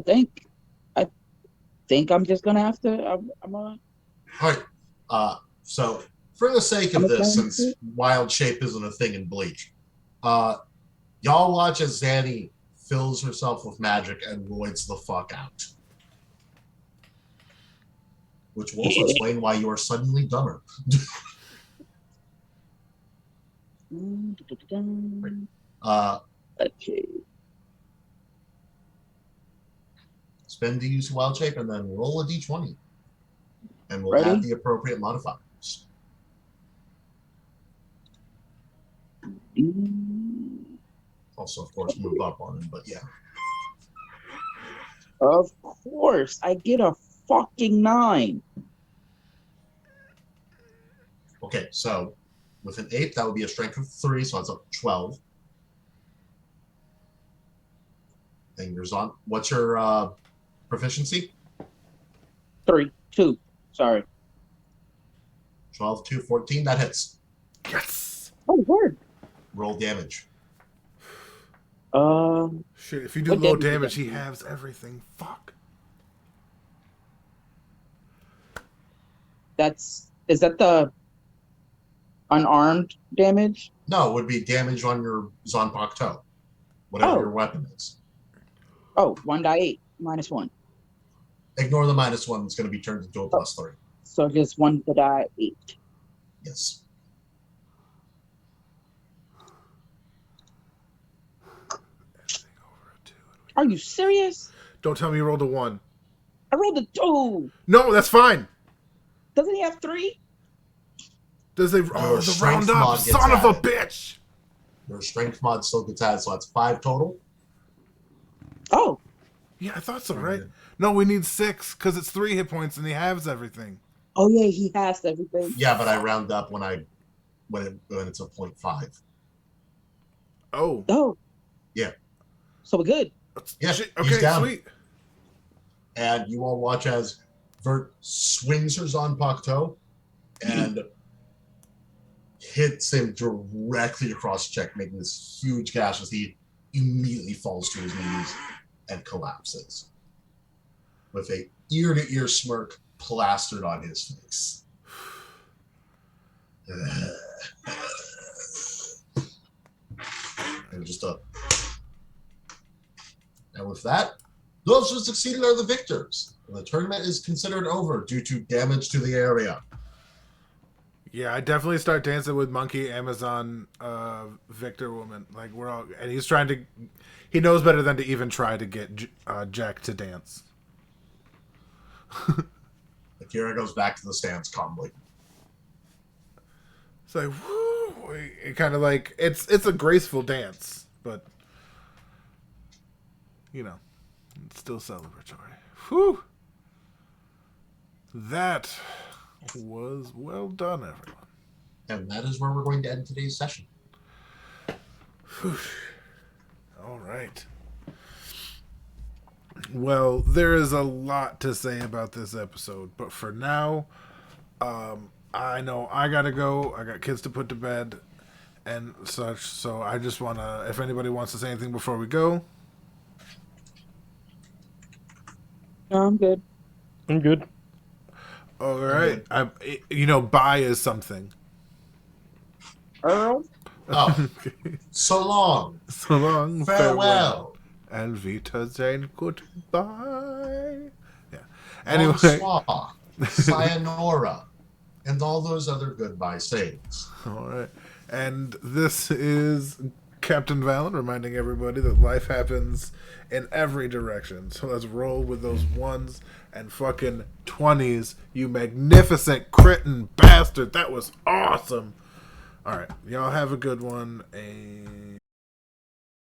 think I'm just gonna have to. I'm gonna. All right. So for the sake of this, since Wild Shape isn't a thing in Bleach, y'all watch as Zanny fills herself with magic and roids the fuck out. Which will also explain why you are suddenly dumber. Okay. Spend to use Wild Shape and then roll a d20. And we'll Ready? add the appropriate modifiers. Also, of course, move up on him, but yeah. Of course, I get a fucking 9. Okay, so with an 8, that would be a strength of 3, so that's up to 12. Fingers on. What's your proficiency? 2. Sorry. 12, 2, 14. That hits. Yes. Oh, word. Roll damage. Shit, if you do What low damage does damage, that he do? halves everything. Fuck. Is that the unarmed damage? No, it would be damage on your Zanpakuto, whatever Oh. your weapon is. Oh, 1 die 8 -1. Ignore the -1. It's going to be turned into a +3. So just 1 die 8. Yes. Are you serious? Don't tell me you rolled a 1. I rolled a 2. No, that's fine. Doesn't he have 3? Does they? Your Oh, the strength round up, mod gets son of a added. bitch. Your strength mod still gets added, so that's 5 total. Oh, Yeah, I thought so, right? No, we need 6 because it's 3 hit points and he halves everything. oh yeah, he has everything. Yeah, but I round up when it's a 0.5. Oh. Oh. Yeah. So we're good. Yeah, Shit, he's okay, down. sweet. And you all watch as Vert swings her Zanpakuto and hits him directly across the cheek, making this huge gash as he immediately falls to his knees and collapses with a ear-to-ear smirk plastered on his face. And just and with that, those who succeeded are the victors. The tournament is considered over due to damage to the area. Yeah, I definitely start dancing with Monkey Amazon Victor woman. Like we're all, and he's trying to. He knows better than to even try to get Jack to dance. Akira goes back to the stands calmly. It's like woo! It kind of like it's a graceful dance, but you know, it's still celebratory. Whew! That was well done, everyone. And that is where we're going to end today's session. Whew. All right. Well, there is a lot to say about this episode, but for now, I know I gotta go. I got kids to put to bed and such, so I just wanna, if anybody wants to say anything before we go. No, I'm good. I'm good. All right. Bye is something. Earl? Oh, so long. So long. Farewell. And Vita Zane, goodbye. Yeah. Anyway. Bonsoir. Sayonara. And all those other goodbye sayings. All right. And this is Captain Valen reminding everybody that life happens in every direction. So let's roll with those 1s and fucking 20s, you magnificent critten bastard. That was awesome. All right. Y'all have a good one. And